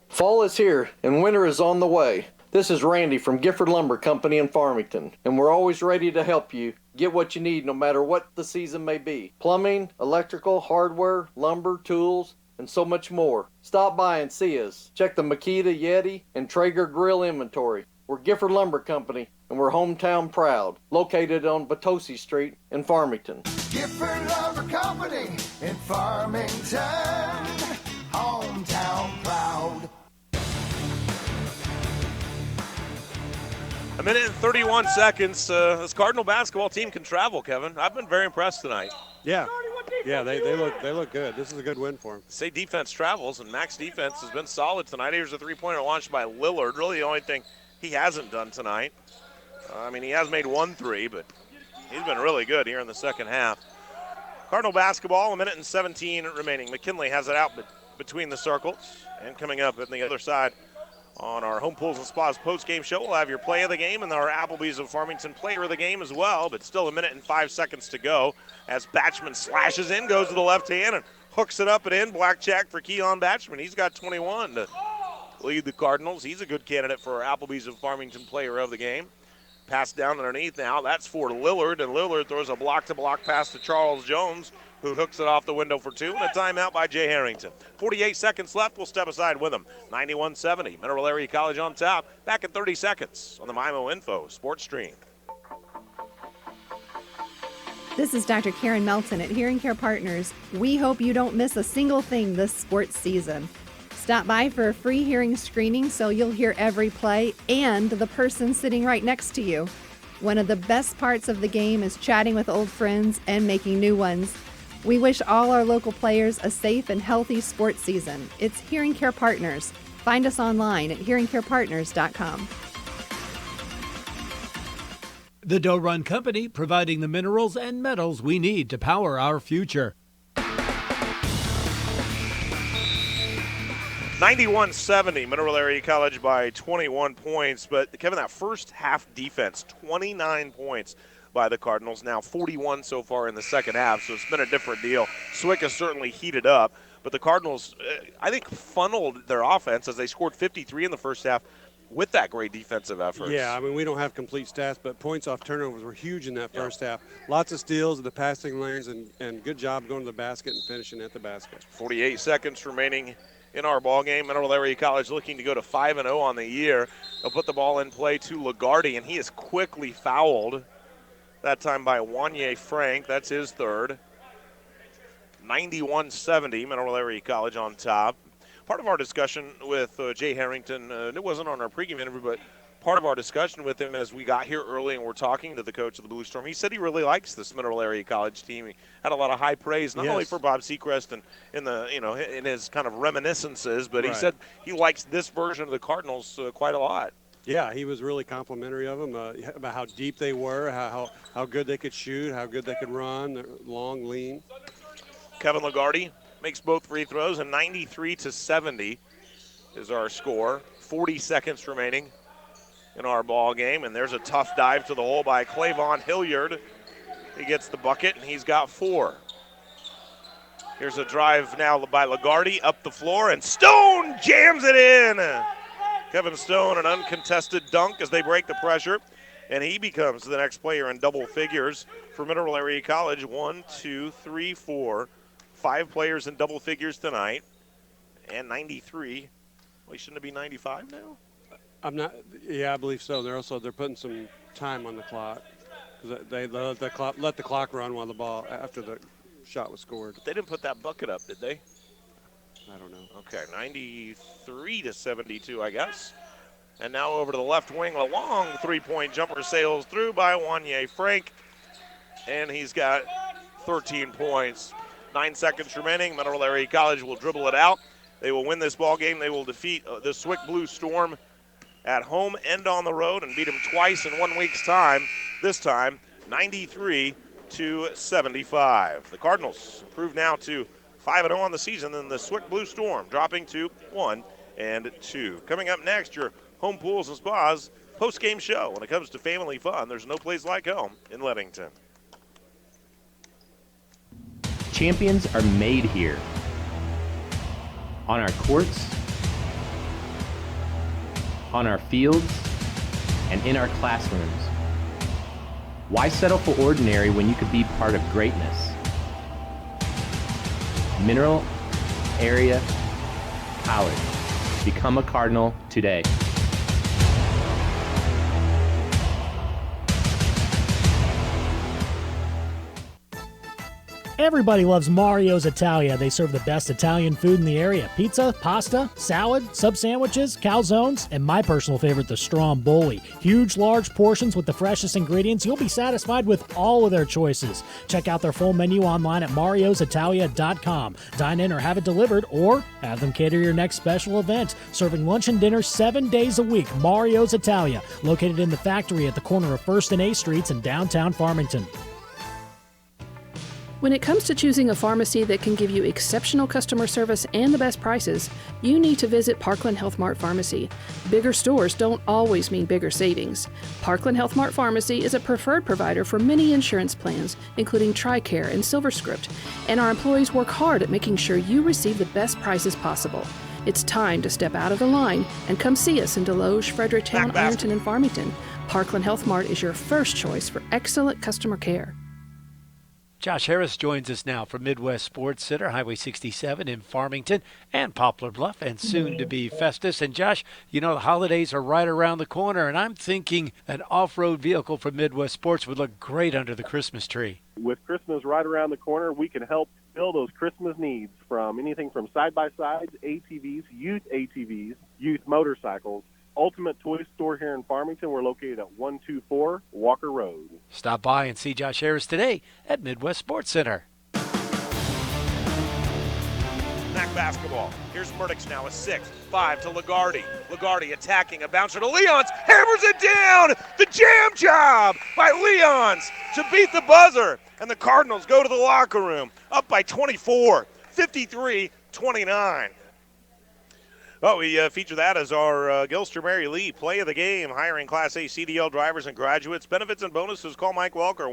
Fall is here, and winter is on the way. This is Randy from Gifford Lumber Company in Farmington, and we're always ready to help you get what you need no matter what the season may be. Plumbing, electrical, hardware, lumber, tools, and so much more. Stop by and see us. Check the Makita, Yeti, and Traeger grill inventory. We're Gifford Lumber Company, and we're hometown proud. Located on Potosi Street in Farmington. Gifford Lumber Company in Farmington, hometown proud. A minute and 31 seconds. This Cardinal basketball team can travel, Kevin. I've been very impressed tonight. Yeah, they look good. This is a good win for them. Say defense travels, and Mack's defense has been solid tonight. Here's a three-pointer launched by Lillard. Really the only thing he hasn't done tonight. He has made 1 3, but he's been really good here in the second half. Cardinal basketball, a minute and 17 remaining. McKinley has it out between the circles, and coming up on the other side On our Home Pools and Spas post-game show, we'll have your play of the game and our Applebee's of Farmington player of the game as well, but still 1 minute and 5 seconds to go as Batchman slashes in, goes to the left hand, and hooks it up and in. Blackjack for Keon Batchman. He's got 21 to lead the Cardinals. He's a good candidate for our Applebee's of Farmington player of the game. Pass down underneath now. That's for Lillard, and Lillard throws a block-to-block pass to Charles Jones, who hooks it off the window for 2, and a timeout by Jay Harrington. 48 seconds left. We'll step aside with him. 91-70. Mineral Area College on top. Back in 30 seconds on the MIMO Info Sports Stream. This is Dr. Karen Melton at Hearing Care Partners. We hope you don't miss a single thing this sports season. Stop by for a free hearing screening so you'll hear every play and the person sitting right next to you. One of the best parts of the game is chatting with old friends and making new ones. We wish all our local players a safe and healthy sports season. It's Hearing Care Partners. Find us online at hearingcarepartners.com. The Doe Run Company, providing the minerals and metals we need to power our future. 91-70, Mineral Area College by 21 points. But, Kevin, that first half defense, 29 points by the Cardinals. Now 41 so far in the second half, so it's been a different deal. SWIC has certainly heated up, but the Cardinals, I think, funneled their offense as they scored 53 in the first half with that great defensive effort. Yeah, I mean, we don't have complete stats, but points off turnovers were huge in that first half. Lots of steals in the passing lanes, and good job going to the basket and finishing at the basket. 48 seconds remaining in our ball game. Mineral Area College looking to go to 5-0 on the year. They'll put the ball in play to Lagarde, and he is quickly fouled. That time by Wanye Frank. That's his third. 91-70, Mineral Area College on top. Part of our discussion with Jay Harrington, it wasn't on our pregame interview, but part of our discussion with him as we got here early and we're talking to the coach of the Blue Storm, he said he really likes this Mineral Area College team. He had a lot of high praise, not only for Bob Seacrest and in his kind of reminiscences, but he said he likes this version of the Cardinals quite a lot. Yeah, he was really complimentary of them about how deep they were, how good they could shoot, how good they could run, they're long, lean. Kevin Lagarde makes both free throws, and 93-70 is our score. 40 seconds remaining in our ball game, and there's a tough dive to the hole by Clavon Hilliard. He gets the bucket, and he's got 4. Here's a drive now by Lagarde up the floor, and Stone jams it in. Kevin Stone, an uncontested dunk as they break the pressure, and he becomes the next player in double figures for Mineral Area College. 1, 2, 3, 4, 5 players in double figures tonight, and 93. Well, shouldn't it be 95 now? Yeah, I believe so. They're putting some time on the clock because they let the clock run while the ball after the shot was scored. But they didn't put that bucket up, did they? I don't know. Okay, 93-72, I guess. And now over to the left wing, a long three-point jumper sails through by Wanye Frank, and he's got 13 points. 9 seconds remaining. Mineral Area College will dribble it out. They will win this ball game. They will defeat the SWIC Blue Storm at home and on the road and beat them twice in 1 week's time. This time, 93-75. The Cardinals improve now to 5-0 on the season, and the SWIC Blue Storm dropping to 1-2. Coming up next, your Home Pools and Spas post-game show. When it comes to family fun, there's no place like home in Leadington. Champions are made here. On our courts, on our fields, and in our classrooms. Why settle for ordinary when you could be part of greatness? Mineral Area College. Become a Cardinal today. Everybody loves Mario's Italia. They serve the best Italian food in the area. Pizza, pasta, salad, sub sandwiches, calzones, and my personal favorite, the stromboli. Huge, large portions with the freshest ingredients. You'll be satisfied with all of their choices. Check out their full menu online at mariositalia.com. Dine in or have it delivered, or have them cater your next special event. Serving lunch and dinner 7 days a week. Mario's Italia, located in the factory at the corner of 1st and A Streets in downtown Farmington. When it comes to choosing a pharmacy that can give you exceptional customer service and the best prices, you need to visit Parkland Health Mart Pharmacy. Bigger stores don't always mean bigger savings. Parkland Health Mart Pharmacy is a preferred provider for many insurance plans, including TRICARE and SilverScript, and our employees work hard at making sure you receive the best prices possible. It's time to step out of the line and come see us in Deloge, Fredericktown, Ironton, and Farmington. Parkland Health Mart is your first choice for excellent customer care. Josh Harris joins us now from Midwest Sports Center, Highway 67 in Farmington and Poplar Bluff, and soon to be Festus. And Josh, you know the holidays are right around the corner, and I'm thinking an off-road vehicle from Midwest Sports would look great under the Christmas tree. With Christmas right around the corner, we can help fill those Christmas needs from anything from side-by-sides, ATVs, youth motorcycles. Ultimate Toy Store here in Farmington. We're located at 124 Walker Road. Stop by and see Josh Harris today at Midwest Sports Center. MAC basketball. Here's Murdoch's now a 6-5 to Lagarde. Lagarde attacking, a bouncer to Leons, hammers it down! The jam job by Leons to beat the buzzer. And the Cardinals go to the locker room, up by 24, 53-29. Well, we feature that as our Gilster Mary Lee play of the game, hiring Class A CDL drivers and graduates. Benefits and bonuses, call Mike Welker,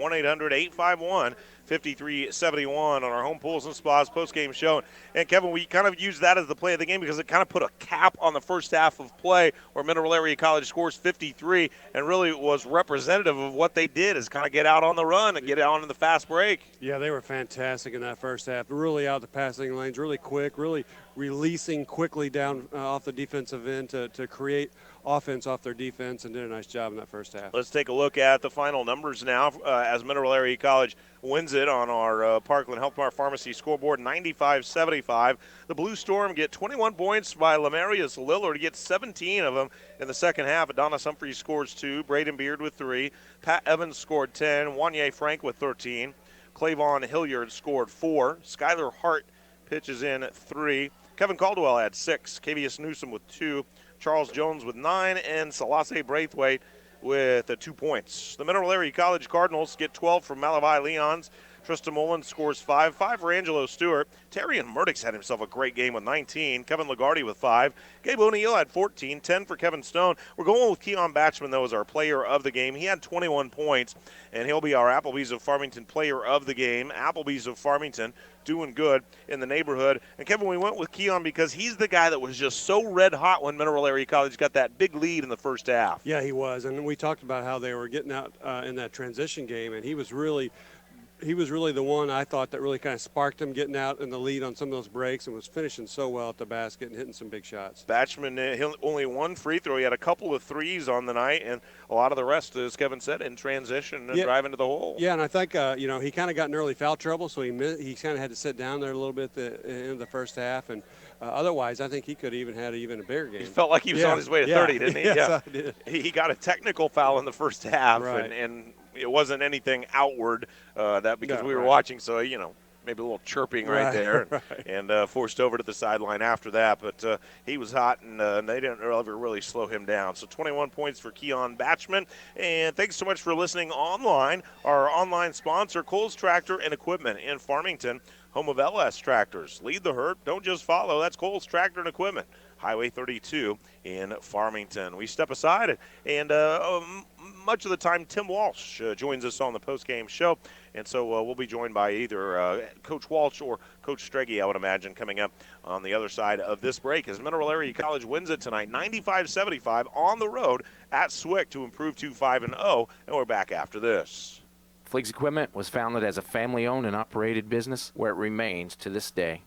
1-800-851-5371 on our Home Pools and Spas postgame show. And, Kevin, we kind of used that as the play of the game because it kind of put a cap on the first half of play where Mineral Area College scores 53 and really was representative of what they did is kind of get out on the run and get out in the fast break. Yeah, they were fantastic in that first half. Really out the passing lanes, really quick, really releasing quickly down off the defensive end to create offense off their defense, and did a nice job in that first half. Let's take a look at the final numbers now as Mineral Area College wins it on our Parkland Health Mart Pharmacy scoreboard, 95-75. The Blue Storm get 21 points by Lamarius Lillard. He gets 17 of them in the second half. Adonis Humphreys scores 2. Braden Beard with 3. Pat Evans scored 10. Wanye Frank with 13. Clavon Hilliard scored 4. Skylar Hart pitches in 3. Kevin Caldwell had 6. Cavius Newsom with 2. Charles Jones with 9. And Selassie Braithwaite with 2 points. The Mineral Area College Cardinals get 12 from Malavi Leons. Tristan Mullen scores 5. 5 for Angelo Stewart. Terry and Murdoch's had himself a great game with 19. Kevin Lagarde with 5. Gabe O'Neill had 14. 10 for Kevin Stone. We're going with Keon Batchman, though, as our player of the game. He had 21 points, and he'll be our Applebee's of Farmington player of the game. Applebee's of Farmington doing good in the neighborhood. And, Kevin, we went with Keon because he's the guy that was just so red hot when Mineral Area College got that big lead in the first half. Yeah, he was. And we talked about how they were getting out in that transition game, and he was really the one I thought that really kind of sparked him getting out in the lead on some of those breaks and was finishing so well at the basket and hitting some big shots. Batchman, only 1 free throw. He had a couple of threes on the night, and a lot of the rest, as Kevin said, in transition and driving to the hole. Yeah, and I think, he kind of got in early foul trouble, so he kind of had to sit down there a little bit at the end of the first half. And otherwise, I think he could have even had a bigger game. He felt like he was on his way to 30, didn't he? Yes, I did. He got a technical foul in the first half, right. and it wasn't anything outward because we were watching, so, maybe a little chirping right there and forced over to the sideline after that. But he was hot, and they didn't ever really slow him down. So 21 points for Keon Batchman. And thanks so much for listening online. Our online sponsor, Coles Tractor and Equipment in Farmington, home of LS Tractors. Lead the herd, don't just follow. That's Coles Tractor and Equipment, Highway 32 in Farmington. We step aside, and much of the time Tim Walsh joins us on the postgame show. And so we'll be joined by either Coach Walsh or Coach Streggy, I would imagine, coming up on the other side of this break as Mineral Area College wins it tonight, 95-75 on the road at SWIC to improve to 5-0. And we're back after this. Fleeks Equipment was founded as a family-owned and operated business where it remains to this day.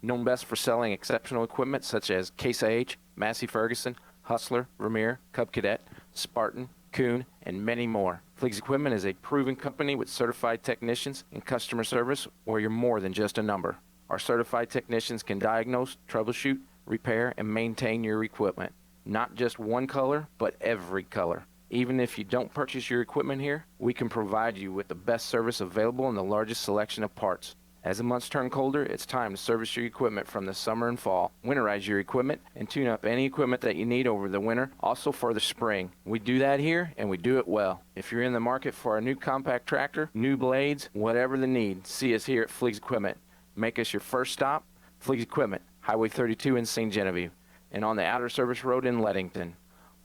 Known best for selling exceptional equipment such as Case IH, Massey Ferguson, Hustler, Vermeer, Cub Cadet, Spartan, Kuhn, and many more. Fleeks Equipment is a proven company with certified technicians and customer service where you're more than just a number. Our certified technicians can diagnose, troubleshoot, repair, and maintain your equipment. Not just one color, but every color. Even if you don't purchase your equipment here, we can provide you with the best service available and the largest selection of parts. As the months turn colder, it's time to service your equipment from the summer and fall. Winterize your equipment and tune up any equipment that you need over the winter, also for the spring. We do that here, and we do it well. If you're in the market for a new compact tractor, new blades, whatever the need, see us here at Fleets Equipment. Make us your first stop, Fleets Equipment, Highway 32 in St. Genevieve, and on the Outer Service Road in Leadington.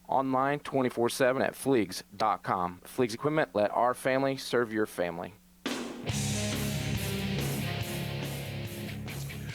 Online 24/7 at Fleegs.com. Fleegs Equipment, let our family serve your family.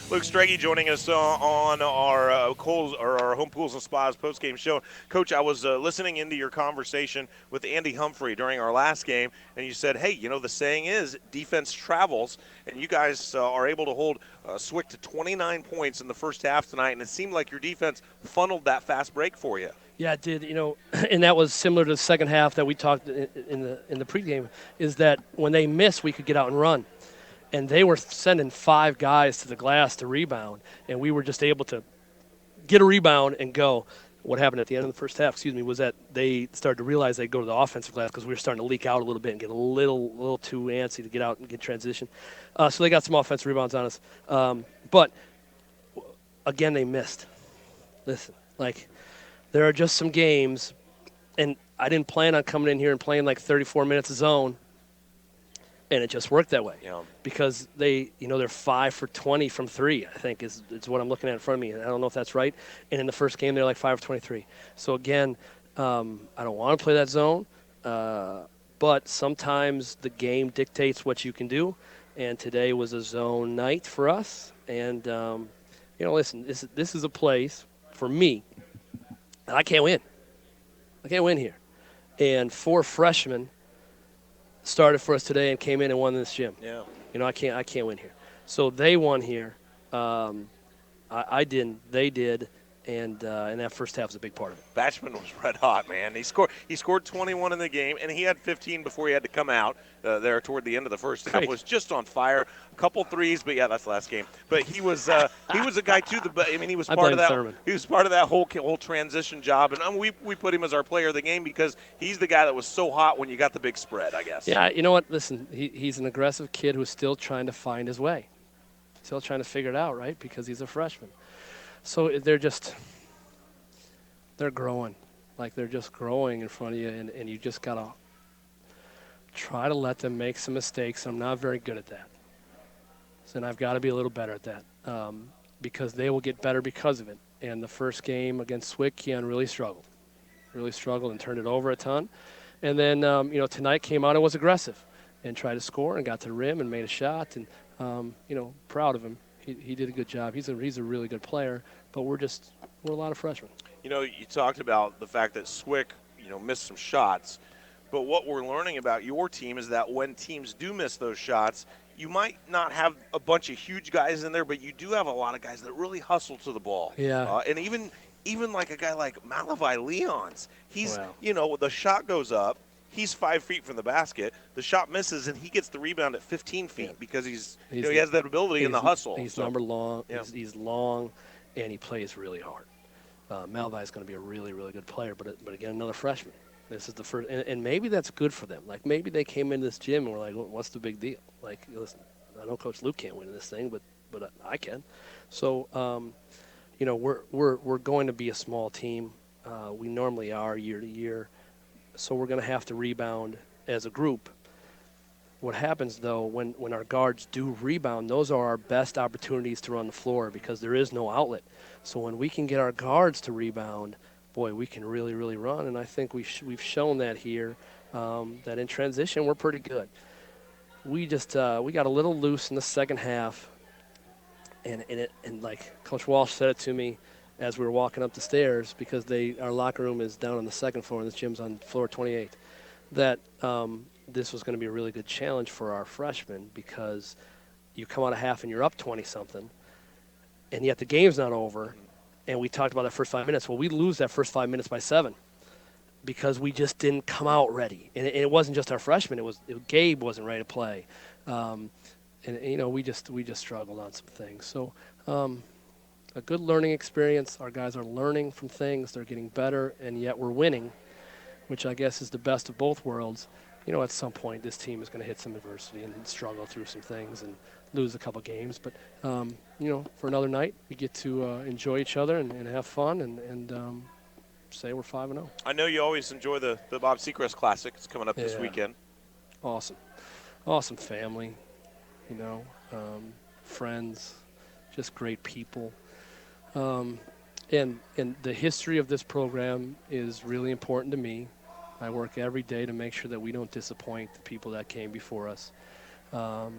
Luke Strege joining us on our our Home Pools and Spas postgame show. Coach, I was listening into your conversation with Andy Humphrey during our last game, and you said, hey, the saying is defense travels, and you guys are able to hold SWIC to 29 points in the first half tonight, and it seemed like your defense funneled that fast break for you. Yeah, it did. And that was similar to the second half that we talked in the pregame, is that when they missed, we could get out and run. And they were sending 5 guys to the glass to rebound, and we were just able to get a rebound and go. What happened at the end of the first half, was that they started to realize they'd go to the offensive glass because we were starting to leak out a little bit and get a little too antsy to get out and get transition. So they got some offensive rebounds on us. But, again, they missed. Listen, there are just some games, and I didn't plan on coming in here and playing 34 minutes of zone. And it just worked that way because they're 5 for 20 from 3, I think is what I'm looking at in front of me. And I don't know if that's right. And in the first game, they're 5 for 23. So, again, I don't want to play that zone, but sometimes the game dictates what you can do. And today was a zone night for us. And, listen, this is a place for me that I can't win. I can't win here. And 4 freshmen started for us today and came in and won this gym. Yeah. I can't win here. So they won here. I didn't. They did. And that first half was a big part of it. Batchman was red hot, man. He scored 21 in the game, and he had 15 before he had to come out there toward the end of the first half. Was just on fire. A couple threes, but yeah, that's the last game. But he was a guy too. He was part of that. Thurman. He was part of that whole transition job, and we put him as our player of the game because he's the guy that was so hot when you got the big spread, I guess. Yeah, you know what? Listen, he's an aggressive kid who's still trying to find his way, still trying to figure it out, right? Because he's a freshman. So they're growing. They're just growing in front of you, and you just got to try to let them make some mistakes. I'm not very good at that. And I've got to be a little better at that because they will get better because of it. And the first game against SWIC, Keon really struggled and turned it over a ton. And then, tonight came out and was aggressive and tried to score and got to the rim and made a shot. And, proud of him. He did a good job. He's a really good player, but we're a lot of freshmen. You talked about the fact that SWIC, missed some shots, but what we're learning about your team is that when teams do miss those shots, you might not have a bunch of huge guys in there, but you do have a lot of guys that really hustle to the ball. Yeah. And even like a guy like Malavi Leons, he's, the shot goes up. He's 5 feet from the basket. The shot misses, and he gets the rebound at 15 feet because he has that ability in the hustle. He's number long. Yeah. He's long, and he plays really hard. Malvi is going to be a really, really good player, but again, another freshman. This is the first, and maybe that's good for them. Maybe they came into this gym and were like, well, "What's the big deal?" Listen, I know Coach Luke can't win this thing, but I can. So, we're going to be a small team. We normally are year to year. So we're going to have to rebound as a group. What happens, though, when our guards do rebound, those are our best opportunities to run the floor because there is no outlet. So when we can get our guards to rebound, boy, we can really, really run. And I think we've shown that here, that in transition we're pretty good. We just we got a little loose in the second half, and like Coach Walsh said it to me as we were walking up the stairs, because our locker room is down on the second floor and this gym's on floor 28, that this was going to be a really good challenge for our freshmen because you come out of half and you're up 20-something, and yet the game's not over. And we talked about that first 5 minutes. Well, we lose that first 5 minutes by 7 because we just didn't come out ready. And it wasn't just our freshmen. Gabe wasn't ready to play. We just struggled on some things. So a good learning experience. Our guys are learning from things. They're getting better, and yet we're winning, which I guess is the best of both worlds. at some point this team is going to hit some adversity and struggle through some things and lose a couple games. But, for another night, we get to enjoy each other and have fun and say we're 5-0. I know you always enjoy the Bob Seacrest Classic. It's coming up this weekend. Awesome family, friends, just great people. And the history of this program is really important to me. I work every day to make sure that we don't disappoint the people that came before us. Coach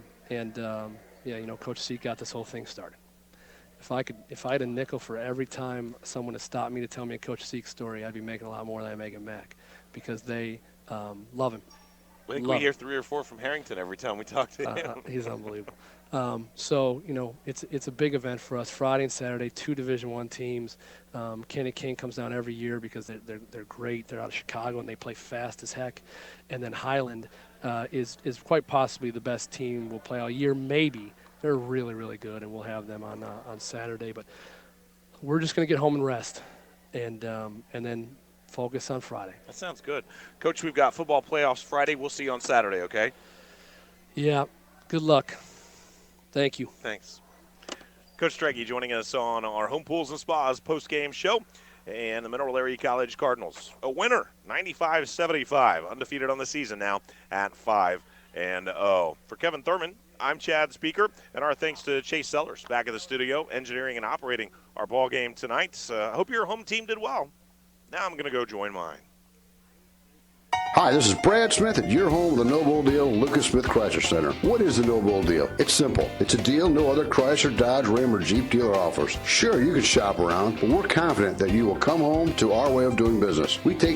C got this whole thing started. If I had a nickel for every time someone had stopped me to tell me a Coach Seek story, I'd be making a lot more than I make at Mac, because they love him. I think we hear 3 or 4 from Harrington every time we talk to him. He's unbelievable. It's a big event for us. Friday and Saturday, 2 Division I teams. Kenny King comes down every year because they're great. They're out of Chicago and they play fast as heck. And then Highland is quite possibly the best team we'll play all year. Maybe they're really, really good, and we'll have them on Saturday. But we're just going to get home and rest, and then focus on Friday. That sounds good. Coach, we've got football playoffs Friday. We'll see you on Saturday, okay? Yeah. Good luck. Thank you. Thanks. Coach Strege joining us on our Home Pools and Spas post-game show. And the Mineral Area College Cardinals, a winner, 95-75, undefeated on the season now at 5-0. For Kevin Thurman, I'm Chad Speaker, and our thanks to Chase Sellers back at the studio, engineering and operating our ball game tonight. I hope your home team did well. Now I'm going to go join mine. Hi, this is Brad Smith at your home with the No Bull Deal, Lucas Smith Chrysler Center. What is the No Bull Deal? It's simple. It's a deal no other Chrysler, Dodge, Ram, or Jeep dealer offers. Sure, you can shop around, but we're confident that you will come home to our way of doing business. We take